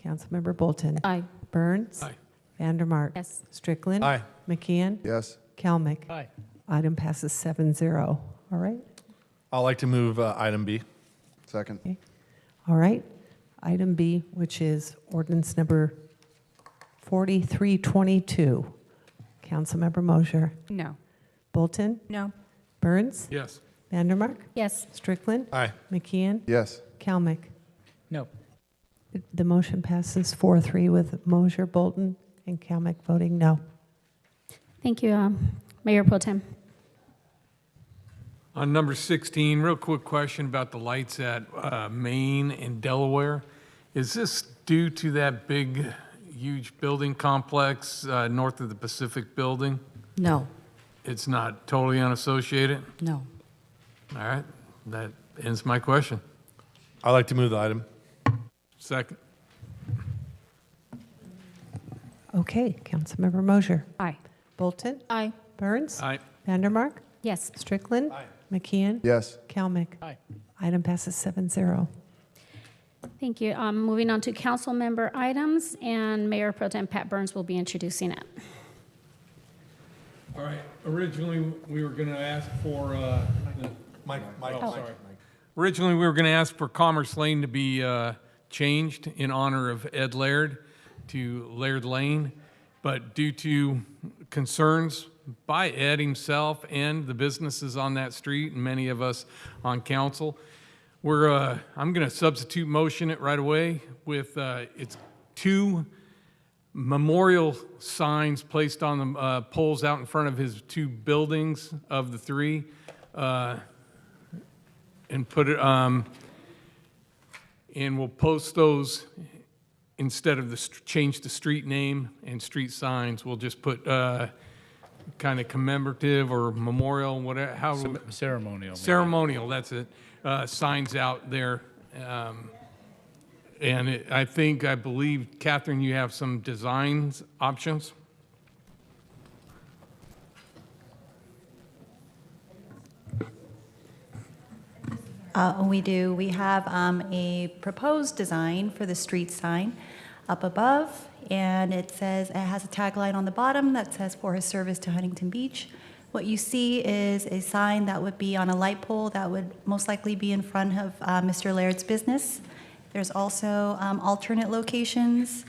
Councilmember Bolton? Aye. Burns? Aye. Vandermark? Yes. Strickland? Aye. McKeon? Yes. Kalmick? Aye. Item passes 7-0. All right. I'd like to move item B. Second. Okay. All right. Item B, which is ordinance number 4322. Councilmember Mosier? No. Bolton? No. Burns? Yes. Vandermark? Yes. Strickland? Aye. McKeon? Yes. Kalmick? No. The motion passes 4-3 with Mosier, Bolton, and Kalmick voting no. Thank you, Mayor Pro Tem. On number 16, real quick question about the lights at Maine and Delaware. Is this due to that big, huge building complex north of the Pacific Building? No, It's not totally unassociated? no. All right, that ends my question. I'd like to move the item. Second. Okay. Councilmember Mosier? Aye. Bolton? Aye. Burns? Aye. Vandermark? Yes. Strickland? Aye. McKeon? Yes. Kalmick? Aye. Item passes 7-0. Thank you. Moving on to council member items, and Mayor Pro Tem Pat Burns will be introducing it. All right, originally, we were going to ask for, Mike. sorry. Originally, we were going to ask for Commerce Lane to be changed in honor of Ed Laird to Laird Lane, but due to concerns by Ed himself and the businesses on that street and many of us on council, I'm going to substitute motion it right away with it's 2 memorial signs placed on the poles out in front of his 2 buildings of the 3, and put it, and we'll post those instead of change the street name and street signs. We'll just put kind of commemorative or memorial, whatever, how. Ceremonial. Ceremonial, that's it, signs out there. And I believe, Catherine, you have some designs options? We do. We have a proposed design for the street sign up above, and it has a tagline on the bottom that says, "For his service to Huntington Beach." What you see is a sign that would be on a light pole that would most likely be in front of Mr. Laird's business. There's also alternate locations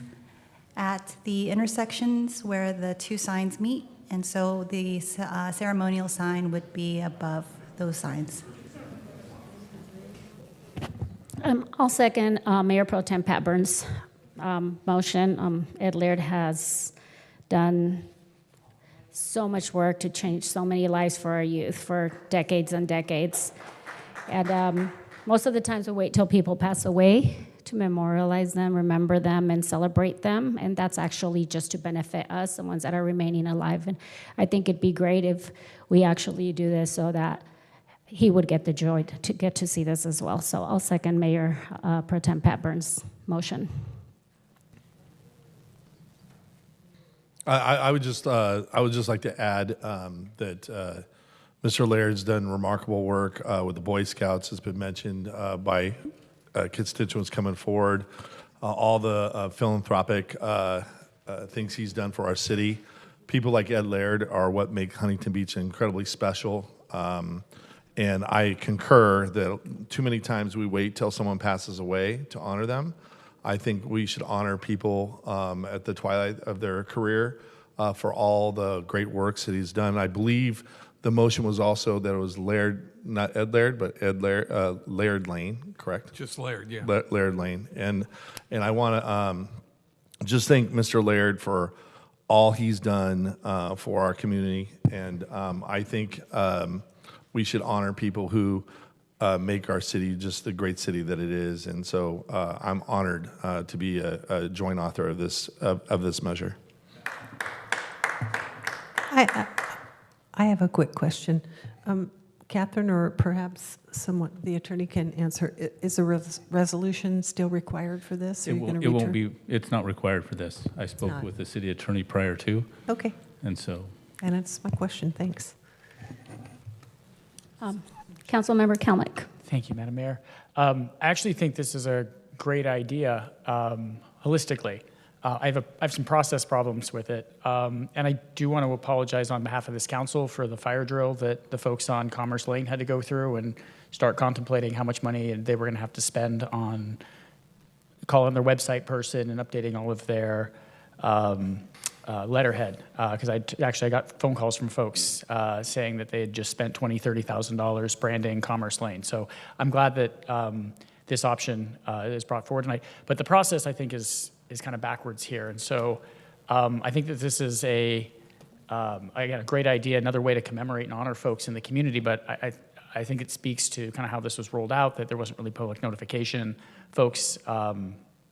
at the intersections where the two signs meet, and so the ceremonial sign would be above those signs. I'll second Mayor Pro Tem Pat Burns' motion. Ed Laird has done so much work to change so many lives for our youth for decades and decades. And most of the times we wait till people pass away to memorialize them, remember them, and celebrate them. And that's actually just to benefit us, the ones that are remaining alive. And I think it'd be great if we actually do this so that he would get the joy to get to see this as well. So I'll second Mayor Pro Tem Pat Burns' motion. I would just like to add that Mr. Laird's done remarkable work with the Boy Scouts, has been mentioned by constituents coming forward. All the philanthropic things he's done for our city. People like Ed Laird are what make Huntington Beach incredibly special. And I concur that too many times we wait till someone passes away to honor them. I think we should honor people at the twilight of their career for all the great works that he's done. I believe the motion was also that it was Laird, not Ed Laird, but Laird Lane, correct? Just Laird, yeah. Laird Lane. And I want to just thank Mr. Laird for all he's done for our community. And I think we should honor people who make our city just the great city that it is. And so I'm honored to be a joint author of this measure. I have a quick question. Catherine, or perhaps someone, the attorney can answer. Is a resolution still required for this? It won't be. It's not required for this. I spoke with the city attorney prior to. Okay. And so. And that's my question. Thanks. Councilmember Kalnick. Thank you, Madam Mayor. I actually think this is a great idea holistically. I have some process problems with it, and I do want to apologize on behalf of this council for the fire drill that the folks on Commerce Lane had to go through and start contemplating how much money they were going to have to spend on calling their website person and updating all of their letterhead, because I got phone calls from folks saying that they had just spent $20,000, $30,000 branding Commerce Lane. So I'm glad that this option is brought forward tonight. But the process, I think, is kind of backwards here. And so I think that this is again, a great idea, another way to commemorate and honor folks in the community. But I think it speaks to kind of how this was rolled out, that there wasn't really public notification. Folks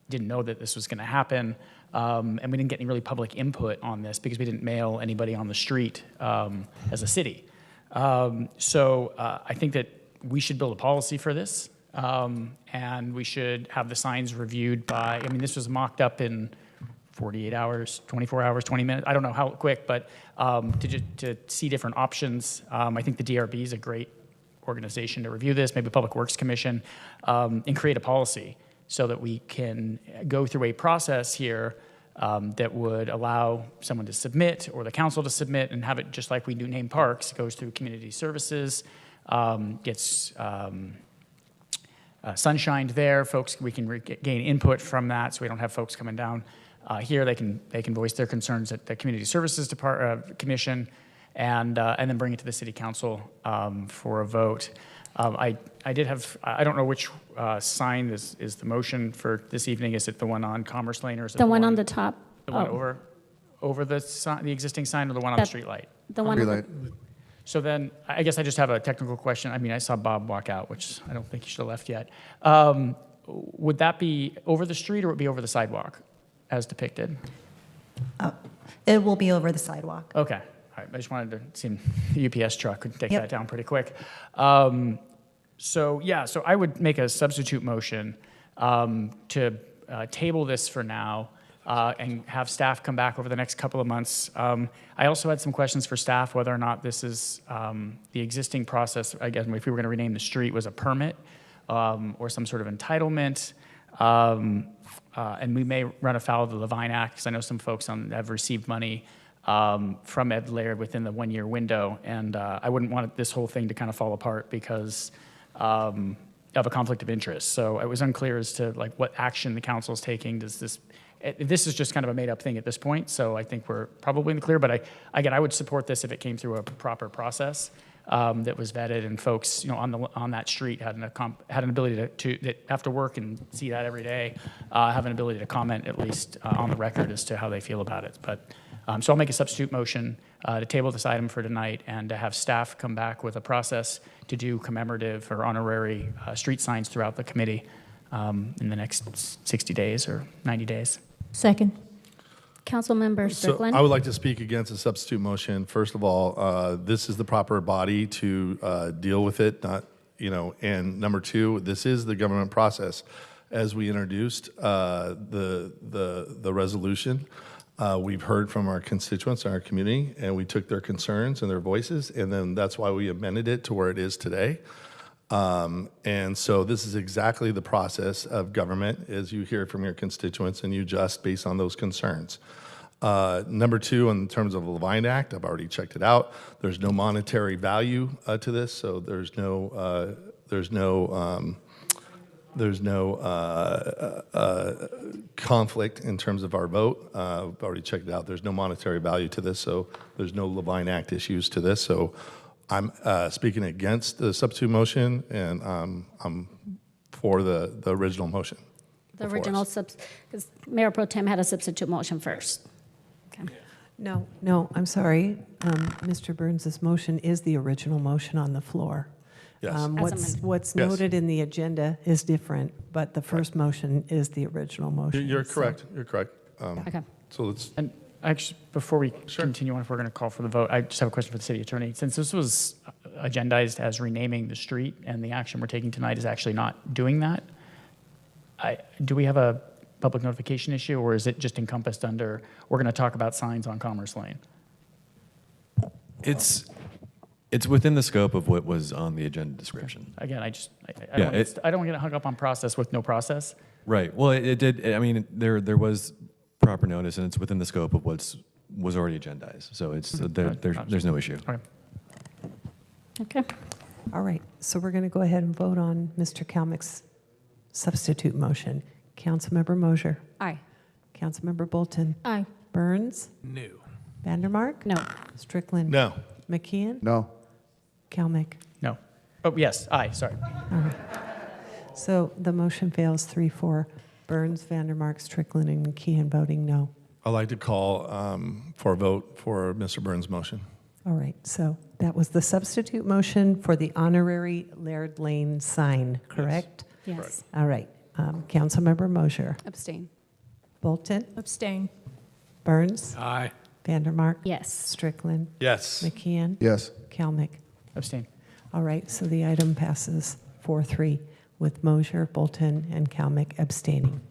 didn't know that this was going to happen. And we didn't get any really public input on this because we didn't mail anybody on the street as a city. So I think that we should build a policy for this, and we should have the signs reviewed by, I mean, this was mocked up in 48 hours, 24 hours, 20 minutes. I don't know how quick, but to see different options. I think the DRB is a great organization to review this, maybe Public Works Commission, and create a policy so that we can go through a process here that would allow someone to submit or the council to submit and have it just like we do name parks. It goes through community services, gets sunshined there. Folks, we can gain input from that, so we don't have folks coming down here. They can voice their concerns at the community services commission, and then bring it to the city council for a vote. I don't know which sign is the motion for this evening. Is it the one on Commerce Lane, or is it The one on the top. the one over the existing sign, or the one on the street light? The one on the, So then, I guess I just have a technical question. I mean, I saw Bob walk out, which I don't think he should have left yet. Would that be over the street, or would it be over the sidewalk, as depicted? It will be over the sidewalk. Okay. All right. I just wanted to see the UPS truck could take Yep. that down pretty quick. So I would make a substitute motion to table this for now and have staff come back over the next couple of months. I also had some questions for staff whether or not this is the existing process, again, if we were going to rename the street, was a permit or some sort of entitlement. And we may run afoul of the Levine Act, because I know some folks have received money from Ed Laird within the 1-year window, and I wouldn't want this whole thing to kind of fall apart because of a conflict of interest. So it was unclear as to like what action the council is taking. This is just kind of a made-up thing at this point, so I think we're probably in the clear. But I would support this if it came through a proper process that was vetted, and folks, on that street had an ability to that have to work and see that every day, have an ability to comment at least on the record as to how they feel about it. But so I'll make a substitute motion to table this item for tonight and to have staff come back with a process to do commemorative or honorary street signs throughout the committee in the next 60 days or 90 days. Second. Councilmember So Strickland? I would like to speak against a substitute motion. First of all, this is the proper body to deal with it, not, and number two, this is the government process. As we introduced the resolution, we've heard from our constituents in our community, and we took their concerns and their voices, and then that's why we amended it to where it is today. And so this is exactly the process of government, as you hear from your constituents and you adjust based on those concerns. Number two, in terms of the Levine Act, I've already checked it out. There's no monetary value to this, so there's no conflict in terms of our vote. I've already checked it out. There's no monetary value to this, so there's no Levine Act issues to this. So I'm speaking against the substitute motion, and I'm for the original motion. The original, because Mayor Pro Tem had a substitute motion first. Okay. No, I'm sorry. Mr. Burns' motion is the original motion on the floor. Yes. What's Yes. noted in the agenda is different, but the first motion is the original motion. You're So- correct. You're correct. Okay. So let's. And actually, before we continue on, if we're going to call for the vote, I just have a question for the city attorney. Since this was agendized as renaming the street and the action we're taking tonight is actually not doing that, do we have a public notification issue, or is it just encompassed under, we're going to talk about signs on Commerce Lane? It's within the scope of what was on the agenda description. Again, I don't want to get hung up on process with no process. Right. Well, it did. I mean, there was proper notice, and it's within the scope of was already agendized. So there's no issue. Okay. Okay. All right, so we're going to go ahead and vote on Mr. Kalmick's substitute motion. Councilmember Mosier. Aye. Councilmember Bolton. Aye. Burns. No. Vandermark. No. Strickland. No. McKeon. No. Kalmick. No. Oh, yes, aye, sorry. All right. So the motion fails 3-4. Burns, Vandermark, Strickland, and McKeon voting no. I'd like to call for a vote for Mr. Burns' motion. All right, so that was the substitute motion for the honorary Laird Lane sign, correct? Yes. All right. Councilmember Mosier. Abstain. Bolton. Abstain. Burns. Aye. Vandermark. Yes. Strickland. Yes. McKeon. Yes. Kalmick. Abstain. All right, so the item passes 4-3 with Mosier, Bolton, and Kalmick abstaining.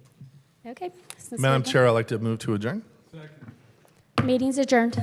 Okay. Since Madam we're Chair, I'd like to move to adjourn. done- Meeting's adjourned.